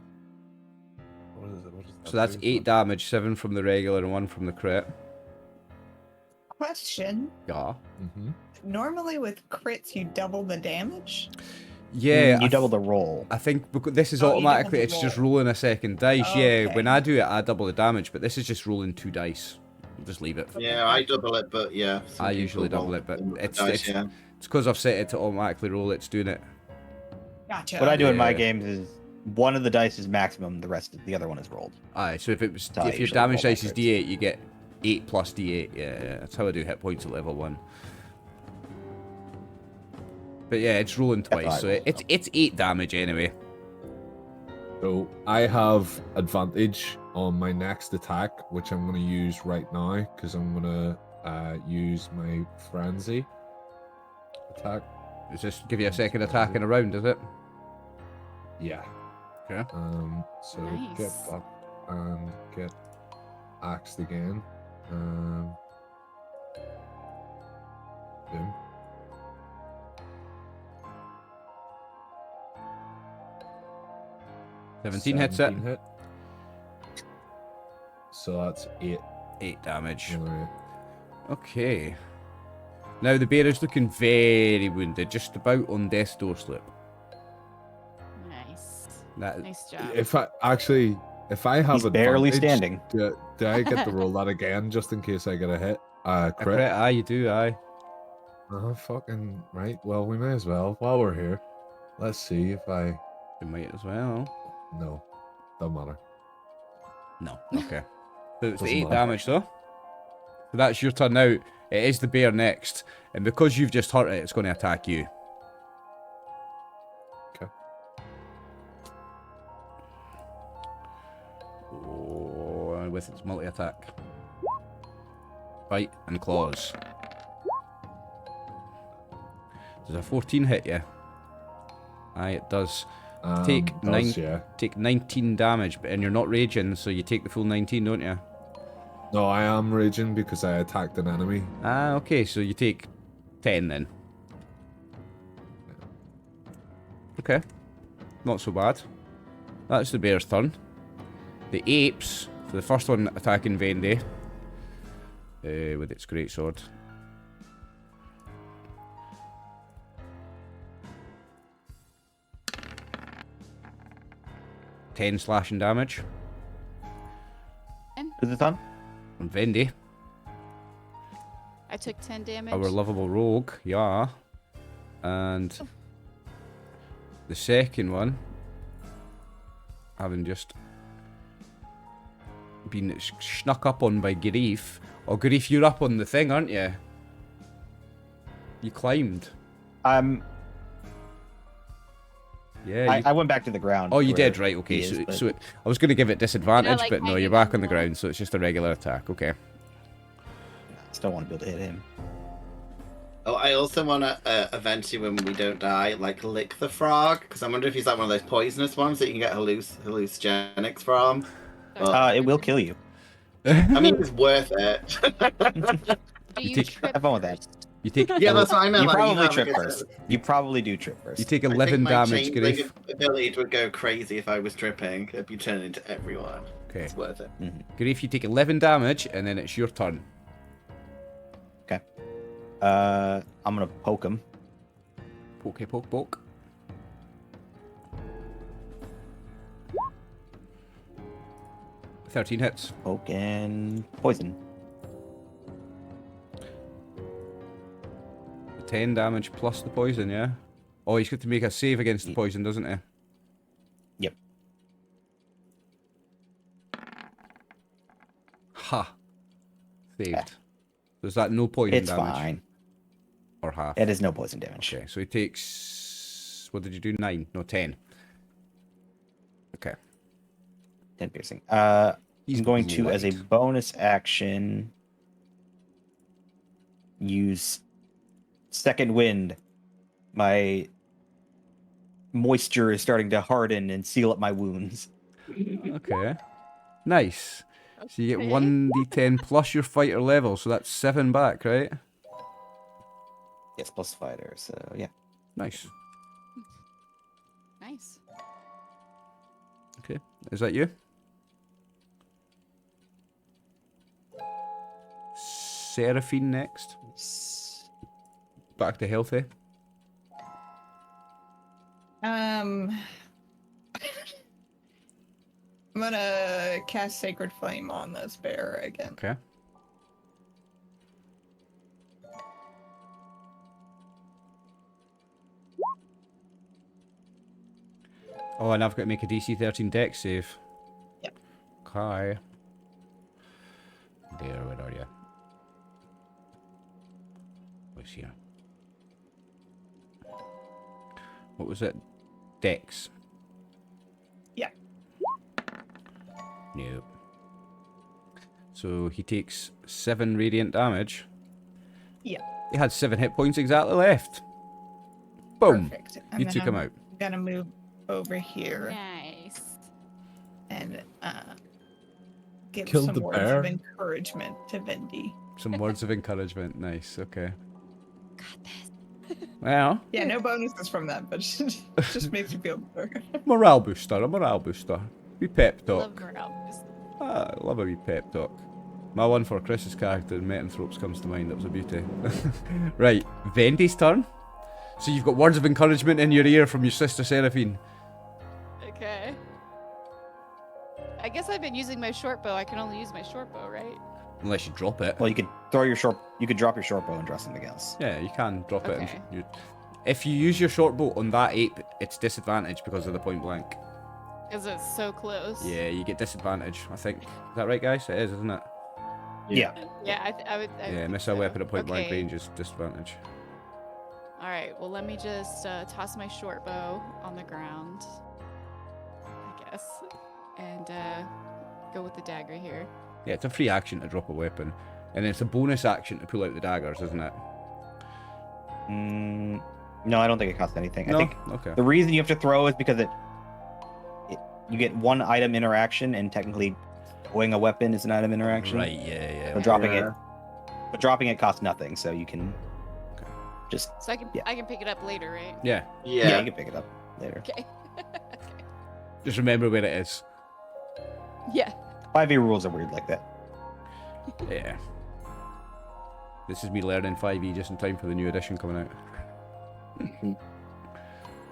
Speaker 5: What is it? What is that
Speaker 1: So that's
Speaker 5: do?
Speaker 1: 8 damage, 7 from the regular and 1 from the crit.
Speaker 2: Question.
Speaker 1: Yeah.
Speaker 5: Mm-hmm.
Speaker 2: Normally with crits, you double the damage?
Speaker 1: Yeah.
Speaker 3: You double the roll.
Speaker 1: I think because this is
Speaker 2: Oh, you double
Speaker 1: automatically,
Speaker 2: the
Speaker 1: it's just
Speaker 2: roll.
Speaker 1: rolling a second dice.
Speaker 2: Oh,
Speaker 1: Yeah,
Speaker 2: okay.
Speaker 1: when I do it, I double the damage, but this is just rolling 2 dice. I'll just leave it.
Speaker 4: Yeah, I double it, but yeah. some
Speaker 1: I
Speaker 4: people
Speaker 1: usually double
Speaker 4: roll
Speaker 1: it, but
Speaker 4: the
Speaker 1: it's
Speaker 4: dice, yeah.
Speaker 1: because I've set it to automatically roll. It's doing it.
Speaker 2: Gotcha.
Speaker 3: What I do in my
Speaker 1: Yeah.
Speaker 3: games is one of the dice is maximum, the other one is rolled.
Speaker 1: Aye. So if it was,
Speaker 3: That's how I
Speaker 1: if your
Speaker 3: usually
Speaker 1: damage
Speaker 3: roll my
Speaker 1: dice is
Speaker 3: crits.
Speaker 1: D8, you get 8 plus D8. Yeah, that's how I do hit points at level 1. But yeah, it's rolling
Speaker 3: That's how
Speaker 1: twice,
Speaker 3: I
Speaker 1: so
Speaker 3: roll,
Speaker 1: it's 8 damage anyway.
Speaker 5: So I have advantage on my next attack, which I'm going to use right now because I'm going to use my frenzy attack.
Speaker 1: Does this give you a second attack in a round? Does it?
Speaker 5: Yeah.
Speaker 1: Okay.
Speaker 5: So
Speaker 6: Nice.
Speaker 5: get up and get axed again. Boom.
Speaker 1: Seventeen hits it.
Speaker 5: Hit. So that's 8.
Speaker 1: 8 damage.
Speaker 5: Alright.
Speaker 1: Okay. Now the bear is looking very wounded, just about on death's doorstep.
Speaker 6: Nice.
Speaker 1: That,
Speaker 6: Nice job.
Speaker 5: If I have
Speaker 3: He's barely
Speaker 5: advantage,
Speaker 3: standing.
Speaker 5: do I get to roll that again just in case I get a hit?
Speaker 1: a
Speaker 5: Crit.
Speaker 1: crit, aye, you do, aye.
Speaker 5: Oh, fucking right. Well, we may as well while we're here. Let's see if I.
Speaker 1: You might as well.
Speaker 5: No, don't matter.
Speaker 1: No, okay. So it's the
Speaker 5: Doesn't
Speaker 1: 8
Speaker 5: matter.
Speaker 1: damage though. So that's your turn now. It is the bear next, and because you've just hurt it, it's going to attack you.
Speaker 5: Okay.
Speaker 1: Oh, and with its multi-attack. Bite and claws. Does a 14 hit you? Aye, it does. Take
Speaker 5: Yeah.
Speaker 1: Take 19 damage, and you're not raging, so you take the full 19, don't you?
Speaker 5: No, I am raging because I attacked an enemy.
Speaker 1: Ah, okay, so you take 10 then. Okay, not so bad. That's the bear's turn. The apes, so the first one attacking Vendy with its greatsword. Ten slashing damage
Speaker 3: Is it on?
Speaker 1: on Vendy.
Speaker 6: I took 10 damage.
Speaker 1: Our lovable rogue, yeah. And the second one, having just been snuck up on by Grief. Oh, Grief, you're up on the thing, aren't you? You climbed. Yeah.
Speaker 3: I went back to the ground.
Speaker 1: Oh, you
Speaker 3: where
Speaker 1: did, right? Okay.
Speaker 3: he is, but-
Speaker 1: So I was going to give it disadvantage,
Speaker 6: like,
Speaker 1: but no,
Speaker 6: hanging
Speaker 1: you're back
Speaker 6: on
Speaker 1: on the
Speaker 6: the wall.
Speaker 1: ground, so it's just a regular attack. Okay.
Speaker 3: I still want to be able to hit him.
Speaker 4: Oh, I also want to eventually, when we don't die, like lick the frog, because I wonder if he's like one of those poisonous ones that you can get hallucinogenics from.
Speaker 3: It will kill you.
Speaker 4: I mean, it's worth it.
Speaker 6: Do you
Speaker 1: take-
Speaker 6: trip
Speaker 3: Have fun with that.
Speaker 6: first?
Speaker 1: You take
Speaker 4: Yeah, that's what I meant.
Speaker 3: You
Speaker 4: like,
Speaker 3: probably
Speaker 4: have,
Speaker 3: trip
Speaker 4: like,
Speaker 3: first. You probably do trip first.
Speaker 1: you take
Speaker 4: I think
Speaker 1: 11
Speaker 4: my
Speaker 1: damage,
Speaker 4: chain
Speaker 1: Grief.
Speaker 4: ability would go crazy if I was tripping. It'd be turning into everyone.
Speaker 1: Okay.
Speaker 4: It's worth it.
Speaker 1: Grief, you take 11 damage, and then it's your turn.
Speaker 3: Okay. I'm gonna poke him.
Speaker 1: Poke, poke, poke. "13 hits.
Speaker 3: Poke and poison.
Speaker 1: 10 damage plus the poison, yeah? Oh, he's got to make a save against the poison, doesn't he?
Speaker 3: Yep.
Speaker 1: Ha. Saved. So is that no poison
Speaker 3: It's
Speaker 1: damage?
Speaker 3: fine.
Speaker 1: Or half?
Speaker 3: It is no poison damage.
Speaker 1: Okay, so he takes... What did you do? 9? No, 10. Okay.
Speaker 3: 10 piercing.
Speaker 1: He's
Speaker 3: I'm going to, as a
Speaker 1: light.
Speaker 3: bonus action, use Second Wind. My moisture is starting to harden and seal up my wounds.
Speaker 1: Okay. Nice. So you get
Speaker 6: Okay.
Speaker 1: 1d10 plus your fighter level, so that's 7 back, right?
Speaker 3: Yes, plus fighter, so yeah.
Speaker 1: Nice.
Speaker 6: Nice.
Speaker 1: Okay. Is that you? Seraphine next. Back to healthy.
Speaker 2: I'm gonna cast Sacred Flame on this bear again.
Speaker 1: Okay. Oh, and I've got to make a DC 13 dex save.
Speaker 2: Yep.
Speaker 1: Okay. There, where are you? What's here? What was it? Dex.
Speaker 2: Yeah.
Speaker 1: Nope. So he takes 7 radiant damage.
Speaker 2: Yeah.
Speaker 1: He had 7 hit points exactly left. Boom.
Speaker 2: Perfect.
Speaker 1: You took him out.
Speaker 2: I'm gonna move over here
Speaker 6: Nice.
Speaker 2: and give
Speaker 5: Killed
Speaker 2: some
Speaker 5: the
Speaker 2: words
Speaker 5: bear?
Speaker 2: of encouragement to Vindy.
Speaker 1: Some words of encouragement. Nice. Okay.
Speaker 6: Got this.
Speaker 1: Well,
Speaker 2: Yeah, no bonuses from that, but just makes me feel better.
Speaker 1: morale booster. A morale booster. We pep
Speaker 6: Love
Speaker 1: talk.
Speaker 6: morale boost.
Speaker 1: Ah, I love a wee pep talk. My one for Chris's character in Metanthropes comes to mind. That was a beauty. Right, Vendy's turn. So you've got words of encouragement in your ear from your sister Seraphine.
Speaker 6: Okay. I guess I've been using my short bow. I can only use my short bow, right?
Speaker 1: Unless you drop it.
Speaker 3: Well, you could drop your short bow and draw something else.
Speaker 1: Yeah, you can drop it.
Speaker 6: Okay.
Speaker 1: If you use your short bow on that ape, it's disadvantage because of the point blank.
Speaker 6: Because it's so close.
Speaker 1: Yeah, you get disadvantage, I think. Is that right, guys? It is, isn't it?
Speaker 3: Yeah.
Speaker 6: Yeah, I would.
Speaker 1: Yeah,
Speaker 6: think
Speaker 1: miss a
Speaker 6: so.
Speaker 1: weapon at point blank
Speaker 6: Okay.
Speaker 1: range is disadvantage.
Speaker 6: All right. Well, let me just toss my short bow on the ground, I guess, and go with the dagger here.
Speaker 1: Yeah, it's a free action to drop a weapon. And it's a bonus action to pull out the daggers, isn't it?
Speaker 3: No, I don't think it costs anything.
Speaker 1: No?
Speaker 3: I think
Speaker 1: Okay.
Speaker 3: the reason you have to throw is because you get one item interaction, and technically throwing a weapon is an item interaction.
Speaker 1: Right, yeah.
Speaker 3: So dropping
Speaker 4: Yeah.
Speaker 3: it costs nothing, so you can just
Speaker 6: So I can
Speaker 3: Yeah.
Speaker 6: I can pick it up later, right?
Speaker 1: Yeah,
Speaker 3: yeah, you can pick it up later.
Speaker 6: Okay.
Speaker 1: just remember where it is.
Speaker 6: Yeah.
Speaker 3: 5e rules are weird like that.
Speaker 1: Yeah. This is me learning 5e just in time for the new edition coming out.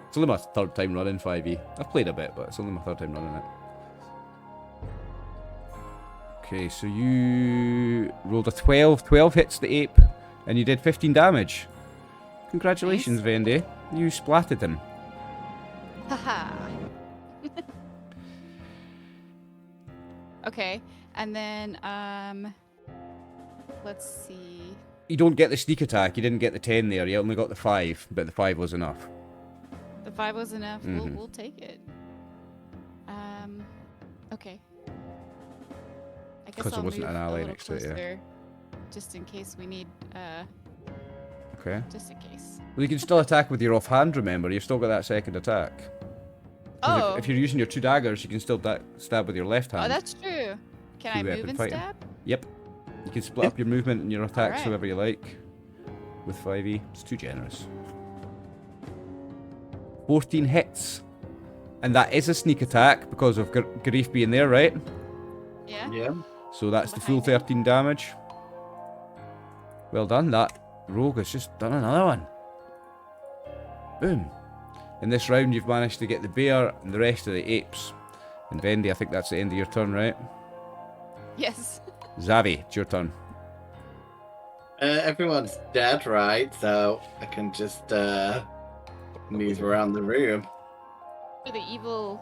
Speaker 1: It's only my third time running 5e. I've played a bit, but it's only my third time running it. Okay, so you rolled a 12. 12 hits the ape, and you did 15 damage. Congratulations, Vendy. You splatted him.
Speaker 6: Haha. Okay, and then let's see.
Speaker 1: You don't get the sneak attack. You didn't get the 10 there. You only got the 5, but the 5 was enough.
Speaker 6: The 5 was enough. We'll take it. Okay. I guess
Speaker 1: Because there
Speaker 6: I'll
Speaker 1: wasn't
Speaker 6: move
Speaker 1: an
Speaker 6: a
Speaker 1: ally
Speaker 6: little
Speaker 1: next to it, yeah.
Speaker 6: closer, just in case we need.
Speaker 1: Okay.
Speaker 6: Just in case.
Speaker 1: Well, you can still attack with your offhand, remember? You've still got that second attack. 'Cause
Speaker 6: Oh.
Speaker 1: If you're using your 2 daggers, you can still stab with your left hand.
Speaker 6: Oh, that's true. Can I
Speaker 1: Two-weapon
Speaker 6: move and
Speaker 1: fighting.
Speaker 6: stab?
Speaker 1: Yep. You can split up your movement and your attacks
Speaker 6: Alright.
Speaker 1: however you like. With 5e. It's too generous. 14 hits. And that is a sneak attack because of Grief being there, right?
Speaker 6: Yeah.
Speaker 4: Yeah.
Speaker 1: So that's the full
Speaker 6: Behind
Speaker 1: 13 damage. Well done. That rogue has just done another one. Boom. In this round, you've managed to get the bear and the rest of the apes. And Vendy, I think that's the end of your turn, right?
Speaker 6: Yes.
Speaker 1: Zavi, it's your turn.
Speaker 4: Everyone's dead, right? So I can just move around the room.
Speaker 6: For the evil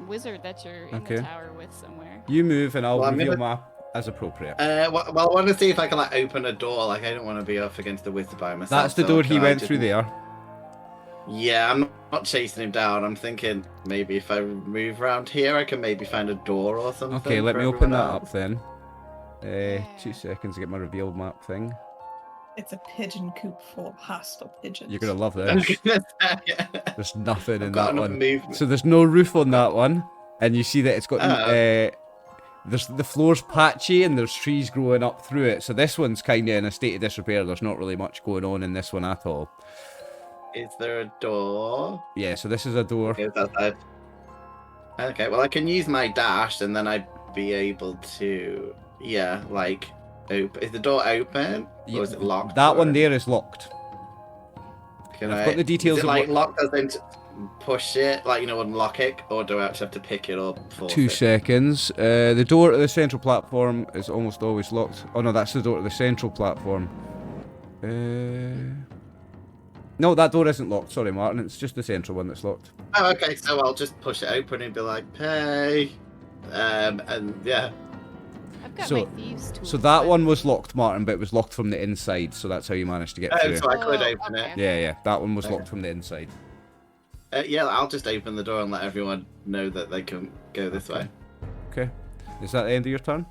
Speaker 6: wizard that you're in
Speaker 1: Okay.
Speaker 6: the tower with somewhere.
Speaker 1: You move and I'll
Speaker 4: Well, I'm
Speaker 1: reveal
Speaker 4: gonna-
Speaker 1: map as appropriate.
Speaker 4: Well, I want to see if I can like open a door. Like I don't want to be up against the wizard by myself.
Speaker 1: That's the
Speaker 4: so
Speaker 1: door he
Speaker 4: can I
Speaker 1: went
Speaker 4: just-
Speaker 1: through there.
Speaker 4: Yeah, I'm not chasing him down. I'm thinking maybe if I move around here, I can maybe find a door or something.
Speaker 1: Okay, let
Speaker 4: for
Speaker 1: me open
Speaker 4: everyone
Speaker 1: that
Speaker 4: else.
Speaker 1: up then.
Speaker 6: Yeah.
Speaker 1: 2 seconds to get my reveal map thing.
Speaker 2: It's a pigeon coop full of hostile pigeons.
Speaker 1: You're gonna love
Speaker 4: I'm
Speaker 1: this.
Speaker 4: gonna say,
Speaker 1: There's nothing in
Speaker 4: I've got
Speaker 1: that
Speaker 4: enough
Speaker 1: one.
Speaker 4: movement.
Speaker 1: So there's no roof on that one, and you see that it's got there's the floor's patchy and there's trees growing up through it. So this one's kind of in a state of disrepair. There's not really much going on in this one at all.
Speaker 4: Is there a door?
Speaker 1: Yeah, so this is a door.
Speaker 4: Okay, that's outside. Okay, well I can use my dash and then I'd be able to, yeah, like, open. Is the door open or is it locked?
Speaker 1: That one
Speaker 4: or-
Speaker 1: there is locked.
Speaker 4: Can
Speaker 1: I've got the details
Speaker 4: Is it
Speaker 1: of
Speaker 4: like
Speaker 1: what-
Speaker 4: locked as in to push it, like you know, unlock it, or do I actually have to pick it up? Force
Speaker 1: 2
Speaker 4: it?
Speaker 1: seconds. The door to the central platform is almost always locked. Oh no, that's the door to the central platform. No, that door isn't locked. Sorry, Martin. It's just the central one that's locked.
Speaker 4: Oh, okay. So I'll just push it open and be like, "Hey," and yeah.
Speaker 6: I've got
Speaker 1: So-
Speaker 6: my thieves tools.
Speaker 1: So that
Speaker 6: but-
Speaker 1: one was locked, Martin, but it was locked from the inside. So that's how you managed to get
Speaker 4: Oh,
Speaker 1: through.
Speaker 4: so I could
Speaker 6: Oh,
Speaker 4: open
Speaker 6: okay.
Speaker 4: it.
Speaker 1: Yeah, that one was
Speaker 4: Okay.
Speaker 1: locked from the inside.
Speaker 4: Yeah, I'll just open the door and let everyone know that they can go this way.
Speaker 1: Okay. Is that the end of your turn?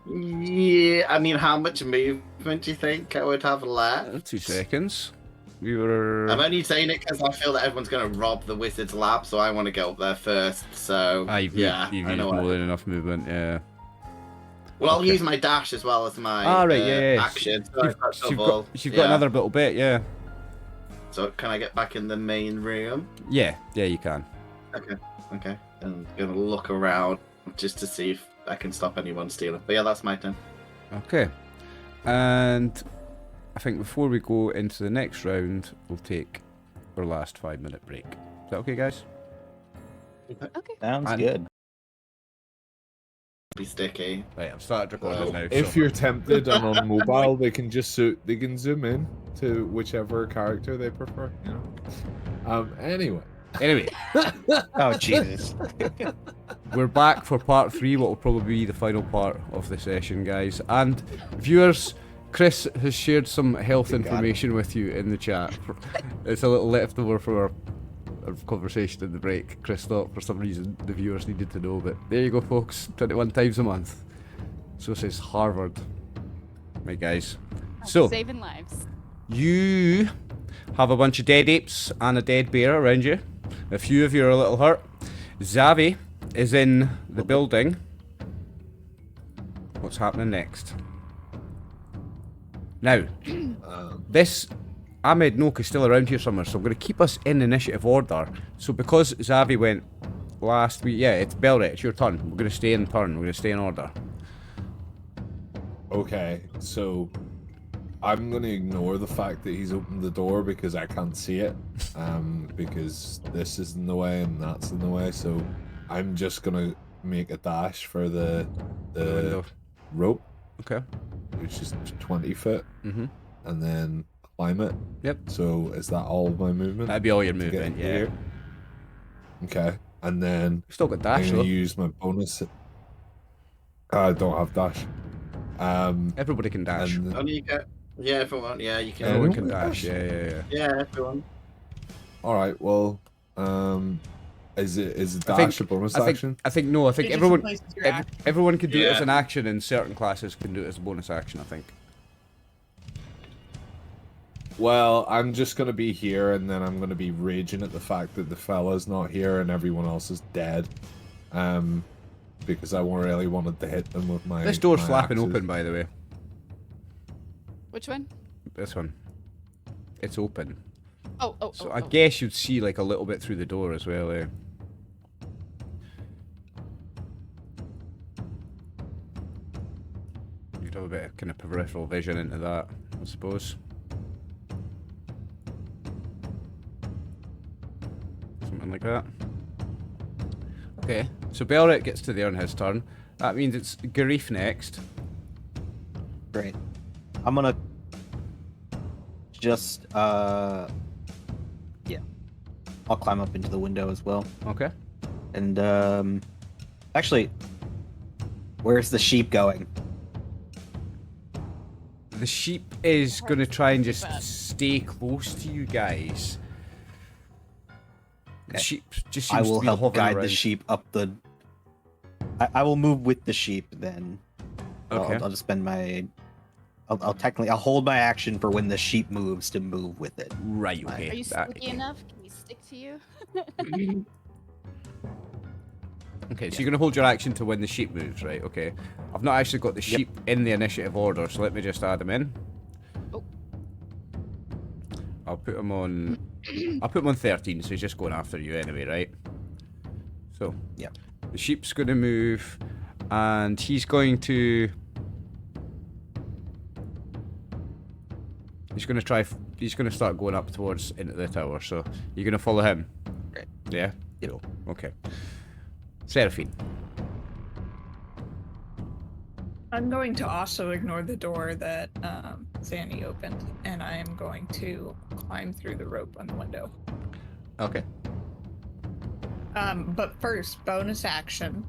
Speaker 4: Yeah, I mean, how much movement do you think I would have left?
Speaker 1: 2 seconds. We were.
Speaker 4: I'm only saying it because I feel that everyone's going to rob the wizard's lab, so I want to go up there first. So
Speaker 1: You've
Speaker 4: yeah,
Speaker 1: you've
Speaker 4: I
Speaker 1: used
Speaker 4: know.
Speaker 1: more than enough movement. Yeah.
Speaker 4: Well, I'll
Speaker 1: Okay.
Speaker 4: use my dash as well as my
Speaker 1: Right. Yeah.
Speaker 4: action. So
Speaker 1: You've,
Speaker 4: I've got
Speaker 1: you've
Speaker 4: double.
Speaker 1: got, you've got another little bit. Yeah.
Speaker 4: So can I get back in the main room?
Speaker 1: Yeah. Yeah. You can.
Speaker 4: Okay. I'm gonna look around just to see if I can stop anyone stealing. But yeah, that's my turn.
Speaker 1: Okay. And I think before we go into the next round, we'll take our last 5-minute break. Is that okay, guys?
Speaker 6: Okay.
Speaker 3: Sounds
Speaker 1: And-
Speaker 3: good.
Speaker 4: Be sticky.
Speaker 1: Right. I've started recording now.
Speaker 5: If
Speaker 1: so-
Speaker 5: you're tempted and on mobile, they can just they can zoom in to whichever character they prefer. You know. Anyway.
Speaker 1: Anyway,
Speaker 3: Oh Jesus!
Speaker 1: we're back for part 3, what will probably be the final part of the session, guys. And viewers, Chris has shared some health
Speaker 3: Good God.
Speaker 1: information with you in the chat. It's a little leftover from our conversation in the break. Chris thought for some reason the viewers needed to know, but there you go, folks. 21 times a month. So says Harvard. Right, guys. So
Speaker 6: Saving lives.
Speaker 1: you have a bunch of dead apes and a dead bear around you. A few of you are a little hurt. Zavi is in the building. What's happening next? Now, this Ahmed Noake is still around here somewhere, so I'm going to keep us in initiative order. So because Zavi went last week, yeah, it's Belret, it's your turn. We're going to stay in turn, we're going to stay in order.
Speaker 5: Okay, so I'm gonna ignore the fact that he's opened the door because I can't see it, because this is in the way and that's in the way. So I'm just gonna make a dash for the
Speaker 1: window.
Speaker 5: rope,
Speaker 1: Okay.
Speaker 5: which is 20 foot.
Speaker 1: Mm-hmm.
Speaker 5: and then climb it.
Speaker 1: Yep.
Speaker 5: So is that all of my movement?
Speaker 1: That'd be all your
Speaker 5: to get
Speaker 1: movement,
Speaker 5: into
Speaker 1: yeah.
Speaker 5: here? Okay, and then
Speaker 1: Still got
Speaker 5: I'm
Speaker 1: dash
Speaker 5: gonna
Speaker 1: though.
Speaker 5: use my bonus. I don't have dash.
Speaker 1: Everybody can dash.
Speaker 5: And
Speaker 4: Only you get. Yeah, everyone. Yeah, you can.
Speaker 1: Everyone
Speaker 5: Everyone
Speaker 1: can
Speaker 5: can
Speaker 1: dash.
Speaker 5: dash?
Speaker 1: Yeah.
Speaker 4: Yeah, everyone.
Speaker 5: all right, well, is
Speaker 1: I
Speaker 5: dash
Speaker 1: think-
Speaker 5: a bonus
Speaker 1: I think
Speaker 5: action?
Speaker 1: I think no. I think
Speaker 2: It just
Speaker 1: everyone
Speaker 2: replaces your
Speaker 1: ev-
Speaker 2: action.
Speaker 1: everyone can do it as
Speaker 4: Yeah.
Speaker 1: an action, and certain classes can do it as a bonus action. I think.
Speaker 5: Well, I'm just gonna be here, and then I'm gonna be raging at the fact that the fella's not here and everyone else is dead. Because I really wanted to hit them with my.
Speaker 1: This door's
Speaker 5: my
Speaker 1: flapping
Speaker 5: axes.
Speaker 1: open, by the way.
Speaker 6: Which one?
Speaker 1: This one. It's open.
Speaker 6: Oh.
Speaker 1: So I guess you'd see like a little bit through the door as well, eh? You'd have a bit of kind of peripheral vision into that, I suppose. Something like that. Okay, so Belric gets to there on his turn. That means it's Garif next.
Speaker 3: Great. I'm gonna just yeah. I'll climb up into the window as well.
Speaker 1: Okay.
Speaker 3: And actually, where's the sheep going?
Speaker 1: The sheep is going to try and just
Speaker 6: Bad.
Speaker 1: stay close to you guys. The
Speaker 3: Okay.
Speaker 1: sheep just
Speaker 3: I
Speaker 1: seems to
Speaker 3: will
Speaker 1: be
Speaker 3: help
Speaker 1: hovering
Speaker 3: guide
Speaker 1: around.
Speaker 3: the sheep up the. I will move with the sheep then.
Speaker 1: Okay.
Speaker 3: I'll just spend my. I'll hold my action for when the sheep moves to move with it.
Speaker 1: Right, okay.
Speaker 6: Are you
Speaker 1: that-
Speaker 6: sticky enough? Can we stick to you?
Speaker 1: Okay, so you're going to hold your action to when the sheep moves, right? Okay. I've not actually got the sheep in the initiative order, so let me just add them in.
Speaker 6: Oh.
Speaker 1: I'll put him on... I'll put him on 13, so he's just going after you anyway, right? So...
Speaker 3: Yep.
Speaker 1: The sheep's going to move, and he's going to... He's going to try... He's going to start going up towards into the tower, so you're going to follow him?
Speaker 3: Right.
Speaker 1: Yeah?
Speaker 3: Yep.
Speaker 1: Cool. Okay. Seraphine.
Speaker 2: I'm going to also ignore the door that Zanny opened, and I am going to climb through the rope on the window.
Speaker 1: Okay.
Speaker 2: But first, bonus action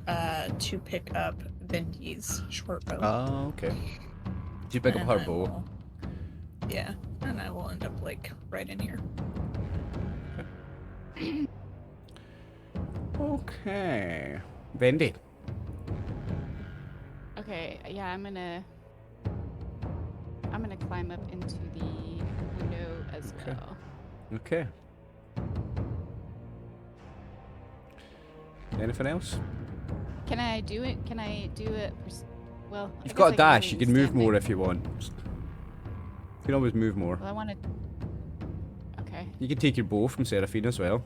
Speaker 2: to pick up Vindy's short bow.
Speaker 1: Oh, okay. Did you pick up
Speaker 2: And
Speaker 1: her
Speaker 2: I
Speaker 1: bow?
Speaker 2: will- Yeah, and I will end up like right in here.
Speaker 1: Okay. Bendy.
Speaker 6: Okay, yeah, I'm gonna climb up into the window as
Speaker 1: Okay.
Speaker 6: well.
Speaker 1: Okay. Anything else?
Speaker 6: Can I do it? Can I do it? Well, I
Speaker 1: You've
Speaker 6: guess
Speaker 1: got
Speaker 6: I
Speaker 1: a
Speaker 6: can
Speaker 1: dash.
Speaker 6: do
Speaker 1: You can move
Speaker 6: standing.
Speaker 1: more if you want. You can always move more.
Speaker 6: Well, I want to. Okay.
Speaker 1: You can take your bow from Seraphine as well.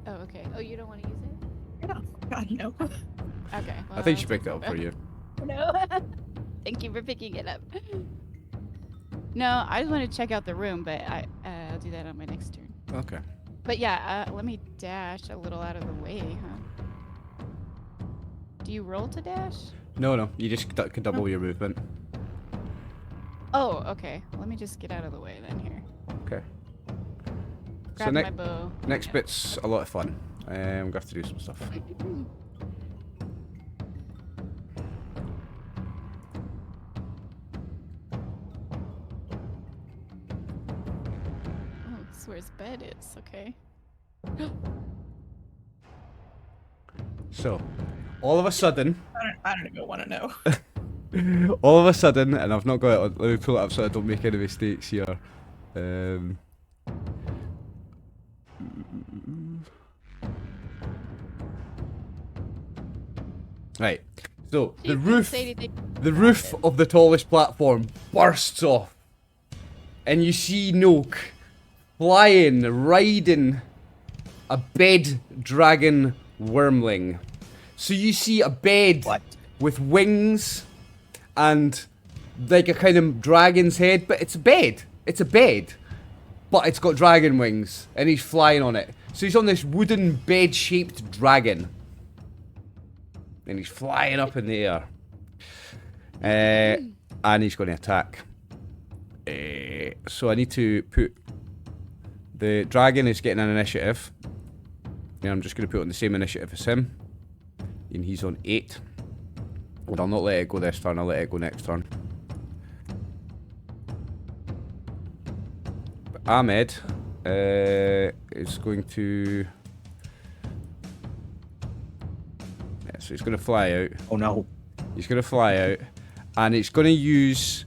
Speaker 6: Oh, okay. Oh, you don't want to use it?
Speaker 2: Yeah, God no.
Speaker 6: Okay.
Speaker 1: I think she picked it up for you.
Speaker 6: No. Thank you for picking it up. No, I just want to check out the room, but I'll do that on my next turn.
Speaker 1: Okay.
Speaker 6: But yeah, let me dash a little out of the way, huh? Do you roll to dash?
Speaker 1: No. You just can double your movement.
Speaker 6: Oh, okay. Let me just get out of the way then here.
Speaker 1: Okay.
Speaker 6: Grab
Speaker 1: so
Speaker 6: my bow.
Speaker 1: next
Speaker 6: Yeah.
Speaker 1: bit's a lot of fun. I'm gonna have to do some stuff.
Speaker 6: Oh, this is where his bed is. Okay.
Speaker 1: So, all of a sudden,
Speaker 2: I don't even want to know.
Speaker 1: all of a sudden, and I've not got it on, let me pull it up so I don't make any mistakes here. Right, so
Speaker 6: You
Speaker 1: the
Speaker 6: didn't
Speaker 1: roof,
Speaker 6: say anything
Speaker 1: the
Speaker 6: about
Speaker 1: roof
Speaker 6: it.
Speaker 1: of the tallest platform bursts off, and you see Noake flying, riding a bed dragon wormling. So you see a bed
Speaker 3: What?
Speaker 1: with wings and like a kind of dragon's head, but it's a bed. It's a bed, but it's got dragon wings, and he's flying on it. So he's on this wooden bed-shaped dragon, and he's flying up in the air. And he's going to attack. So I need to put... The dragon is getting an initiative. And I'm just going to put on the same initiative as him. And he's on 8. But I'll not let it go this turn, I'll let it go next turn. But Ahmed is going to... Yeah, so he's going to fly out.
Speaker 3: Oh no.
Speaker 1: He's going to fly out. And it's going to use...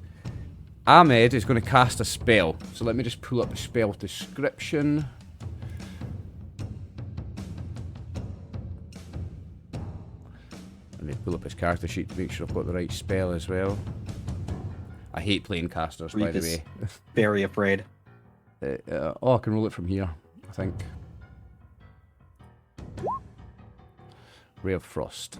Speaker 1: Ahmed is going to cast a spell. So let me just pull up the spell description. Let me pull up his character sheet to make sure I've got the right spell as well. I hate playing casters, by the way.
Speaker 3: Very afraid.
Speaker 1: Oh, I can roll it from here, I think. Ray of Frost.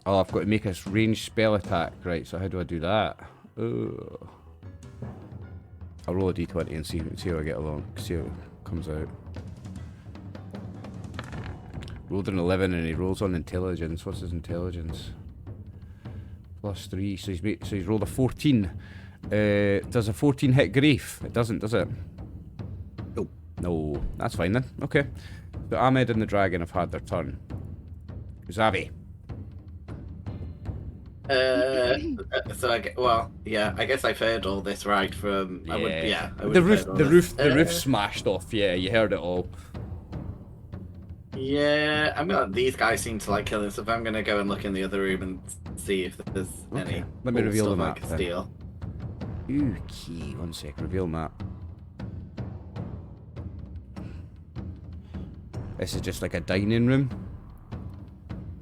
Speaker 1: Oh, I've got to make a ranged spell attack. Right, so how do I do that? Ugh. I'll roll a d20 and see how I get along. See how it comes out. Rolled an 11 and he rolls on intelligence. What's his intelligence? +3. So he's rolled a 14. Does a 14 hit grief? It doesn't, does it?
Speaker 3: Nope.
Speaker 1: No. That's fine then. Okay. But Ahmed and the dragon have had their turn. Zavi.
Speaker 4: So I guess I've heard all this right from.
Speaker 1: Yeah. The roof smashed off. Yeah, you heard it all.
Speaker 4: Yeah, these guys seem to like killing stuff. I'm gonna go and look in the other room and see if there's any.
Speaker 1: Let me reveal the
Speaker 4: stuff I
Speaker 1: map.
Speaker 4: can steal.
Speaker 1: Okay, 1 sec. Reveal map. This is just like a dining room.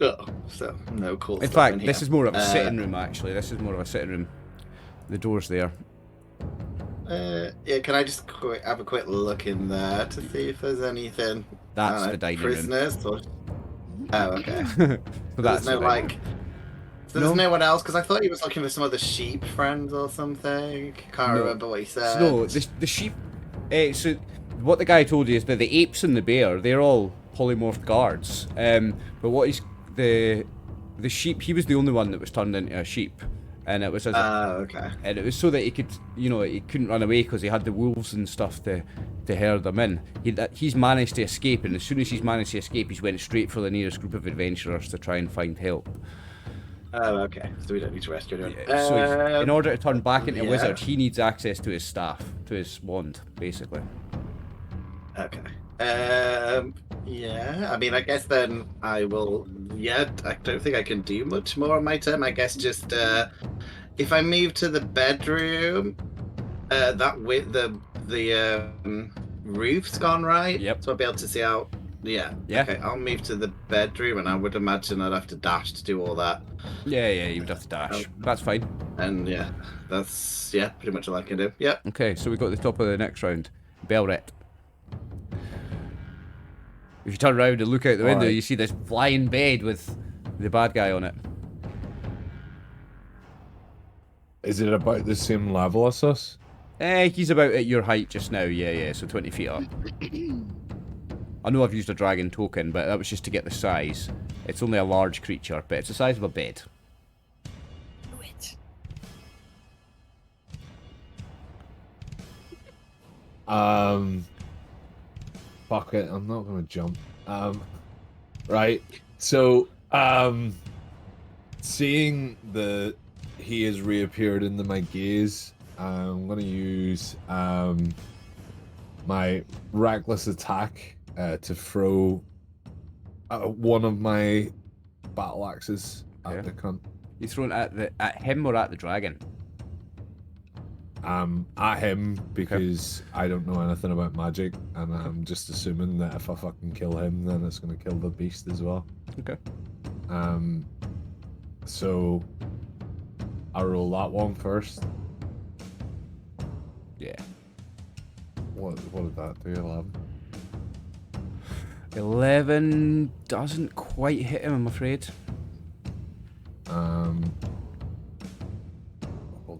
Speaker 4: Oh, so no cool
Speaker 1: In
Speaker 4: stuff
Speaker 1: fact,
Speaker 4: in here.
Speaker 1: this is more of a sitting room, actually. This is more of a sitting room. The door's there.
Speaker 4: Yeah, can I just have a quick look in there to see if there's anything?
Speaker 1: That's the dining room.
Speaker 4: Prisoners? Or... Oh, okay.
Speaker 1: So that's
Speaker 4: there's no,
Speaker 1: the
Speaker 4: like... So there's no one else? Because I thought he was looking for some other sheep friends or something. Can't remember what he said.
Speaker 1: No, the sheep... so what the guy told you is that the apes and the bear, they're all polymorphed guards. But what he's... The sheep, he was the only one that was turned into a sheep. And it was
Speaker 4: okay.
Speaker 1: And it was so that he could, he couldn't run away because he had the wolves and stuff to herd them in. He's managed to escape, and as soon as he's managed to escape, he's went straight for the nearest group of adventurers to try and find help.
Speaker 4: Oh, okay. So we don't need to rescue anyone.
Speaker 1: So in order to turn back into a wizard, he needs access to his staff, to his wand, basically.
Speaker 4: Okay. Yeah, I guess then I will. Yeah, I don't think I can do much more on my turn. I guess just if I move to the bedroom, that with the roof's gone, right?
Speaker 1: Yep.
Speaker 4: So I'll be able to see out. Yeah. Okay, I'll move to the bedroom, and I would imagine I'd have to dash to do all that.
Speaker 1: Yeah, you would have to dash. That's fine.
Speaker 4: And yeah, that's pretty much all I can do. Yep.
Speaker 1: Okay, so we got the top of the next round. Belret. If you turn around and look out the window, you see this flying bed with the bad guy on it.
Speaker 5: Is it about the same level as us?
Speaker 1: He's about at your height just now, yeah, so 20 feet up. I know I've used a dragon token, but that was just to get the size. It's only a large creature, but it's the size of a bed.
Speaker 2: Do it.
Speaker 5: Fuck it, I'm not gonna jump. Right. So, seeing that he has reappeared into my gaze, I'm gonna use my reckless attack to throw one of my battle axes at the cunt.
Speaker 1: You throwing at him or at the dragon?
Speaker 5: At him, because I don't know anything about magic, and I'm just assuming that if I fucking kill him, then it's gonna kill the beast as well.
Speaker 1: Okay.
Speaker 5: So I roll that one first.
Speaker 1: Yeah.
Speaker 5: What did that do? 11.
Speaker 1: 11 doesn't quite hit him, I'm afraid.
Speaker 5: Hold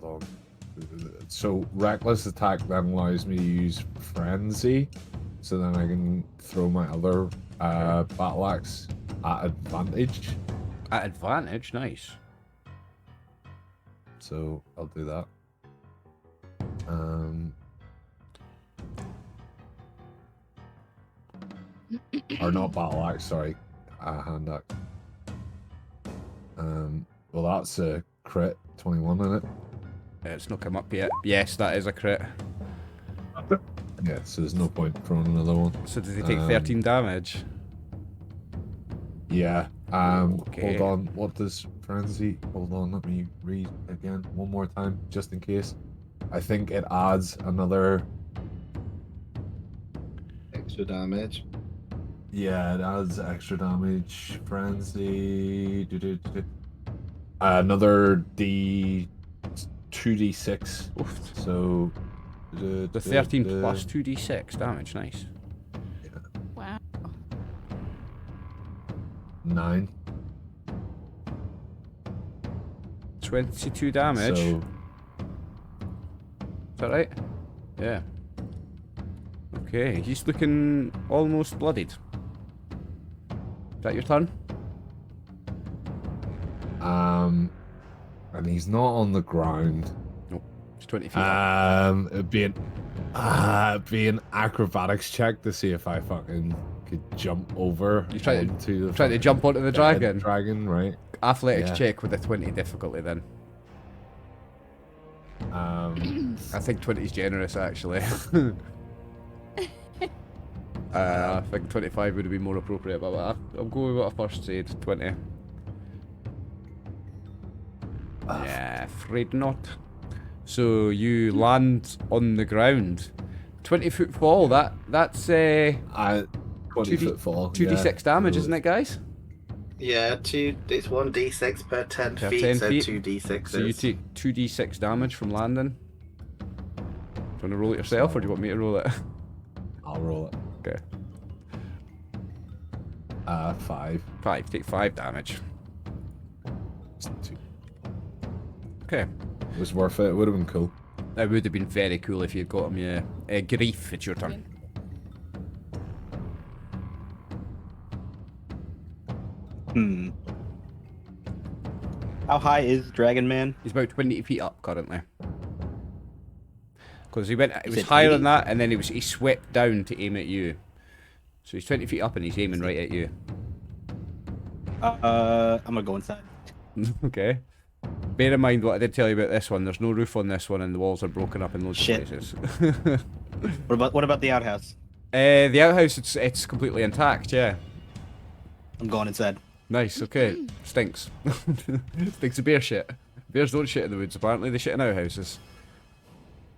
Speaker 5: on. So reckless attack then allows me to use frenzy, so then I can throw my other battle axe at advantage.
Speaker 1: At advantage, nice.
Speaker 5: So I'll do that. Or not battle axe, sorry. Hand axe. Well, that's a crit. 21 in it.
Speaker 1: It's not come up yet. Yes, that is a crit.
Speaker 5: Yeah, so there's no point throwing another one.
Speaker 1: So does he take 13 damage?
Speaker 5: Yeah.
Speaker 1: Okay.
Speaker 5: Hold on. What does frenzy? Hold on. Let me read again one more time, just in case. I think it adds another.
Speaker 4: Extra damage.
Speaker 5: Yeah, it adds extra damage. Frenzy. Another 2d6.
Speaker 1: Oof.
Speaker 5: So.
Speaker 1: The 13 plus 2d6 damage, nice.
Speaker 6: Wow.
Speaker 5: 9.
Speaker 1: 22 damage.
Speaker 5: So.
Speaker 1: Is that right? Yeah. Okay, he's looking almost bloodied. Is that your turn?
Speaker 5: And he's not on the ground.
Speaker 1: Nope. He's 20 feet up.
Speaker 5: It'd be an acrobatics check to see if I fucking could jump over.
Speaker 1: You try
Speaker 5: to
Speaker 1: to jump onto the dragon.
Speaker 5: Dragon, right?
Speaker 1: Athletics
Speaker 5: Yeah.
Speaker 1: check with a 20 difficulty then. I think 20 is generous actually. I think 25 would have been more appropriate, but I'll go with what I first said, 20. Yeah, afraid not. So you land on the ground. 20-foot fall, that's
Speaker 5: 20
Speaker 1: 2D
Speaker 5: foot fall.
Speaker 1: 2d6 damage, isn't it, guys?
Speaker 4: Yeah, it's 1d6 per 10
Speaker 1: Per
Speaker 4: feet,
Speaker 1: 10
Speaker 4: so
Speaker 1: feet.
Speaker 4: 2d6.
Speaker 1: So you take 2d6 damage from landing. Do you want to roll it yourself, or do you want me to roll it?
Speaker 5: I'll roll it.
Speaker 1: Okay.
Speaker 5: 5.
Speaker 1: 5, take 5 damage.
Speaker 5: It's 2.
Speaker 1: Okay.
Speaker 5: It was worth it. It would have been cool.
Speaker 1: That would have been very cool if you'd got him, yeah. Grief, it's your turn.
Speaker 3: How high is Dragon Man?
Speaker 1: He's about 20 feet up currently. Because he was
Speaker 3: said
Speaker 1: higher
Speaker 3: 80?
Speaker 1: than that, and then he swept down to aim at you. So he's 20 feet up and he's aiming right at you.
Speaker 3: I'm gonna go inside.
Speaker 1: Okay. Bear in mind what I did tell you about this one. There's no roof on this one, and the walls are broken up in loads
Speaker 3: Shit.
Speaker 1: of places.
Speaker 3: What about the outhouse?
Speaker 1: The outhouse, it's completely intact, yeah.
Speaker 3: I'm going inside.
Speaker 1: Nice, okay. Stinks. Stinks of bear shit. Bears don't shit in the woods, apparently. They shit in outhouses.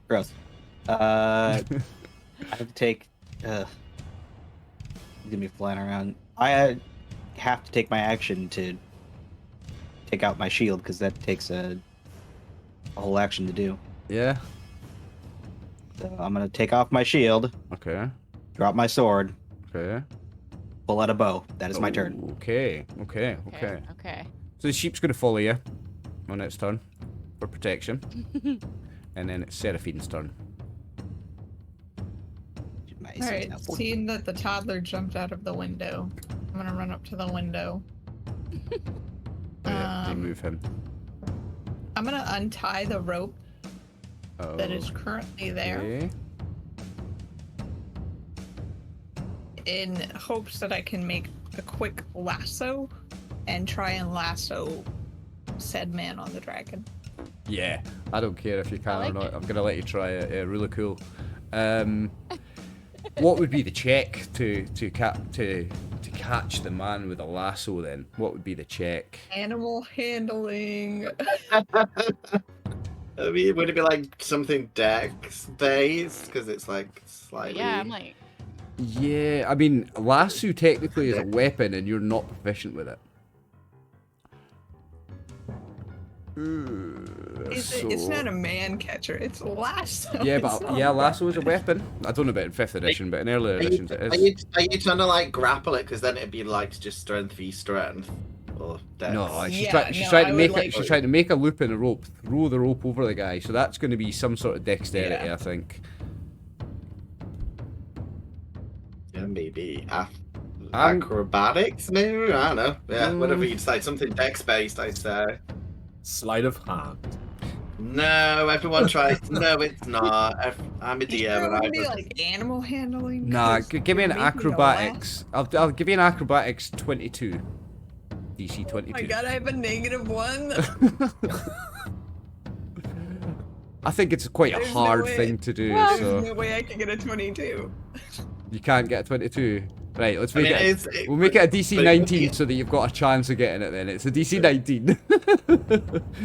Speaker 3: Gross. I have to take. He's gonna be flying around. I have to take my action to take out my shield because that takes a whole action to do.
Speaker 1: Yeah.
Speaker 3: So I'm gonna take off my shield,
Speaker 1: Okay.
Speaker 3: drop my sword,
Speaker 1: Okay.
Speaker 3: pull out a bow. That is my turn.
Speaker 1: Okay.
Speaker 6: Okay.
Speaker 1: So the sheep's going to follow you on its turn for protection. And then it's Seraphine's turn.
Speaker 3: My AC is
Speaker 2: Alright,
Speaker 3: now 40.
Speaker 2: seeing that the toddler jumped out of the window, I'm gonna run up to the window.
Speaker 1: Oh, yeah, remove him.
Speaker 2: I'm gonna untie the rope
Speaker 1: Oh,
Speaker 2: that is currently there
Speaker 1: okay.
Speaker 2: in hopes that I can make a quick lasso and try and lasso said man on the dragon.
Speaker 1: Yeah, I don't care if you can
Speaker 6: like
Speaker 1: or not.
Speaker 6: it.
Speaker 1: I'm going to let you try it. Yeah, really cool. What would be the check to catch the man with a lasso then? What would be the check?
Speaker 2: Animal handling.
Speaker 4: I mean, would it be like something dex based? Because it's like slightly.
Speaker 6: Yeah, I'm like,
Speaker 1: Yeah, I mean, lasso technically is a weapon and you're not proficient with it.
Speaker 2: It's not a man catcher, it's a lasso.
Speaker 1: Yeah,
Speaker 2: It's
Speaker 1: but
Speaker 2: not
Speaker 1: yeah,
Speaker 2: a
Speaker 1: lasso is a
Speaker 2: weapon.
Speaker 1: weapon. I don't know about in 5th edition, but in earlier editions it
Speaker 4: Are
Speaker 1: is.
Speaker 4: you trying to like grapple it? Because then it'd be like just strength v strength or dex.
Speaker 1: No, she's
Speaker 2: Yeah,
Speaker 1: trying. She's
Speaker 2: no,
Speaker 1: trying
Speaker 2: I
Speaker 1: to
Speaker 2: would
Speaker 1: make it.
Speaker 2: like-
Speaker 1: She's trying to make a loop in a rope, throw the rope over the guy. So that's going to be some sort of dexterity,
Speaker 2: Yeah.
Speaker 1: I think.
Speaker 4: Yeah, maybe Acrobatics, maybe? I don't know. Yeah, whatever
Speaker 1: Mm.
Speaker 4: you decide. Something dex-based, I'd say.
Speaker 5: Sleight of hand.
Speaker 4: No, everyone tries. No, it's not. I'm a
Speaker 2: You
Speaker 4: DM
Speaker 2: sure it
Speaker 4: and I
Speaker 2: wouldn't be
Speaker 4: just...
Speaker 2: like animal handling?
Speaker 1: Nah,
Speaker 2: 'Cause
Speaker 1: give me
Speaker 2: you're
Speaker 1: an
Speaker 2: making a laugh.
Speaker 1: acrobatics. I'll give you an acrobatics 22. DC
Speaker 2: Oh
Speaker 1: 22.
Speaker 2: my god, I have a -1.
Speaker 1: I think it's quite a
Speaker 2: There's no
Speaker 1: hard
Speaker 2: way.
Speaker 1: thing to do,
Speaker 2: There's
Speaker 1: so
Speaker 2: no way I can get a 22.
Speaker 1: you can't get a 22. Right, let's
Speaker 4: I
Speaker 1: make
Speaker 4: mean,
Speaker 1: it. We'll make it a DC
Speaker 4: but
Speaker 1: 19 so that you've got a chance of getting it. Then it's a DC 19,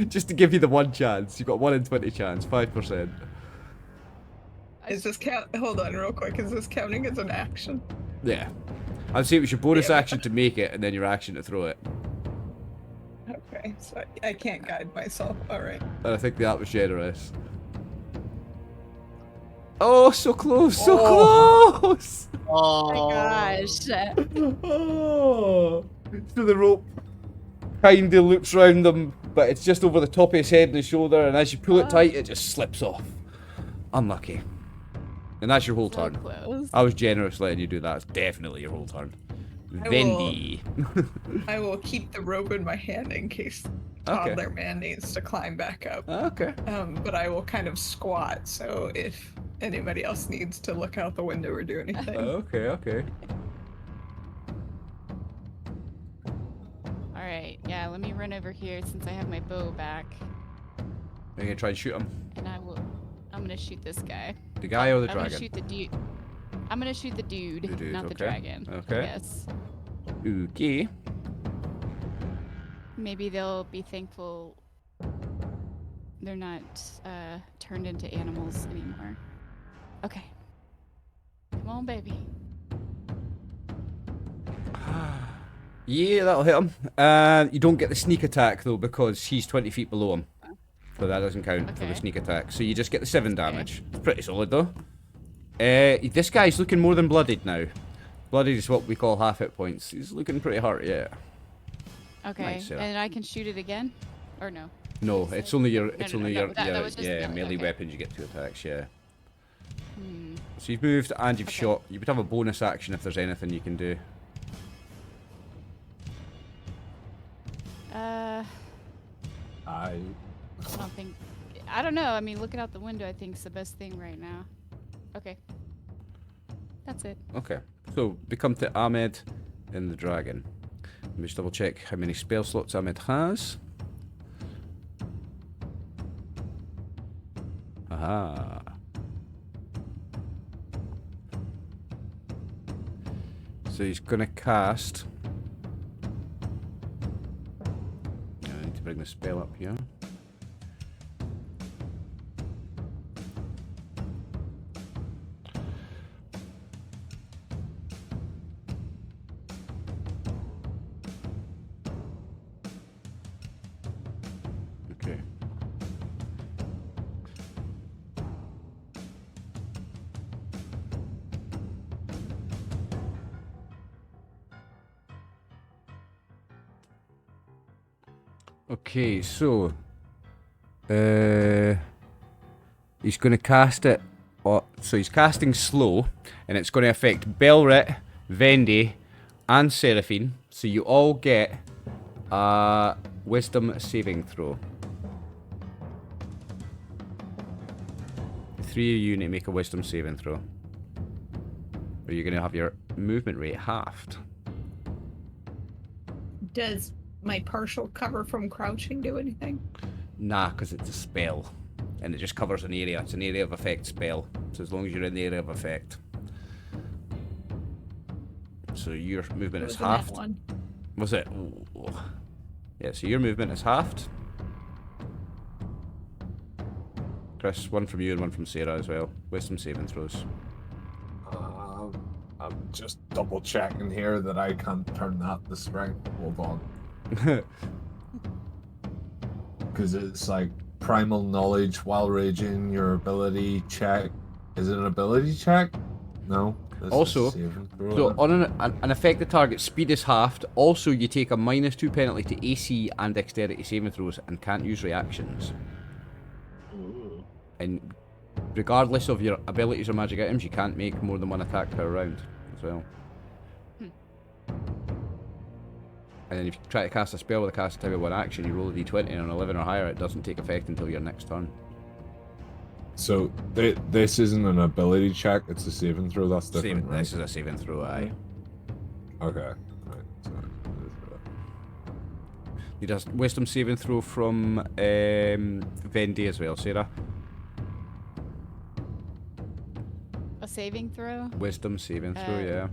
Speaker 1: just to give you the one chance. You've got 1 in 20 chance, 5%.
Speaker 2: Is this count? Hold on, real quick. Is this counting as an action?
Speaker 1: Yeah, I'd say it was your bonus
Speaker 2: Yeah.
Speaker 1: action to make it, and then your action to throw it.
Speaker 2: Okay, so I can't guide myself. All right.
Speaker 1: And I think that was generous. Oh, so close, so close!
Speaker 6: Oh my gosh.
Speaker 1: Oh, so the rope kind of loops round them, but it's just over the top of his head and his shoulder, and as you pull it tight, it just slips off. Unlucky. And that's your whole
Speaker 6: So
Speaker 1: turn.
Speaker 6: close.
Speaker 1: I was generous letting you do that. It's definitely your whole turn.
Speaker 2: I
Speaker 1: Vendi.
Speaker 2: I will keep the rope in my hand in case
Speaker 1: Okay.
Speaker 2: toddler man needs to climb back up.
Speaker 1: Okay.
Speaker 2: But I will kind of squat, so if anybody else needs to look out the window or do anything.
Speaker 1: Okay, okay.
Speaker 6: Alright, yeah, let me run over here since I have my bow back.
Speaker 1: Are you gonna try and shoot him?
Speaker 6: And I'm gonna shoot this guy.
Speaker 1: The guy or the
Speaker 6: I'm gonna
Speaker 1: dragon?
Speaker 6: shoot the dude. I'm gonna shoot the dude,
Speaker 1: The dude,
Speaker 6: not the
Speaker 1: okay.
Speaker 6: dragon.
Speaker 1: Okay.
Speaker 6: Yes.
Speaker 1: Okay.
Speaker 6: Maybe they'll be thankful they're not turned into animals anymore. Okay. Come on, baby.
Speaker 1: Yeah, that'll hit him. You don't get the sneak attack though because he's 20 feet below him. So that doesn't count for the
Speaker 6: Okay.
Speaker 1: sneak attack. So you just get the 7 damage. It's pretty solid though. This guy's looking more than bloodied now. Bloodied is what we call half hit points. He's looking pretty hurt, yeah.
Speaker 6: Okay.
Speaker 1: Nice, Sarah.
Speaker 6: And I can shoot it again? Or no?
Speaker 1: No, it's only your
Speaker 6: No, that was just
Speaker 1: yeah,
Speaker 6: melee,
Speaker 1: melee
Speaker 6: okay.
Speaker 1: weapons you get 2 attacks, yeah.
Speaker 6: Hmm.
Speaker 1: So you've moved and you've
Speaker 6: Okay.
Speaker 1: shot. You would have a bonus action if there's anything you can do.
Speaker 6: I don't think. I don't know. I mean, looking out the window, I think is the best thing right now. Okay. That's it.
Speaker 1: Okay, so we come to Ahmed and the dragon. Let me just double check how many spell slots Ahmed has. Aha. So he's gonna cast. I need to bring the spell up here. Okay. Okay, so he's going to cast it. So he's casting slow, and it's going to affect Belret, Vendi, and Seraphine. So you all get a Wisdom saving throw. The 3 of you need to make a Wisdom saving throw, or you're going to have your movement rate halved.
Speaker 2: Does my partial cover from crouching do anything?
Speaker 1: Nah, because it's a spell. And it just covers an area. It's an area of effect spell. So as long as you're in the area of effect. So your movement is
Speaker 2: It was a nat
Speaker 1: halved.
Speaker 2: 1.
Speaker 1: Was it? Ooh. Yeah, so your movement is halved. Chris, one from you and one from Sarah as well. Wisdom saving throws.
Speaker 5: I'm just double checking here that I can't turn that to strength. Hold on. Because it's like primal knowledge while raging, your ability check. Is it an ability check? No. This is
Speaker 1: Also,
Speaker 5: saving throw,
Speaker 1: So
Speaker 5: then.
Speaker 1: on an affected target, speed is halved. Also, you take a -2 penalty to AC and dexterity saving throws and can't use reactions. And regardless of your abilities or magic items, you can't make more than 1 attack per round as well. And then if you try to cast a spell with a cast time of 1 action, you roll a d20 and on 11 or higher, it doesn't take effect until your next turn.
Speaker 5: So this isn't an ability check; it's a saving throw. That's different, right?
Speaker 1: This is a saving throw, aye.
Speaker 5: Okay. Right. So,
Speaker 1: Need a wisdom saving throw from Vendy as well, Sarah.
Speaker 6: A saving throw?
Speaker 1: Wisdom saving throw, yeah.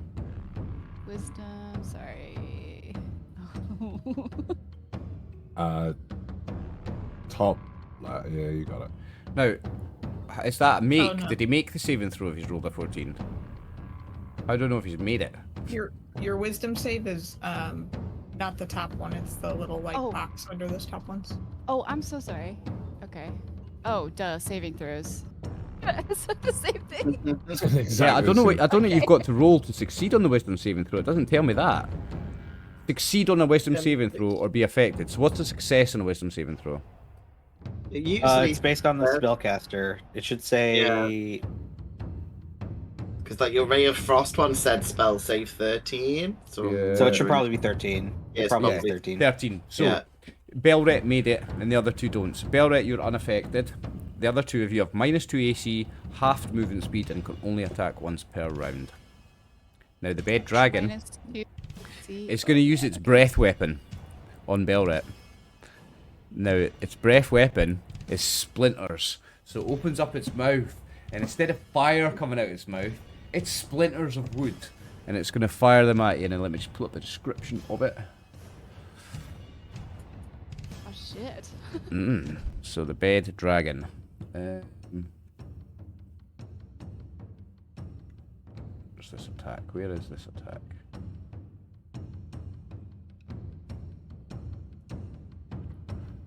Speaker 6: Wisdom, sorry.
Speaker 5: top. Yeah, you got it.
Speaker 1: Now, is that a make?
Speaker 2: Oh, no.
Speaker 1: Did he make the saving throw if he's rolled a 14? I don't know if he's made it.
Speaker 2: Your wisdom save is not the top one. It's the little white
Speaker 6: Oh.
Speaker 2: box under those top ones.
Speaker 6: Oh, I'm so sorry. Okay. Oh, duh, saving throws. It's like the same thing.
Speaker 5: Exactly.
Speaker 1: Yeah, I don't know.
Speaker 5: the same.
Speaker 1: I don't know. You've got to roll to succeed on the wisdom saving throw. It doesn't tell me that. Succeed on a wisdom saving throw or be affected. So what's a success on a wisdom saving throw?
Speaker 4: Usually,
Speaker 3: It's based on the spellcaster. It should say.
Speaker 4: because like your Ray of Frost one said spell save 13. So,
Speaker 1: Yeah.
Speaker 3: So it should probably be 13.
Speaker 4: Yeah, it's
Speaker 3: Probably
Speaker 4: probably
Speaker 3: 13.
Speaker 1: 13. So
Speaker 4: Yeah.
Speaker 1: Belret made it, and the other two don't. So Belret, you're unaffected. The other two of you have -2 AC, halved movement speed, and can only attack once per round. Now the bed dragon
Speaker 6: -2. See?
Speaker 1: is going to use its breath weapon on Belret. Now its breath weapon is splinters, so it opens up its mouth, and instead of fire coming out its mouth, it's splinters of wood, and it's going to fire them at you. And let me just pull up the description of it.
Speaker 6: Oh, shit.
Speaker 1: So the bed dragon. Where's this attack? Where is this attack?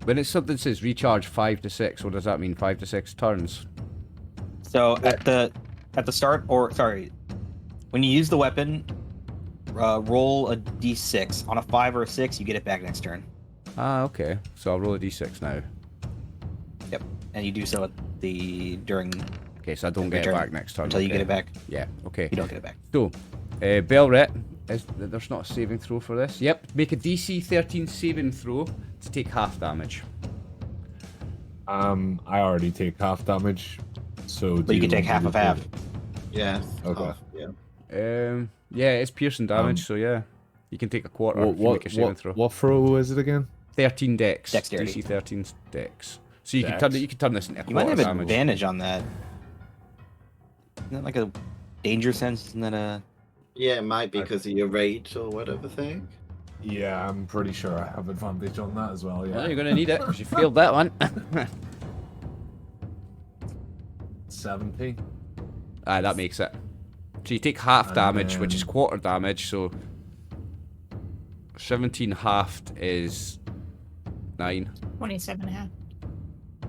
Speaker 1: When it's something that says recharge 5 to 6, what does that mean? 5 to 6 turns?
Speaker 3: So at the start, or sorry, when you use the weapon, roll a d6. On a 5 or a 6, you get it back next turn.
Speaker 1: Ah, okay. So I'll roll a d6 now.
Speaker 3: Yep, and you do so at during
Speaker 1: Okay, so I don't get it
Speaker 3: turn
Speaker 1: back next turn.
Speaker 3: until you
Speaker 1: okay.
Speaker 3: get it back.
Speaker 1: Yeah, okay.
Speaker 3: You don't get it back.
Speaker 1: So, Belret, there's not a saving throw for this. Yep, make a DC 13 saving throw to take half damage.
Speaker 5: I already take half damage, so.
Speaker 3: But you can take half of half.
Speaker 4: Yeah.
Speaker 5: Okay.
Speaker 4: Half, yeah.
Speaker 1: Yeah, it's piercing damage, so yeah. You can take a quarter if you make a saving throw.
Speaker 5: What throw is it again?
Speaker 1: 13 dex.
Speaker 3: Dexterity.
Speaker 1: DC 13 dex. So you can
Speaker 5: Dex.
Speaker 1: turn this into a
Speaker 3: You might
Speaker 1: quarter
Speaker 3: have
Speaker 1: damage.
Speaker 3: advantage on that. Isn't that like a danger sense? Isn't that a?
Speaker 4: Yeah, it might be because of your rage or whatever thing.
Speaker 5: Yeah, I'm pretty sure I have advantage on that as well. Yeah.
Speaker 1: Well, you're going to need it because you failed that one.
Speaker 5: 70.
Speaker 1: Aye, that makes it. So you take half
Speaker 5: And
Speaker 1: damage, which is
Speaker 5: then-
Speaker 1: quarter damage, so 17 halved is 9.
Speaker 2: 27.5.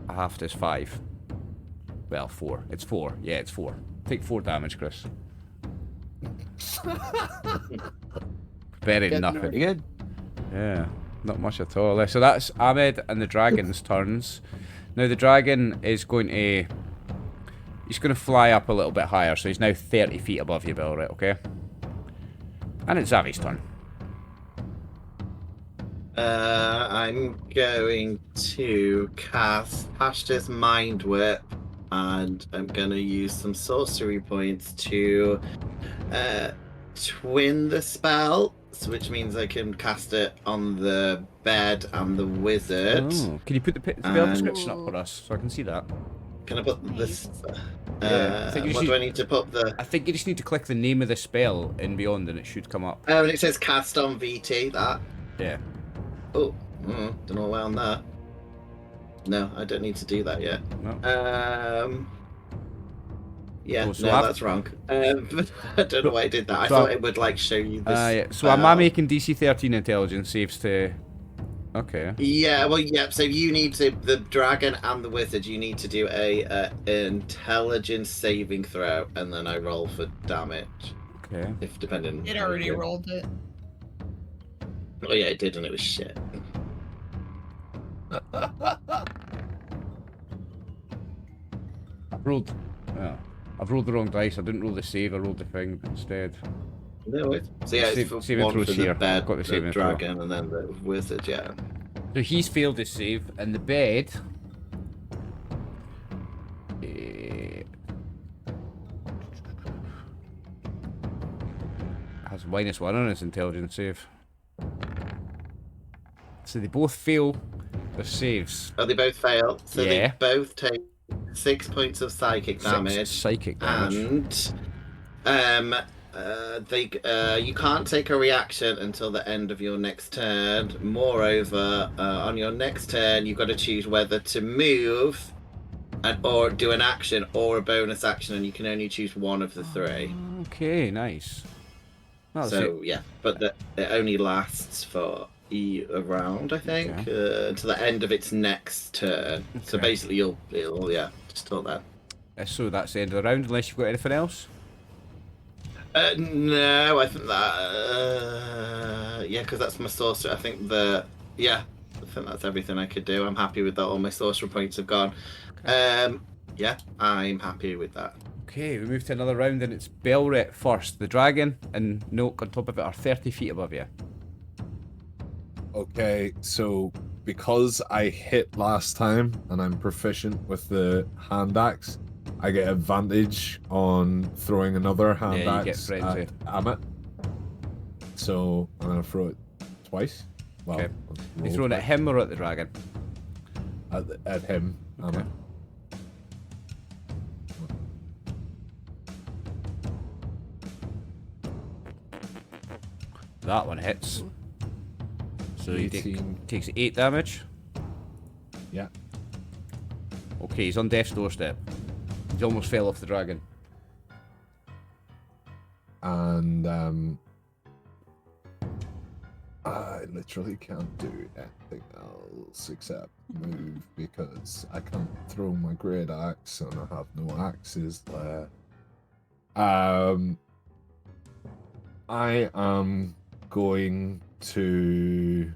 Speaker 1: Halved is 5. Well, 4. It's 4. Yeah, it's 4. Take 4 damage, Chris. Very nothing.
Speaker 3: Pretty good.
Speaker 1: Yeah, not much at all. So that's Ahmed and the dragon's turns. Now the dragon is going to... He's going to fly up a little bit higher, so he's now 30 feet above you, Bill, right, okay? And it's Zavi's turn.
Speaker 4: I'm going to cast Pashta's Mind Whip, and I'm going to use some sorcery points to twin the spell, which means I can cast it on the bed and the wizard.
Speaker 1: Oh, can you put the spell description up for us so I can see that?
Speaker 4: Can I put this?
Speaker 1: Yeah, I think you
Speaker 4: What
Speaker 1: should-
Speaker 4: do I need to put the?
Speaker 1: I think you just need to click the name of the spell in Beyond and it should come up.
Speaker 4: Oh, and it says cast on VT. That.
Speaker 1: Yeah.
Speaker 4: Oh, don't know why on that. No, I don't need to do that yet.
Speaker 1: No.
Speaker 4: Yeah,
Speaker 1: Oh, so
Speaker 4: no,
Speaker 1: I've-
Speaker 4: that's wrong. I don't know why I did that. I
Speaker 1: So
Speaker 4: thought it would like show you this.
Speaker 1: Yeah. So am I making DC 13 intelligence saves to... Okay.
Speaker 4: Yeah, well, yeah. So you need to the dragon and the wizard. You need to do a intelligence saving throw, and then I roll for damage.
Speaker 1: Okay.
Speaker 4: If depending.
Speaker 2: It already rolled it.
Speaker 4: Oh yeah, it did, and it was shit.
Speaker 1: I've rolled the wrong dice. I didn't roll the save, I rolled the thing instead.
Speaker 4: No worries. So yeah, it's for
Speaker 1: Saving
Speaker 4: one
Speaker 1: throws
Speaker 4: for the
Speaker 1: here.
Speaker 4: bed,
Speaker 1: Got the
Speaker 4: the
Speaker 1: saving throw.
Speaker 4: dragon, and then the wizard. Yeah.
Speaker 1: So he's failed his save, and the bed. Has -1 on his intelligence save. So they both fail their saves.
Speaker 4: Oh, they both fail. So
Speaker 1: Yeah.
Speaker 4: they both take 6 points of psychic damage.
Speaker 1: Psychic damage.
Speaker 4: And you can't take a reaction until the end of your next turn. Moreover, on your next turn, you've got to choose whether to move or do an action or a bonus action, and you can only choose one of the three.
Speaker 1: Okay, nice. Well,
Speaker 4: So yeah, but it only lasts for a round, I think, to the end of its next turn. Okay. So basically, it'll just till then.
Speaker 1: So that's the end of the round, unless you've got anything else.
Speaker 4: No, I think that because that's my sorcerer. I think I think that's everything I could do. I'm happy with that. All my sorcerer points have gone. Okay. Yeah, I'm happy with that.
Speaker 1: Okay, we move to another round, and it's Belret first. The dragon and Noake on top of it are 30 feet above you.
Speaker 5: Okay, so because I hit last time and I'm proficient with the hand axe, I get advantage on throwing another hand axe at Ahmed. So I'm gonna throw it twice. Well,
Speaker 1: okay. You throwing at him or at the dragon?
Speaker 5: At him,
Speaker 1: okay.
Speaker 5: Ahmed.
Speaker 1: That one hits. So he takes 8 damage.
Speaker 5: Yeah.
Speaker 1: Okay, he's on death's doorstep. He almost fell off the dragon.
Speaker 5: And I literally can't do anything else except move because I can't throw my great axe and I have no axes there. I am going to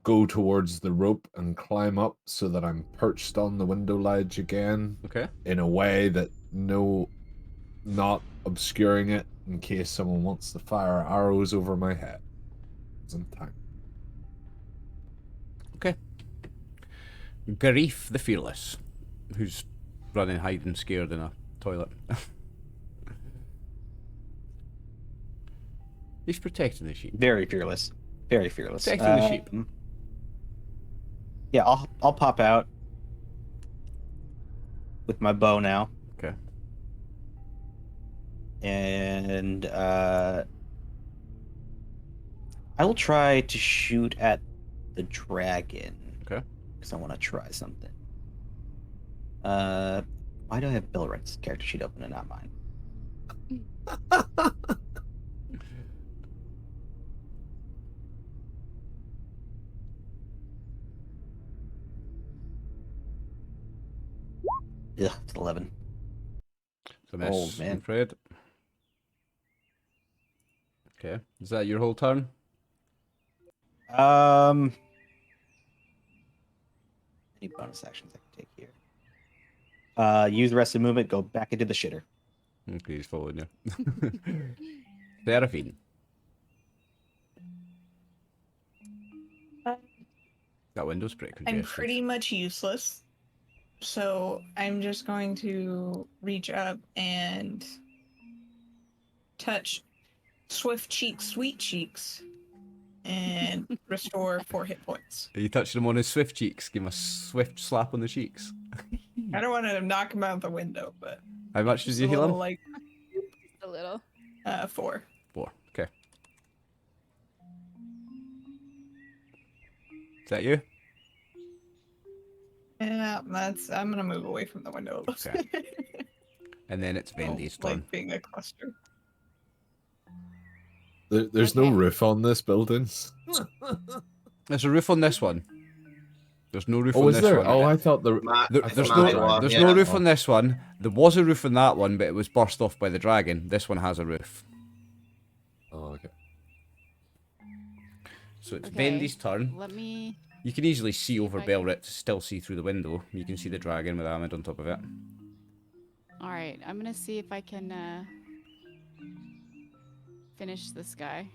Speaker 5: go towards the rope and climb up so that I'm perched on the window ledge again.
Speaker 1: Okay.
Speaker 5: In a way that not obscuring it in case someone wants to fire arrows over my head. It's in time.
Speaker 1: Okay. Garif the Fearless, who's running hiding scared in a toilet. He's protecting the sheep.
Speaker 3: Very fearless. Very fearless.
Speaker 1: Protecting the sheep.
Speaker 3: Yeah, I'll pop out with my bow now.
Speaker 1: Okay.
Speaker 3: And I will try to shoot at the dragon.
Speaker 1: Okay.
Speaker 3: Because I want to try something. Why do I have Bill Wright's character sheet open and not mine? Yeah, it's 11.
Speaker 1: So miss,
Speaker 3: Oh, man.
Speaker 1: I'm afraid. Okay. Is that your whole turn?
Speaker 3: Any bonus actions I can take here? Use the rest of the movement, go back into the shitter.
Speaker 1: Okay, he's following you. Seraphine. That window's pretty congested.
Speaker 2: I'm pretty much useless. So I'm just going to reach up and touch Swift Cheeks, Sweet Cheeks, and restore 4 hit points.
Speaker 1: Are you touching him on his swift cheeks? Give him a swift slap on the cheeks.
Speaker 2: I don't want to knock him out the window, but
Speaker 1: How much did
Speaker 2: just
Speaker 1: you
Speaker 2: a
Speaker 1: heal him?
Speaker 2: little, like
Speaker 6: A little.
Speaker 2: 4.
Speaker 1: 4. Okay. Is that you?
Speaker 2: Yeah, I'm gonna move away from the window.
Speaker 1: Okay. And then it's Vendy's turn.
Speaker 2: Like being a cluster.
Speaker 5: There's no roof on this building.
Speaker 1: There's a roof on this one. There's no roof
Speaker 5: Oh,
Speaker 1: on
Speaker 5: is
Speaker 1: this
Speaker 5: there?
Speaker 1: one.
Speaker 5: Oh, I thought
Speaker 1: There's
Speaker 4: Yeah.
Speaker 1: no roof on this one. There was a roof on that one, but it was burst off by the dragon. This one has a roof.
Speaker 5: Oh, okay.
Speaker 1: So it's
Speaker 6: Okay.
Speaker 1: Vendy's turn.
Speaker 6: Let me.
Speaker 1: You can easily see over
Speaker 6: I can-
Speaker 1: Belret to still see through the window. You can see the dragon with Ahmed on top of it.
Speaker 6: All right, I'm gonna see if I can finish this guy.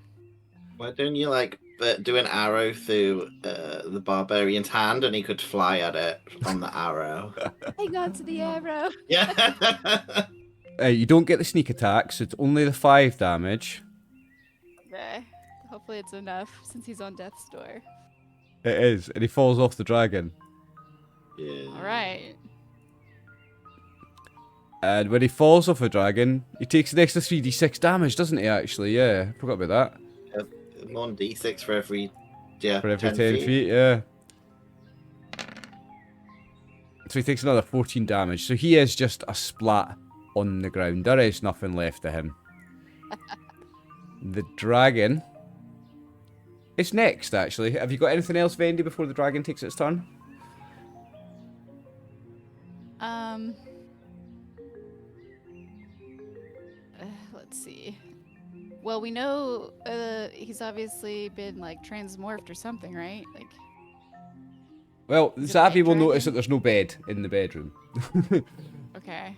Speaker 4: Why don't you like do an arrow through the barbarian's hand, and he could fly at it on the arrow?
Speaker 6: Hang on to the arrow.
Speaker 4: Yeah.
Speaker 1: You don't get the sneak attacks. It's only the 5 damage.
Speaker 6: Okay. Hopefully it's enough since he's on death's door.
Speaker 1: It is, and he falls off the dragon.
Speaker 4: Yeah.
Speaker 6: All right.
Speaker 1: And when he falls off a dragon, he takes an extra 3d6 damage, doesn't he? Actually, yeah, forgot about that.
Speaker 4: One d6 for every
Speaker 1: For every
Speaker 4: 10
Speaker 1: 10 feet, yeah. So he takes another 14 damage. So he is just a splat on the ground. There is nothing left of him. The dragon is next, actually. Have you got anything else, Vendy, before the dragon takes its turn?
Speaker 6: Let's see. Well, we know he's obviously been like transmorphed or something, right? Like.
Speaker 1: Well,
Speaker 6: Is it
Speaker 1: Zavi
Speaker 6: a
Speaker 1: will notice
Speaker 6: dragon?
Speaker 1: that there's no bed in the bedroom.
Speaker 6: Okay.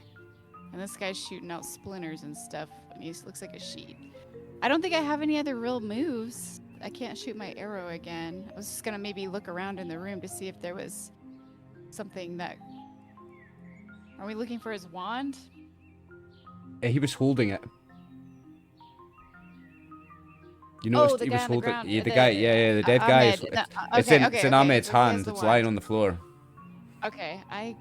Speaker 6: And this guy's shooting out splinters and stuff, and he looks like a sheet. I don't think I have any other real moves. I can't shoot my arrow again. I was just gonna maybe look around in the room to see if there was something that. Are we looking for his wand?
Speaker 1: He was holding it. You noticed
Speaker 6: the
Speaker 1: he
Speaker 6: guy
Speaker 1: was
Speaker 6: on the
Speaker 1: holding
Speaker 6: ground,
Speaker 1: yeah, the guy, yeah, the dead guy. Is,
Speaker 6: Ahmed.
Speaker 1: it's
Speaker 6: Okay,
Speaker 1: in,
Speaker 6: okay,
Speaker 1: it's in
Speaker 6: okay,
Speaker 1: Ahmed's
Speaker 6: so he has
Speaker 1: hand.
Speaker 6: the
Speaker 1: It's lying
Speaker 6: wand.
Speaker 1: on the floor.
Speaker 6: Okay, I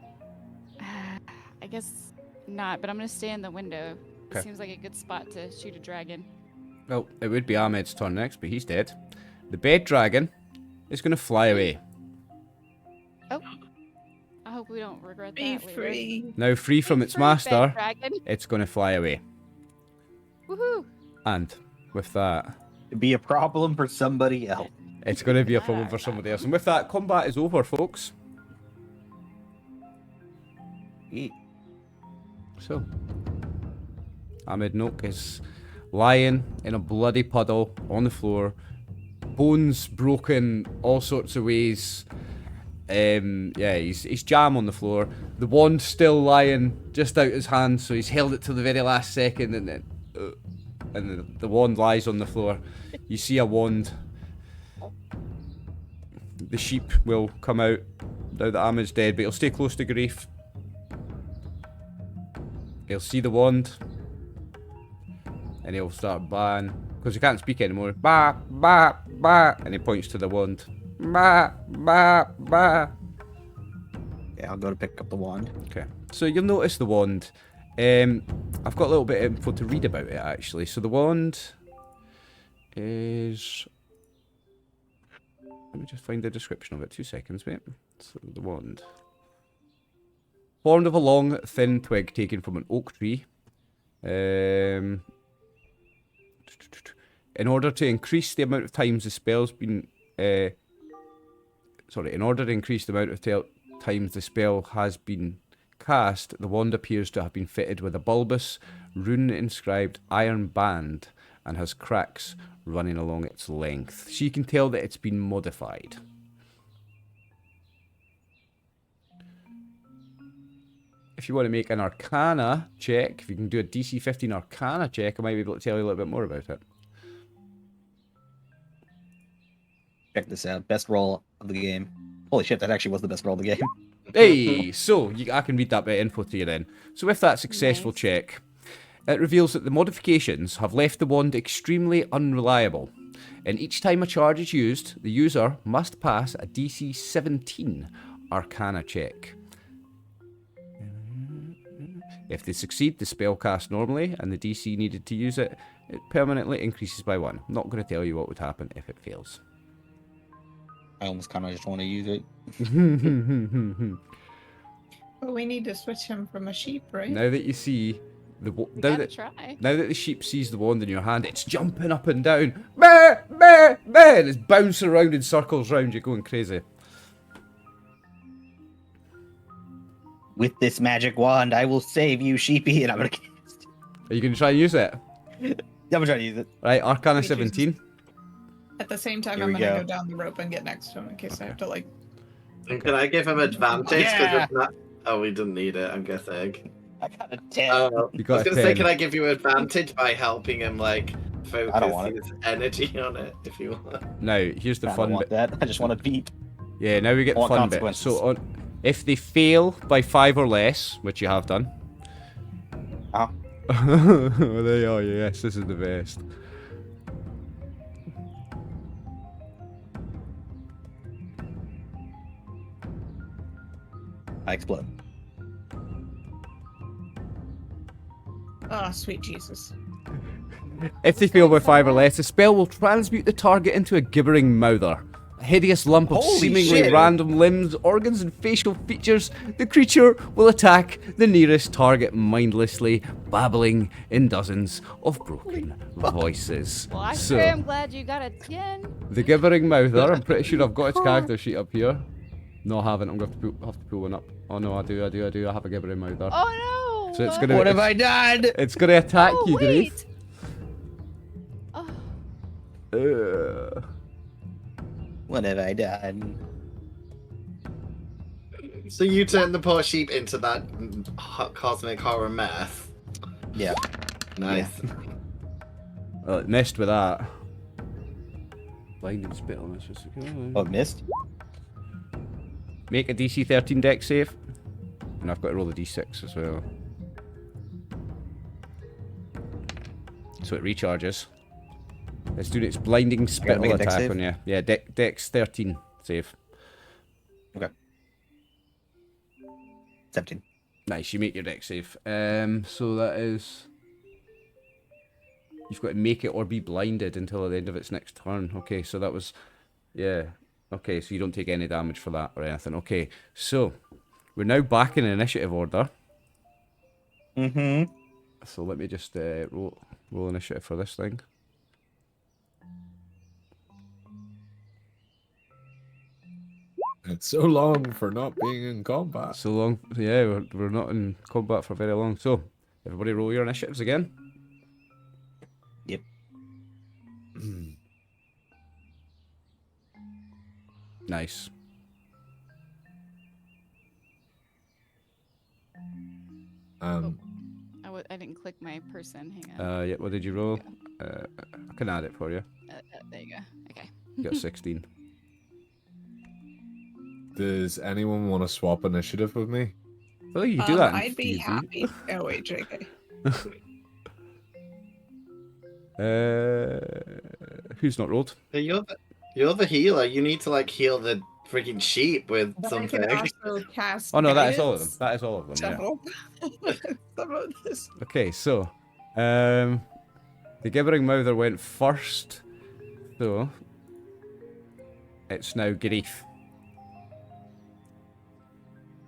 Speaker 6: guess not, but I'm gonna stay in the window.
Speaker 1: Okay.
Speaker 6: It seems like a good spot to shoot a dragon.
Speaker 1: Well, it would be Ahmed's turn next, but he's dead. The bed dragon is going to fly away.
Speaker 6: Oh, I hope we don't regret
Speaker 2: Be
Speaker 6: that later.
Speaker 2: free.
Speaker 1: Now free from
Speaker 6: Be
Speaker 1: its
Speaker 6: free,
Speaker 1: master,
Speaker 6: bed dragon.
Speaker 1: it's going to fly away.
Speaker 6: Woohoo!
Speaker 1: And with that,
Speaker 3: To be a problem for somebody else.
Speaker 1: it's going to be a problem for somebody else. And with that, combat is over, folks.
Speaker 3: Eat.
Speaker 1: So, Ahmed Noake is lying in a bloody puddle on the floor, bones broken all sorts of ways. Yeah, he's jam on the floor. The wand still lying just out his hand, so he's held it till the very last second, and then the wand lies on the floor. You see a wand. The sheep will come out now that Ahmed's dead, but he'll stay close to grief. He'll see the wand, and he'll start baaing, because he can't speak anymore. Ba, ba, ba, and he points to the wand. Ba, ba, ba.
Speaker 3: Yeah, I'll go to pick up the wand.
Speaker 1: Okay, so you'll notice the wand. I've got a little bit of info to read about it, actually. So the wand is... Let me just find the description of it. 2 seconds, mate. So the wand. Formed of a long, thin twig taken from an oak tree. In order to increase the amount of times the spell's been... in order to increase the amount of times the spell has been cast, the wand appears to have been fitted with a bulbous, rune-inscribed iron band and has cracks running along its length. So you can tell that it's been modified. If you want to make an Arcana check, if you can do a DC 15 Arcana check, I might be able to tell you a little bit more about it.
Speaker 3: Check this out. Best roll of the game. Holy shit, that actually was the best roll of the game.
Speaker 1: Hey, so I can read that bit of info to you then. So with that successful
Speaker 6: Nice.
Speaker 1: check, it reveals that the modifications have left the wand extremely unreliable. And each time a charge is used, the user must pass a DC 17 Arcana check. If they succeed, the spell casts normally, and the DC needed to use it, it permanently increases by 1. I'm not going to tell you what would happen if it fails.
Speaker 3: I almost kind of just want to use it.
Speaker 2: But we need to switch him from a sheep, right?
Speaker 1: Now that you see the
Speaker 6: We
Speaker 1: now
Speaker 6: gotta
Speaker 1: that
Speaker 6: try.
Speaker 1: now that the sheep sees the wand in your hand, it's jumping up and down, bah, bah, bah, and it's bouncing around in circles round you, going crazy.
Speaker 3: With this magic wand, I will save you, sheepy, and I'm gonna.
Speaker 1: Are you going to try and use it?
Speaker 3: I'm gonna try to use it.
Speaker 1: Right, Arcana
Speaker 2: Wait,
Speaker 1: 17.
Speaker 2: At the same time,
Speaker 3: Here
Speaker 2: I'm
Speaker 3: we
Speaker 2: gonna
Speaker 3: go.
Speaker 2: go down the rope and get next to him in case I have to, like...
Speaker 4: And can I give him advantage? 'Cause
Speaker 3: Yeah.
Speaker 4: it's not... Oh, we didn't need it, I'm guessing.
Speaker 3: I got a 10.
Speaker 1: You
Speaker 4: I was
Speaker 1: got a
Speaker 4: gonna say,
Speaker 1: 10.
Speaker 4: can I give you advantage by helping him, like,
Speaker 3: don't want
Speaker 4: focus his energy on it if you want.
Speaker 1: Now, here's the
Speaker 3: I don't
Speaker 1: fun
Speaker 3: want
Speaker 1: bit.
Speaker 3: that. I just want to beat.
Speaker 1: Yeah, now we get
Speaker 3: I
Speaker 1: the
Speaker 3: want
Speaker 1: fun bit.
Speaker 3: consequences.
Speaker 1: So, if they fail by 5 or less, which you have done.
Speaker 3: Oh.
Speaker 1: Well, there you are, yes, this is the best.
Speaker 3: I explode.
Speaker 2: Oh, sweet Jesus.
Speaker 1: If they fail by 5 or less, the spell will transmute the target into a gibbering mouther. A hideous lump of
Speaker 3: Holy
Speaker 1: seemingly
Speaker 3: shit.
Speaker 1: random limbs, organs, and facial features. The creature will attack the nearest target mindlessly, babbling in dozens of broken voices.
Speaker 6: Well, I
Speaker 1: So,
Speaker 6: sure am glad you got a 10.
Speaker 1: the gibbering mouther, I'm pretty sure I've got its character sheet up here. No, I haven't. I'm going to have to pull one up. Oh no, I do. I have a gibbering mouther.
Speaker 6: Oh no!
Speaker 1: So it's gonna.
Speaker 3: What have I done?
Speaker 1: It's gonna attack
Speaker 6: Oh,
Speaker 1: you, Grief.
Speaker 6: wait. Oh,
Speaker 3: What have I done?
Speaker 4: So you turn the poor sheep into that cosmic horror mess.
Speaker 3: Yeah.
Speaker 4: Nice.
Speaker 1: Well, it messed with that. Blinding spell. Let's just
Speaker 3: Oh, missed?
Speaker 1: make a DC 13 dex save. And I've got to roll a d6 as well. So it recharges. It's doing its blinding spittle
Speaker 3: make a dex
Speaker 1: attack
Speaker 3: save?
Speaker 1: on you. Yeah, dex 13 save.
Speaker 3: Okay. 17.
Speaker 1: Nice, you make your dex save. So that is... You've got to make it or be blinded until the end of its next turn. Okay, so that was... Yeah. Okay, so you don't take any damage for that or anything. Okay, so... We're now back in initiative order.
Speaker 3: Mm-hmm.
Speaker 1: So let me just roll initiative for this thing.
Speaker 5: It's so long for not being in combat.
Speaker 1: So long, yeah, we're not in combat for very long. So, everybody roll your initiatives again.
Speaker 3: Yep.
Speaker 1: Nice.
Speaker 6: I didn't click my person. Hang on.
Speaker 1: Yeah, what did you roll? I can add it for you.
Speaker 6: There you go. Okay.
Speaker 1: You got 16.
Speaker 5: Does anyone want to swap initiative with me?
Speaker 1: Well, you can do that. in
Speaker 2: I'd be
Speaker 1: D&D.
Speaker 2: happy. Oh wait, JK.
Speaker 1: Who's not rolled?
Speaker 4: You're the healer. You need to like heal the freaking sheep with
Speaker 2: But I
Speaker 4: something.
Speaker 2: can also cast.
Speaker 1: Oh no, that is all of them.
Speaker 2: guidance
Speaker 1: That is all of them.
Speaker 2: to
Speaker 1: Yeah.
Speaker 2: help some of this.
Speaker 1: Okay, so the gibbering mouther went first, so it's now Grief.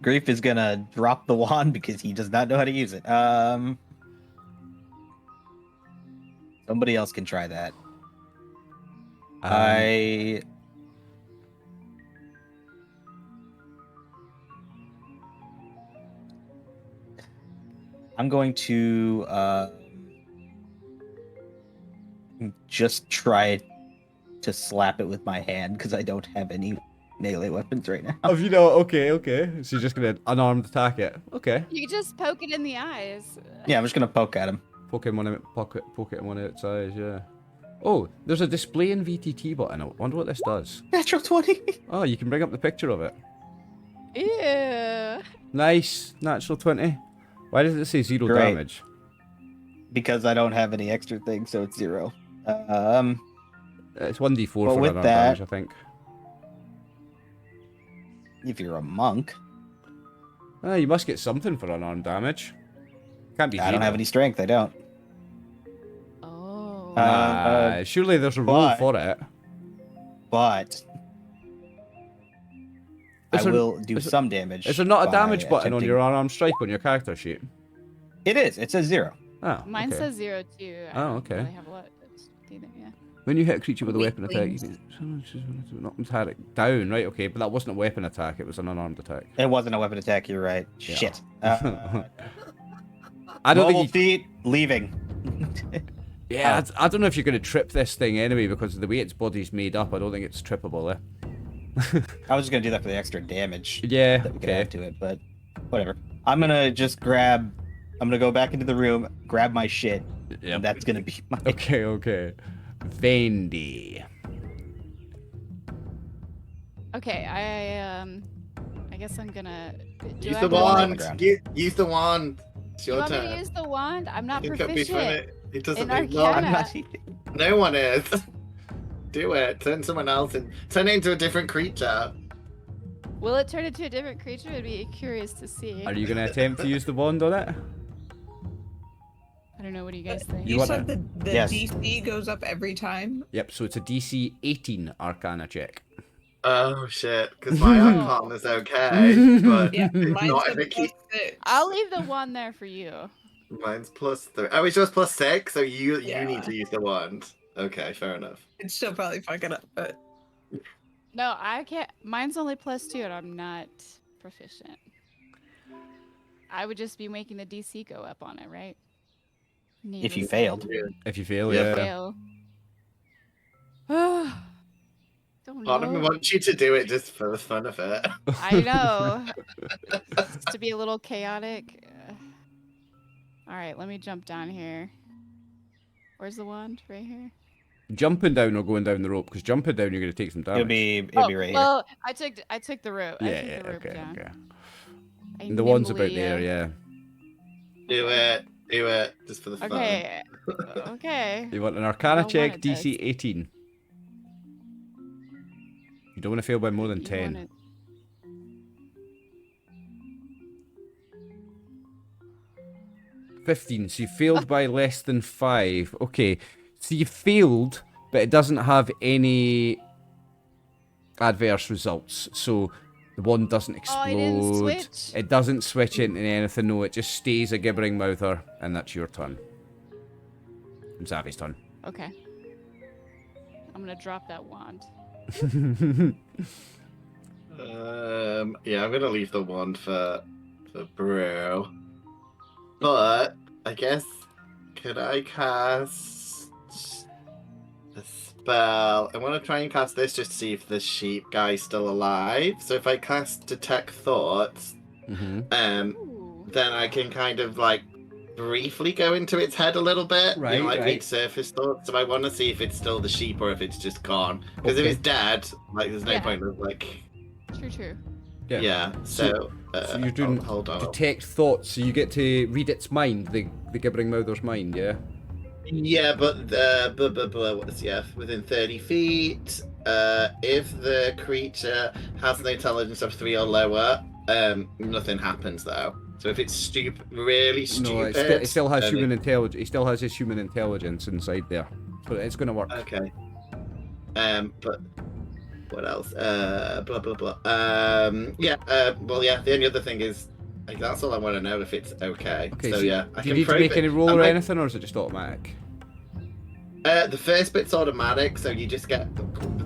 Speaker 3: Grief is gonna drop the wand because he does not know how to use it. Somebody else can try that. I'm going to just try to slap it with my hand because I don't have any melee weapons right now.
Speaker 1: Oh, you know, okay. So you're just gonna unarmed attack it. Okay.
Speaker 6: You can just poke it in the eyes.
Speaker 3: Yeah, I'm just gonna poke at him.
Speaker 1: Poke it in one of its eyes, yeah. Oh, there's a display in VTT button. I wonder what this does.
Speaker 3: Natural 20.
Speaker 1: Oh, you can bring up the picture of it.
Speaker 6: Ew.
Speaker 1: Nice, natural 20. Why does it say 0
Speaker 3: Great.
Speaker 1: damage?
Speaker 3: Because I don't have any extra things, so it's 0.
Speaker 1: It's 1d4 for
Speaker 3: with
Speaker 1: unarmed
Speaker 3: that-
Speaker 1: damage, I think.
Speaker 3: If you're a monk,
Speaker 1: You must get something for unarmed damage. Can't be
Speaker 3: I don't
Speaker 1: 0.
Speaker 3: have any strength. I don't.
Speaker 6: Oh.
Speaker 1: Surely there's a rule
Speaker 3: but-
Speaker 1: for it.
Speaker 3: But
Speaker 1: Is
Speaker 3: I
Speaker 1: there-
Speaker 3: will do
Speaker 1: is there-
Speaker 3: some damage.
Speaker 1: Is there not a
Speaker 3: by
Speaker 1: damage button on
Speaker 3: attempting-
Speaker 1: your unarmed strike on your character sheet?
Speaker 3: It is. It says 0.
Speaker 1: Oh,
Speaker 6: Mine
Speaker 1: okay.
Speaker 6: says 0 too. I
Speaker 1: Oh,
Speaker 6: don't
Speaker 1: okay.
Speaker 6: really have a lot to do them, yeah.
Speaker 1: When you hit a creature with a weapon attack, you
Speaker 2: Weaklings.
Speaker 1: can knock them attack down, right? Okay, but that wasn't a weapon attack, it was an unarmed attack.
Speaker 3: It wasn't a weapon attack. You're right.
Speaker 1: Yeah.
Speaker 3: Shit.
Speaker 1: I don't
Speaker 3: Mobile
Speaker 1: think you...
Speaker 3: feet leaving.
Speaker 1: Yeah, I don't know if you're going to trip this thing anyway, because of the way its body's made up, I don't think it's trippable, eh?
Speaker 3: I was just gonna do that for the extra damage
Speaker 1: Yeah,
Speaker 3: that we could
Speaker 1: okay.
Speaker 3: add to it, but whatever. I'm gonna just grab. I'm gonna go back into the room, grab my shit,
Speaker 1: Yep.
Speaker 3: And that's gonna be my.
Speaker 1: Okay. Vandy.
Speaker 6: Okay, I guess I'm gonna do
Speaker 4: Use
Speaker 6: I
Speaker 4: the
Speaker 6: have to, like-
Speaker 4: wand. Use the wand. It's
Speaker 6: You
Speaker 4: your
Speaker 6: want me
Speaker 4: turn.
Speaker 6: to use the wand? I'm not
Speaker 4: You could be funny.
Speaker 6: proficient.
Speaker 4: It doesn't
Speaker 6: in
Speaker 4: mean no.
Speaker 6: Arcana.
Speaker 3: I'm not.
Speaker 4: No one is. Do it. Turn someone else in. Turn it into a different creature.
Speaker 6: Will it turn into a different creature? I'd be curious to see.
Speaker 1: Are you going to attempt to use the wand on it?
Speaker 6: I don't know. What do you guys think?
Speaker 2: You
Speaker 1: want
Speaker 2: said the
Speaker 3: Yes.
Speaker 2: DC goes up every time.
Speaker 1: Yep, so it's a DC 18 Arcana check.
Speaker 4: Oh shit! Because my Arcana is okay, but
Speaker 2: Yeah, mine's
Speaker 4: not
Speaker 2: a
Speaker 4: if it
Speaker 2: plus
Speaker 4: keeps.
Speaker 2: 6.
Speaker 6: I'll leave the wand there for you.
Speaker 4: Mine's +3. Oh, it's yours +6, so you
Speaker 2: Yeah.
Speaker 4: need to use the wand. Okay, fair enough.
Speaker 2: It's still probably fucking up, but
Speaker 6: No, I can't. Mine's only +2, and I'm not proficient. I would just be making the DC go up on it, right?
Speaker 3: If you
Speaker 6: Needless
Speaker 3: failed.
Speaker 1: If you fail,
Speaker 4: Yeah.
Speaker 1: yeah.
Speaker 6: Fail. Don't
Speaker 4: Part of me
Speaker 6: know.
Speaker 4: wants you to do it just for the fun of it.
Speaker 6: I know. Just to be a little chaotic. All right, let me jump down here. Where's the wand? Right here.
Speaker 1: Jumping down or going down the rope? Because jumping down, you're going to take some damage.
Speaker 3: It'll be right here.
Speaker 6: Well, I took the rope. I
Speaker 1: Yeah,
Speaker 6: took
Speaker 1: yeah,
Speaker 6: the rope down.
Speaker 1: okay.
Speaker 6: I
Speaker 1: And the wand's about
Speaker 6: nimbly,
Speaker 1: there, yeah.
Speaker 4: Do it, just for the fun.
Speaker 6: Okay. Okay.
Speaker 1: You want an Arcana
Speaker 6: Well,
Speaker 1: check,
Speaker 6: one it does.
Speaker 1: DC 18. You don't want to fail by more than
Speaker 6: You
Speaker 1: 10.
Speaker 6: want it-
Speaker 1: 15, so you failed by less than 5. Okay, so you failed, but it doesn't have any adverse results. So the wand doesn't explode.
Speaker 6: Oh, I didn't switch.
Speaker 1: It doesn't switch into anything, no, it just stays a gibbering mouther, and that's your turn. And Zavi's turn.
Speaker 6: Okay. I'm gonna drop that wand.
Speaker 4: Yeah, I'm gonna leave the wand for Brew. But I guess could I cast a spell? I want to try and cast this just to see if the sheep guy's still alive. So if I cast Detect Thoughts,
Speaker 1: Mm-hmm.
Speaker 6: Ooh.
Speaker 4: then I can kind of like briefly go into its head a little bit,
Speaker 1: Right,
Speaker 4: like
Speaker 1: right.
Speaker 4: read surface thoughts. So I want to see if it's still the sheep or if it's just gone. Because if
Speaker 1: Okay.
Speaker 4: it's dead, like there's no
Speaker 6: Yeah.
Speaker 4: point of like,
Speaker 6: True.
Speaker 4: yeah. So,
Speaker 1: So you're doing
Speaker 4: hold on.
Speaker 1: detect thoughts, so you get to read its mind, the gibbering mouther's mind, yeah?
Speaker 4: Yeah, but what's within 30 feet. If the creature has an intelligence of 3 or lower, nothing happens though. So if it's really stupid,
Speaker 1: No, it still has
Speaker 4: then
Speaker 1: human intelligence. It still has his human intelligence inside there, so it's gonna work.
Speaker 4: Okay. But what else? Blah blah blah. Well, yeah. The only other thing is, like, that's all I want to know if it's okay.
Speaker 1: Okay,
Speaker 4: So yeah, I
Speaker 1: do you
Speaker 4: can
Speaker 1: need to
Speaker 4: probe
Speaker 1: make
Speaker 4: it.
Speaker 1: any roll
Speaker 4: I'm
Speaker 1: or
Speaker 4: like-
Speaker 1: anything, or is it just automatic?
Speaker 4: The first bit's automatic, so you just get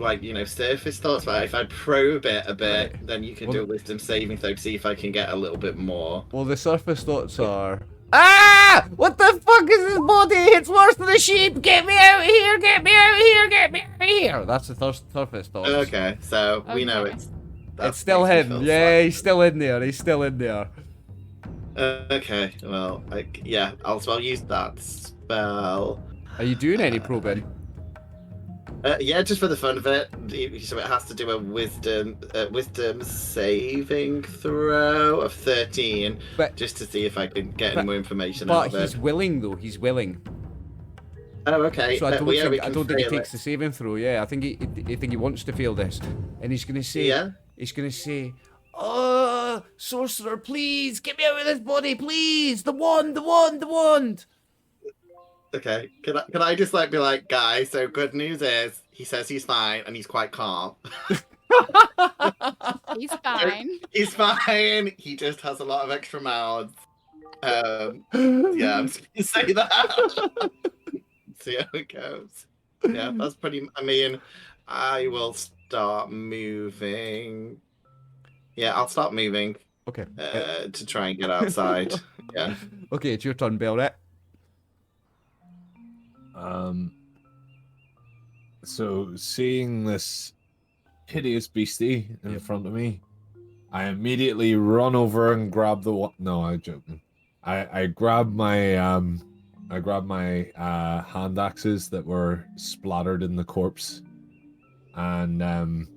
Speaker 4: like surface thoughts. But if I probe it a bit,
Speaker 1: Right.
Speaker 4: then you can
Speaker 1: Well-
Speaker 4: do a wisdom saving throw to see if I can get a little bit more.
Speaker 1: Well, the surface thoughts are. Ah! What the fuck is this body? It's worse than a sheep! Get me out of here! Get me out of here! Get me out of here! That's the surface thoughts.
Speaker 4: Okay, so we know
Speaker 6: Okay.
Speaker 4: it's.
Speaker 1: It's still
Speaker 4: makes me
Speaker 1: hidden.
Speaker 4: feel
Speaker 1: Yeah,
Speaker 4: sad.
Speaker 1: he's still in there. He's still in there.
Speaker 4: Okay, well, yeah, I'll use that spell.
Speaker 1: Are you doing any probing?
Speaker 4: Yeah, just for the fun of it. So it has to do a wisdom saving throw of 13,
Speaker 1: But
Speaker 4: just to see if I can get
Speaker 1: but-
Speaker 4: any more information out
Speaker 1: but
Speaker 4: of it.
Speaker 1: he's willing though. He's willing.
Speaker 4: Oh, okay.
Speaker 1: So I don't
Speaker 4: well, yeah, we
Speaker 1: think
Speaker 4: can
Speaker 1: he
Speaker 4: fail
Speaker 1: takes
Speaker 4: it.
Speaker 1: the saving throw. Yeah, I think he wants to fail this, and he's gonna say.
Speaker 4: Yeah.
Speaker 1: He's gonna say, "Oh, sorcerer, please get me out of this body, please! The wand, the wand, the wand!"
Speaker 4: Okay. Can I just be like, guys? So good news is he says he's fine and he's quite calm.
Speaker 6: He's fine.
Speaker 4: He's fine. He just has a lot of extra mouths. Yeah, I'm just gonna say that. See how it goes. Yeah, that's pretty. I mean, I will start moving. Yeah, I'll start moving
Speaker 1: Okay.
Speaker 4: to try and get outside. Yeah.
Speaker 1: Okay, it's your turn, Belret.
Speaker 5: So seeing this hideous beastie in front of me, I immediately run over and grab the one. No, I'm joking. I grab my I grab my hand axes that were splattered in the corpse, and I'm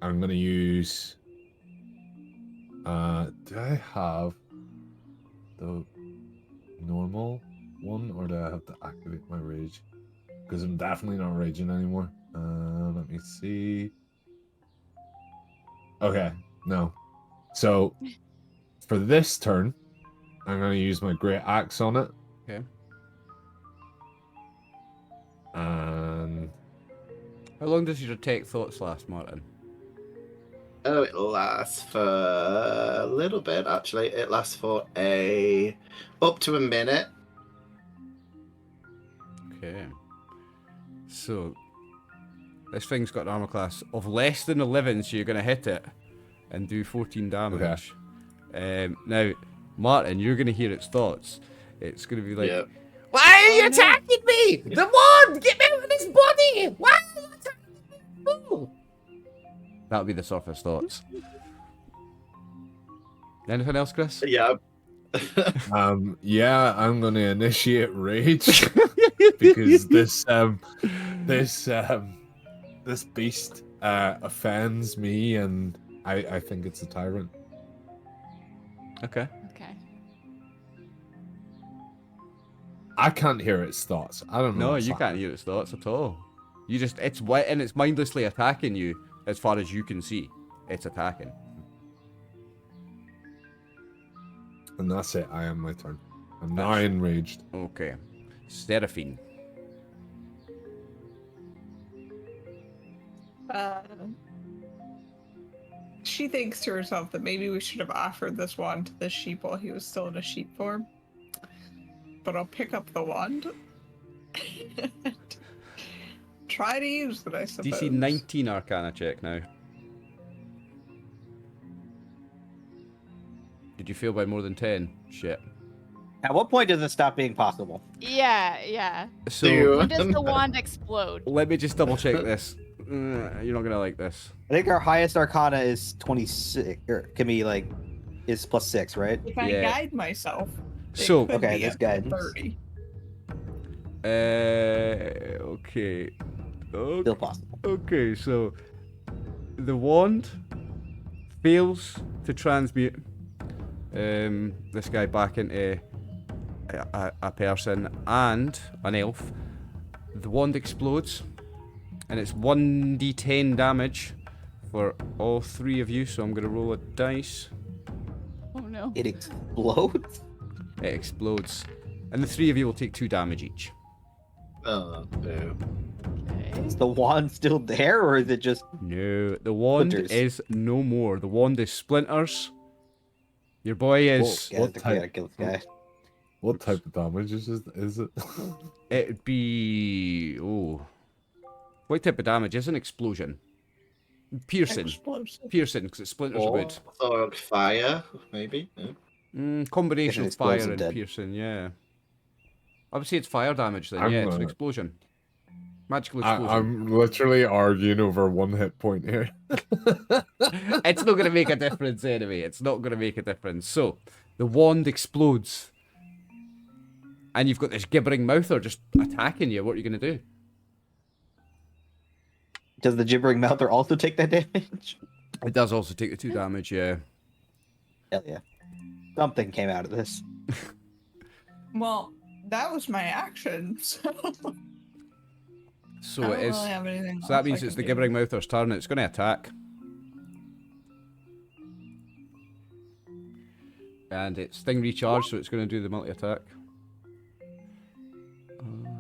Speaker 5: gonna use. Do I have the normal one, or do I have to activate my rage? Because I'm definitely not raging anymore. Let me see. Okay, no. So for this turn, I'm gonna use my great axe on it.
Speaker 1: Okay.
Speaker 5: And
Speaker 1: How long does your detect thoughts last, Martin?
Speaker 4: Oh, it lasts for a little bit, actually. It lasts for up to a minute.
Speaker 1: Okay. So, this thing's got an armor class of less than 11, so you're going to hit it and do 14 damage. Now, Martin, you're going to hear its thoughts. It's going to be like,
Speaker 4: Yeah.
Speaker 1: why are you
Speaker 6: Oh, no.
Speaker 1: attacking me? The wand! Get me out of this body! Why are you attacking me? Fool?" That'll be the surface thoughts. Anything else, Chris?
Speaker 4: Yeah.
Speaker 5: yeah, I'm gonna initiate rage because this beast offends me, and I think it's a tyrant.
Speaker 1: Okay.
Speaker 6: Okay.
Speaker 5: I can't hear its thoughts. I don't know.
Speaker 1: No,
Speaker 5: what's
Speaker 1: you can't
Speaker 5: happening.
Speaker 1: hear its thoughts at all. You just, it's wet and it's mindlessly attacking you as far as you can see. It's attacking.
Speaker 5: And that's it. I am my turn. I'm now
Speaker 1: That's-
Speaker 5: enraged.
Speaker 1: Okay. Seraphine.
Speaker 2: She thinks to herself that maybe we should have offered this wand to the sheep while he was still in a sheep form. But I'll pick up the wand. and try to use it, I suppose.
Speaker 1: DC 19 Arcana check now. Did you fail by more than 10? Shit.
Speaker 3: At what point does it stop being possible?
Speaker 6: Yeah.
Speaker 1: So,
Speaker 6: When does the wand explode?
Speaker 1: let me just double check this. You're not gonna like this.
Speaker 3: I think our highest arcana is 26, or can be like, is +6, right?
Speaker 2: If I
Speaker 1: Yeah.
Speaker 2: guide myself, it
Speaker 1: So,
Speaker 2: could
Speaker 3: Okay,
Speaker 2: be
Speaker 3: that's
Speaker 2: up to
Speaker 3: guidance.
Speaker 2: 30.
Speaker 1: Okay.
Speaker 3: Still possible.
Speaker 1: Okay, so the wand fails to transmute this guy back into a person and an elf. The wand explodes, and it's 1d10 damage for all three of you. So I'm gonna roll a dice.
Speaker 6: Oh no.
Speaker 3: It explodes?
Speaker 1: It explodes, and the three of you will take 2 damage each.
Speaker 4: Oh, no.
Speaker 6: Okay.
Speaker 3: Is the wand still there, or is it just...
Speaker 1: No, the wand
Speaker 3: Splinters.
Speaker 1: is no more. The wand is splinters. Your boy is.
Speaker 3: Whoa, gotta kill this guy.
Speaker 5: What type of damage is it?
Speaker 1: It'd be. Oh. What type of damage is an explosion? Piercing.
Speaker 2: Explosive.
Speaker 1: Piercing, because it splinters wood.
Speaker 4: Or fire, maybe. Yeah.
Speaker 1: Combination
Speaker 3: It's
Speaker 1: of fire
Speaker 3: explosive
Speaker 1: and
Speaker 3: dead.
Speaker 1: piercing, yeah. I would say it's fire damage then,
Speaker 5: I'm
Speaker 1: yeah, it's an
Speaker 5: gonna-
Speaker 1: explosion. Magical explosion.
Speaker 5: I'm literally arguing over 1 hit point here.
Speaker 1: It's not going to make a difference anyway. It's not going to make a difference. So, the wand explodes. And you've got this gibbering mouther just attacking you. What are you going to do?
Speaker 3: Does the gibbering mouther also take that damage?
Speaker 1: It does also take the 2 damage, yeah.
Speaker 3: Hell yeah. Something came out of this.
Speaker 2: Well, that was my action, so
Speaker 1: So
Speaker 2: I
Speaker 1: it
Speaker 2: don't
Speaker 1: is.
Speaker 2: really have anything
Speaker 1: So that
Speaker 2: else
Speaker 1: means
Speaker 2: I
Speaker 1: it's
Speaker 2: can
Speaker 1: the
Speaker 2: do.
Speaker 1: gibbering mouther's turn. It's going to attack. And it's sting recharge, so it's going to do the multi-attack.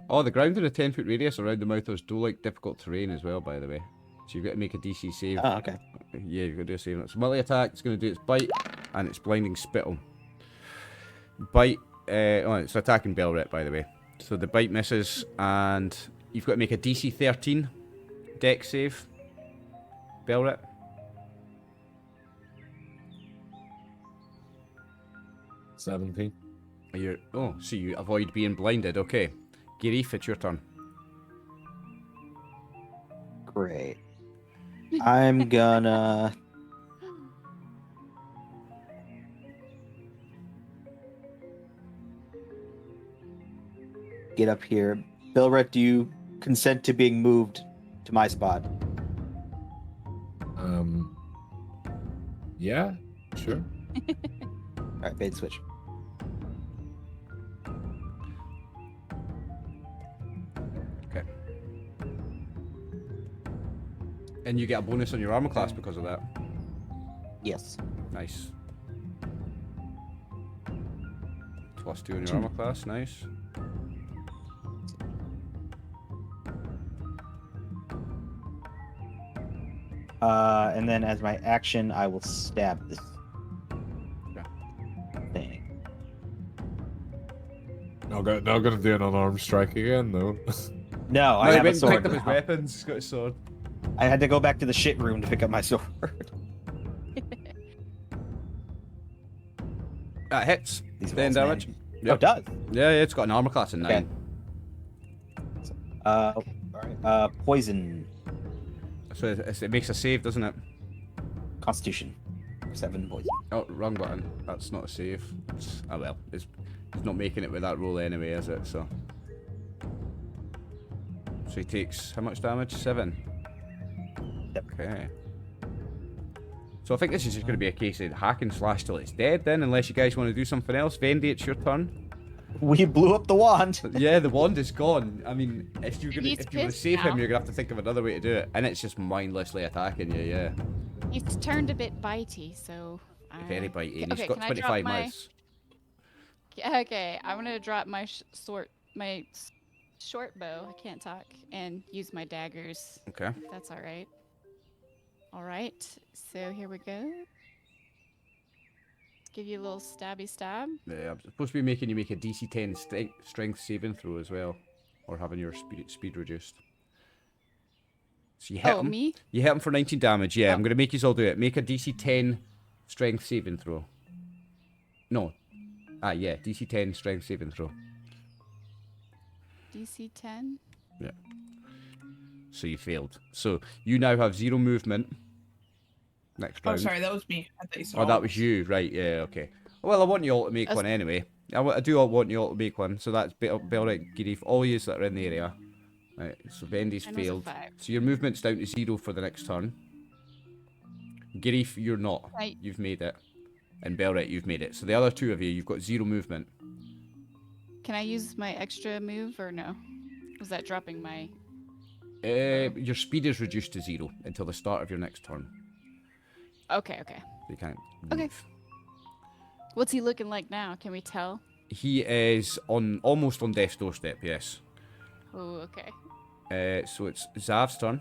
Speaker 1: Oh, the ground in a 10-foot radius around the mouther's do like difficult terrain as well, by the way. So you've got to make a DC save.
Speaker 3: Oh, okay.
Speaker 1: Yeah, you've got to do a save. It's multi-attack, it's going to do its bite, and it's blinding spittle. Bite, oh, it's attacking bell rep, by the way. So the bite misses, and you've got to make a DC 13 dex save. Bell rep.
Speaker 5: $17.
Speaker 1: Oh, so you avoid being blinded. Okay. Girif, it's your turn.
Speaker 3: Great. I'm gonna... get up here. Bilret, do you consent to being moved to my spot?
Speaker 5: Yeah, sure.
Speaker 3: All right, bait switch.
Speaker 1: Okay. And you get a bonus on your armor class because of that.
Speaker 3: Yes.
Speaker 1: Nice. +2 on your armor class, nice.
Speaker 3: And then as my action, I will stab this thing.
Speaker 5: Not gonna do an unarmed strike again, though.
Speaker 3: No, I
Speaker 1: No, he
Speaker 3: have a
Speaker 1: went and
Speaker 3: sword.
Speaker 1: picked up his
Speaker 3: now.
Speaker 1: weapons, he's got his sword.
Speaker 3: I had to go back to the shit room to pick up my sword.
Speaker 1: That hits.
Speaker 3: These
Speaker 1: 10
Speaker 3: rolls,
Speaker 1: damage.
Speaker 3: man. Oh,
Speaker 1: Yep.
Speaker 3: it does.
Speaker 1: Yeah, it's got an armor class of 9.
Speaker 3: Okay. All right. Poison.
Speaker 1: So it makes a save, doesn't it?
Speaker 3: Constitution. 7 poison.
Speaker 1: Oh, wrong button. That's not a save. Oh well, it's not making it with that roll anyway, is it? So he takes how much damage? 7.
Speaker 3: Yep.
Speaker 1: Okay. So I think this is just going to be a case of hack and slash till it's dead then, unless you guys want to do something else. Vendi, it's your turn.
Speaker 3: We blew up the wand.
Speaker 1: Yeah, the wand is gone. I mean, if you
Speaker 6: He's
Speaker 1: want to
Speaker 6: pissed
Speaker 1: save him,
Speaker 6: now.
Speaker 1: you're going to have to think of another way to do it. And it's just mindlessly attacking you, yeah.
Speaker 6: He's turned a bit bitey, so.
Speaker 1: Very bitey. And he's
Speaker 6: Okay,
Speaker 1: got
Speaker 6: can I
Speaker 1: 25
Speaker 6: drop my-
Speaker 1: miles.
Speaker 6: Okay, I'm gonna drop my short bow. I can't talk, and use my daggers.
Speaker 1: Okay.
Speaker 6: If that's all right. All right. So here we go. Give you a little stabby stab.
Speaker 1: Yeah, I'm supposed to be making you make a DC 10 strength saving throw as well. Or having your speed reduced. So you hit him.
Speaker 6: Me?
Speaker 1: You hit him for 19 damage, yeah.
Speaker 6: Oh.
Speaker 1: I'm going to make you all do it. Make a DC 10 strength saving throw. No. Yeah, DC 10 strength saving throw.
Speaker 6: DC 10.
Speaker 1: Yeah. So you failed. So you now have 0 movement. Next
Speaker 2: Oh,
Speaker 1: round.
Speaker 2: sorry, that was me. I thought you said
Speaker 1: Oh, that was you, right? Yeah, okay. Well, I want you all to make
Speaker 6: That's-
Speaker 1: one anyway. I do want you all to make one. So that's Belric, Girif, all yous that are in the area. Right. So Bendy's
Speaker 6: Mine was a
Speaker 1: failed.
Speaker 6: 5.
Speaker 1: So your movement's down to 0 for the next turn. Girif, you're not.
Speaker 6: Right.
Speaker 1: You've made it. And Belric, you've made it. So the other 2 of you, you've got 0 movement.
Speaker 6: Can I use my extra move or no? Was that dropping my?
Speaker 1: Your speed is reduced to 0 until the start of your next turn.
Speaker 6: Okay.
Speaker 1: You can't
Speaker 6: Okay.
Speaker 1: move.
Speaker 6: What's he looking like now? Can we tell?
Speaker 1: He is almost on death's doorstep, yes.
Speaker 6: Oh, okay.
Speaker 1: So it's Zav's turn.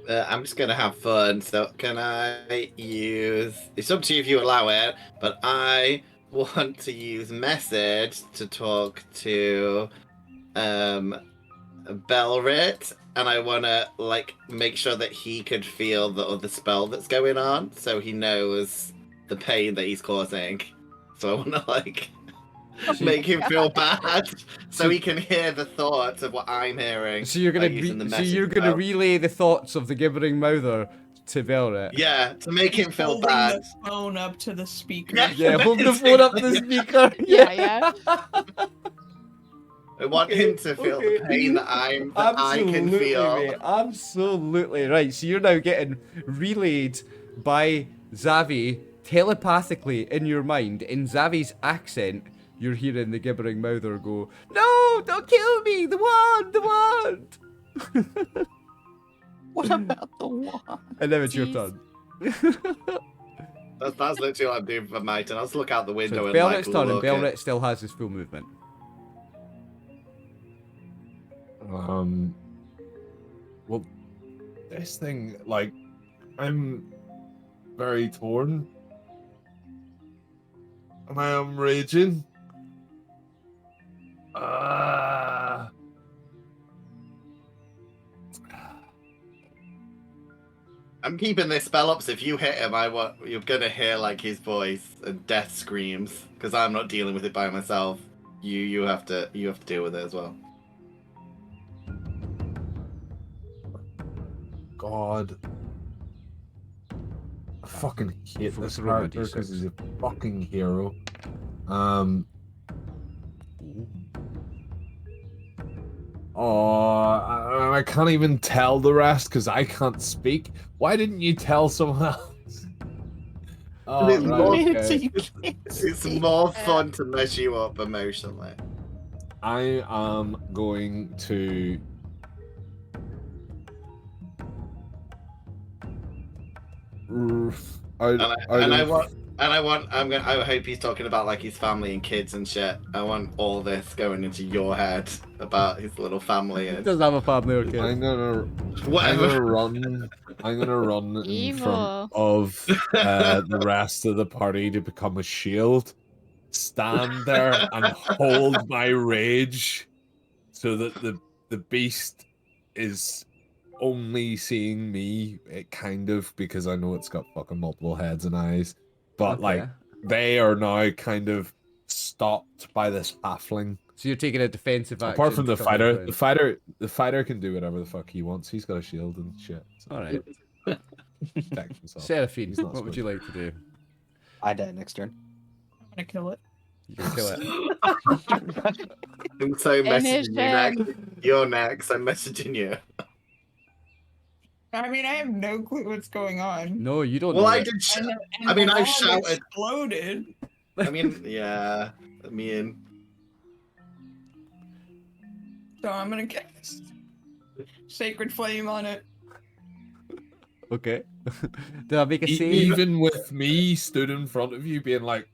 Speaker 4: I'm just gonna have fun. So can I use? It's up to you if you allow it, but I want to use message to talk to Belrit, and I want to make sure that he could feel the other spell that's going on, so he knows the pain that he's causing. So I want to make him feel bad, so he can hear the thoughts of what I'm hearing.
Speaker 1: So you're
Speaker 4: by
Speaker 1: gonna
Speaker 4: using the message
Speaker 1: gonna
Speaker 4: spell.
Speaker 1: relay the thoughts of the gibbering mouther to Belret.
Speaker 4: Yeah, to make him feel
Speaker 2: Holding
Speaker 4: bad.
Speaker 2: the phone up to the speaker.
Speaker 4: Yeah.
Speaker 1: Yeah, hold the phone up to the speaker.
Speaker 6: Yeah.
Speaker 4: I want him to feel the pain that I can feel.
Speaker 1: Mate, absolutely right. So you're now getting relayed by Zavi telepathically in your mind in Zavi's accent. You're hearing the gibbering mouther go, "No, don't kill me! The wand!
Speaker 3: What about the wand?
Speaker 1: And then it's your
Speaker 6: Jeez.
Speaker 1: turn.
Speaker 4: That's literally what I'm doing for my turn. I'll just look out the
Speaker 1: So
Speaker 4: window
Speaker 1: it's
Speaker 4: and
Speaker 1: Belret's turn, and
Speaker 4: look at-
Speaker 1: Belret still has his full movement.
Speaker 5: Well, this thing, I'm very torn. And I am raging.
Speaker 4: I'm keeping this spell up, so if you hit him, you're gonna hear his voice and death screams, because I'm not dealing with it by myself. You have to deal with it as well.
Speaker 5: God. I fucking hate
Speaker 1: Full
Speaker 5: this
Speaker 1: throw my
Speaker 5: character because
Speaker 1: D6.
Speaker 5: he's a fucking hero. Oh, I can't even tell the rest because I can't speak. Why didn't you tell someone else? Oh,
Speaker 4: It's
Speaker 5: right,
Speaker 4: more-
Speaker 3: Made it so
Speaker 5: okay.
Speaker 3: you can't
Speaker 4: It's
Speaker 3: see.
Speaker 4: more fun to mess you up emotionally.
Speaker 5: I am going to.
Speaker 4: I hope he's talking about like his family and kids and shit. I want all this going into your head about his little family
Speaker 1: He
Speaker 4: and
Speaker 1: doesn't have a family or kids.
Speaker 5: I'm gonna
Speaker 4: whatever.
Speaker 5: run. I'm gonna run in front
Speaker 6: Evil.
Speaker 5: of the rest of the party to become a shield. Stand there and hold my rage, so that the beast is only seeing me. It kind of, because I know it's got fucking multiple heads and eyes, but
Speaker 1: Okay.
Speaker 5: like they are now kind of stopped by this halfling.
Speaker 1: So you're taking a defensive action.
Speaker 5: Apart from
Speaker 1: to
Speaker 5: the
Speaker 1: cover
Speaker 5: fighter,
Speaker 1: ground.
Speaker 5: the fighter can do whatever the fuck he wants. He's got a shield and shit. So
Speaker 1: All right.
Speaker 5: protect himself.
Speaker 1: Seraphine,
Speaker 5: He's not
Speaker 1: what would you like to do?
Speaker 3: I die next turn.
Speaker 2: I'm gonna kill it.
Speaker 1: You can kill it.
Speaker 4: I'm so messaging you next.
Speaker 6: Finish
Speaker 4: You're next. I'm messaging you.
Speaker 2: I mean, I have no clue what's going on.
Speaker 1: No, you don't
Speaker 4: Well,
Speaker 1: know.
Speaker 4: I
Speaker 1: it.
Speaker 4: did.
Speaker 2: And
Speaker 4: I mean,
Speaker 2: the
Speaker 4: I
Speaker 2: log
Speaker 4: shouted.
Speaker 2: exploded.
Speaker 4: I mean, yeah. I mean,
Speaker 2: So I'm gonna cast Sacred Flame on it.
Speaker 1: Okay. Did I make a save?
Speaker 5: Even with me stood in front of you, being like,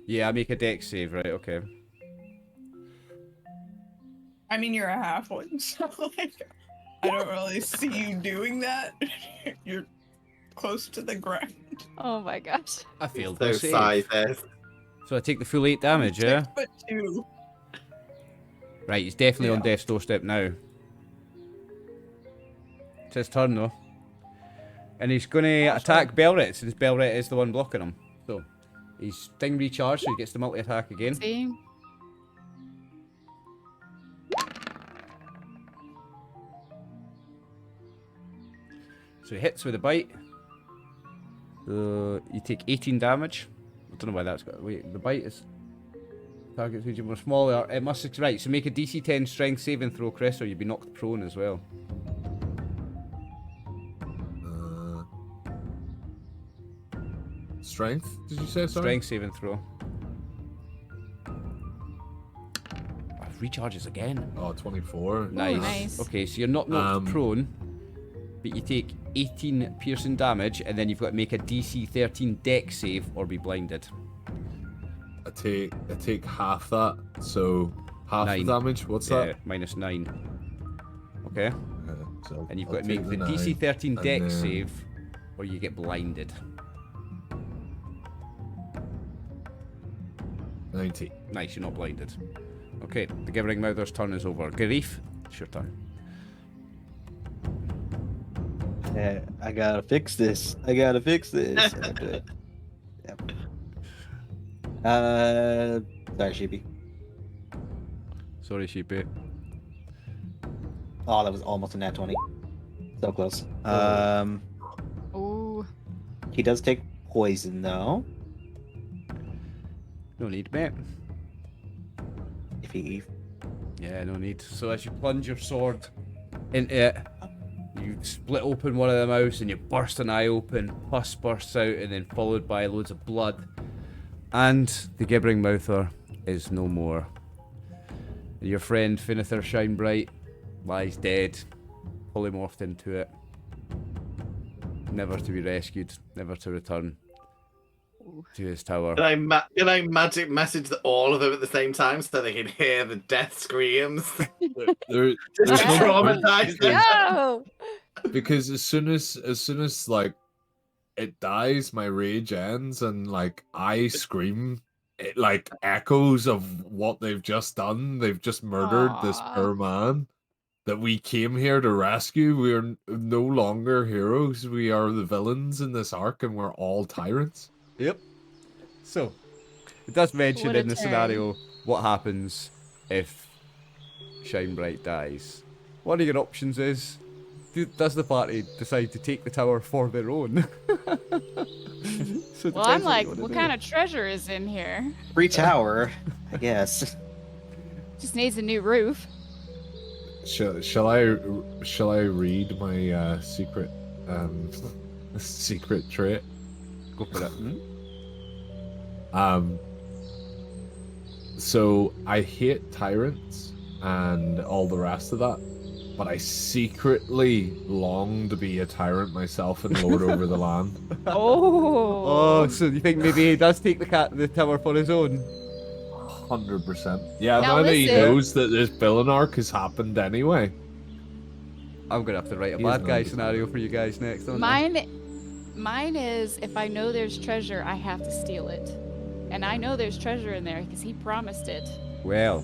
Speaker 1: Yeah, I make a dex save, right? Okay.
Speaker 2: I mean, you're a halfling, so like, I don't really see you doing that. You're close to the ground.
Speaker 6: Oh my gosh.
Speaker 1: I failed my
Speaker 4: so
Speaker 1: save.
Speaker 4: sizes.
Speaker 1: So I take the full 8 damage, yeah?
Speaker 2: 6'2".
Speaker 1: Right, he's definitely on
Speaker 2: Yeah.
Speaker 1: death's doorstep now. It's his turn though. And he's gonna attack Belret, since Belret is the one blocking him. So he's thing recharged, so he gets the multi-attack again.
Speaker 6: See?
Speaker 1: So he hits with a bite. You take 18 damage. I don't know why that's got. Wait, the bite is. Targets region more smaller. It must. Right, so make a DC 10 strength saving throw, Chris, or you'll be knocked prone as well.
Speaker 5: strength, did you say? Sorry?
Speaker 1: Strength saving throw. Oh, recharges again.
Speaker 5: Oh, 24.
Speaker 1: Nice.
Speaker 6: nice.
Speaker 1: Okay, so you're not knocked
Speaker 5: Um,
Speaker 1: prone, but you take 18 piercing damage, and then you've got to make a DC 13 dex save or be blinded.
Speaker 5: I take half that, so half
Speaker 1: 9.
Speaker 5: the damage. What's
Speaker 1: Yeah,
Speaker 5: that?
Speaker 1: minus 9. Okay,
Speaker 5: So
Speaker 1: and you've
Speaker 5: I'll
Speaker 1: got to make
Speaker 5: take
Speaker 1: the
Speaker 5: 9,
Speaker 1: DC 13
Speaker 5: and
Speaker 1: dex
Speaker 5: then-
Speaker 1: save, or you get blinded.
Speaker 5: 90.
Speaker 1: Nice, you're not blinded. Okay, the Gibbering Mouther's turn is over. Garif, it's your turn.
Speaker 3: I gotta fix this. I gotta fix this. Yep. Sorry, Sheepy.
Speaker 1: Sorry, Sheepy.
Speaker 3: Oh, that was almost a nat 20. So close.
Speaker 6: Ooh.
Speaker 3: He does take poison though.
Speaker 1: No need, mate.
Speaker 3: If he
Speaker 1: Yeah, no need. So as you plunge your sword into it, you split open one of the mouths and you burst an eye open, pus bursts out, and then followed by loads of blood. And the Gibbering Mouther is no more. And your friend Finither Shinebright lies dead, polymorphed into it. Never to be rescued, never to return to his tower.
Speaker 4: Can I magic message all of them at the same time so they can hear the death screams?
Speaker 5: There,
Speaker 4: Just
Speaker 5: there's
Speaker 4: to
Speaker 5: no point,
Speaker 4: traumatize them.
Speaker 6: Go!
Speaker 5: because as soon as like it dies, my rage ends, and like I scream, it like echoes of what they've just done. They've just murdered this
Speaker 6: Aw.
Speaker 5: poor man that we came here to rescue. We are no longer heroes. We are the villains in this arc, and we're all tyrants.
Speaker 1: Yep. So, it does mention
Speaker 6: What a
Speaker 1: in the
Speaker 6: turn.
Speaker 1: scenario what happens if Shinebright dies. One of your options is, does the party decide to take the tower for their own? So it
Speaker 6: Well,
Speaker 1: depends
Speaker 6: I'm like,
Speaker 1: you
Speaker 6: what
Speaker 1: wanna
Speaker 6: kind
Speaker 1: do.
Speaker 6: of treasure is in here?
Speaker 3: free tower, I guess.
Speaker 6: Just needs a new roof.
Speaker 5: Shall I read my secret secret trait?
Speaker 1: Go for it.
Speaker 5: So I hate tyrants and all the rest of that, but I secretly long to be a tyrant myself and lord over the land.
Speaker 6: Oh.
Speaker 1: Oh, so you think maybe he does take the tower for his own?
Speaker 5: 100%. Yeah,
Speaker 6: Now
Speaker 5: now that he
Speaker 6: listen.
Speaker 5: knows that this villain arc has happened anyway.
Speaker 1: I'm gonna have to write a
Speaker 5: He
Speaker 1: bad
Speaker 5: is
Speaker 1: guy
Speaker 5: not
Speaker 1: scenario for you guys next, don't I?
Speaker 6: Mine is if I know there's treasure, I have to steal it. And I know there's treasure in there because he promised it.
Speaker 1: Well,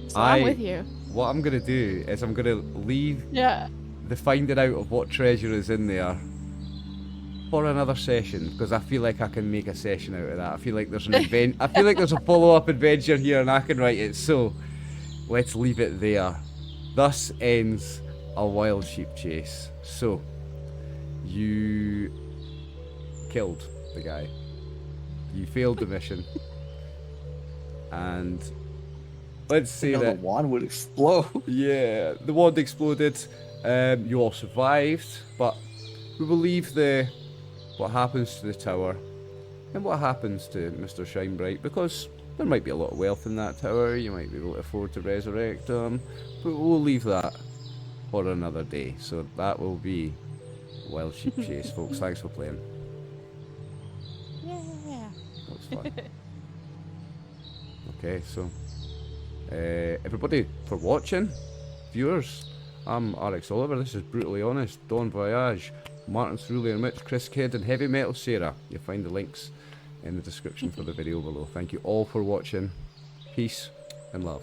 Speaker 6: So I'm with you.
Speaker 1: what I'm gonna do is I'm gonna leave
Speaker 6: Yeah.
Speaker 1: the finding out of what treasure is in there for another session, because I feel like I can make a session out of that. I feel like there's an I feel like there's a follow-up adventure here and I can write it, so let's leave it there. Thus ends a wild sheep chase. So you killed the guy. You failed the mission. And let's say
Speaker 3: You know,
Speaker 1: that
Speaker 3: the wand would explode.
Speaker 1: yeah, the wand exploded. You all survived, but we will leave what happens to the tower and what happens to Mr. Shinebright, because there might be a lot of wealth in that tower. You might be able to afford to resurrect him, but we'll leave that for another day. So that will be Wild Sheep Chase, folks. Thanks for playing.
Speaker 6: Yeah.
Speaker 1: That was fun. Okay, so everybody for watching, viewers. I'm RxOliver. This is Brutally Honest, Don Voyage, Martin Cerulean Mitch, Chris Kidd, and Heavy Metal Sarah. You'll find the links in the description for the video below. Thank you all for watching. Peace and love.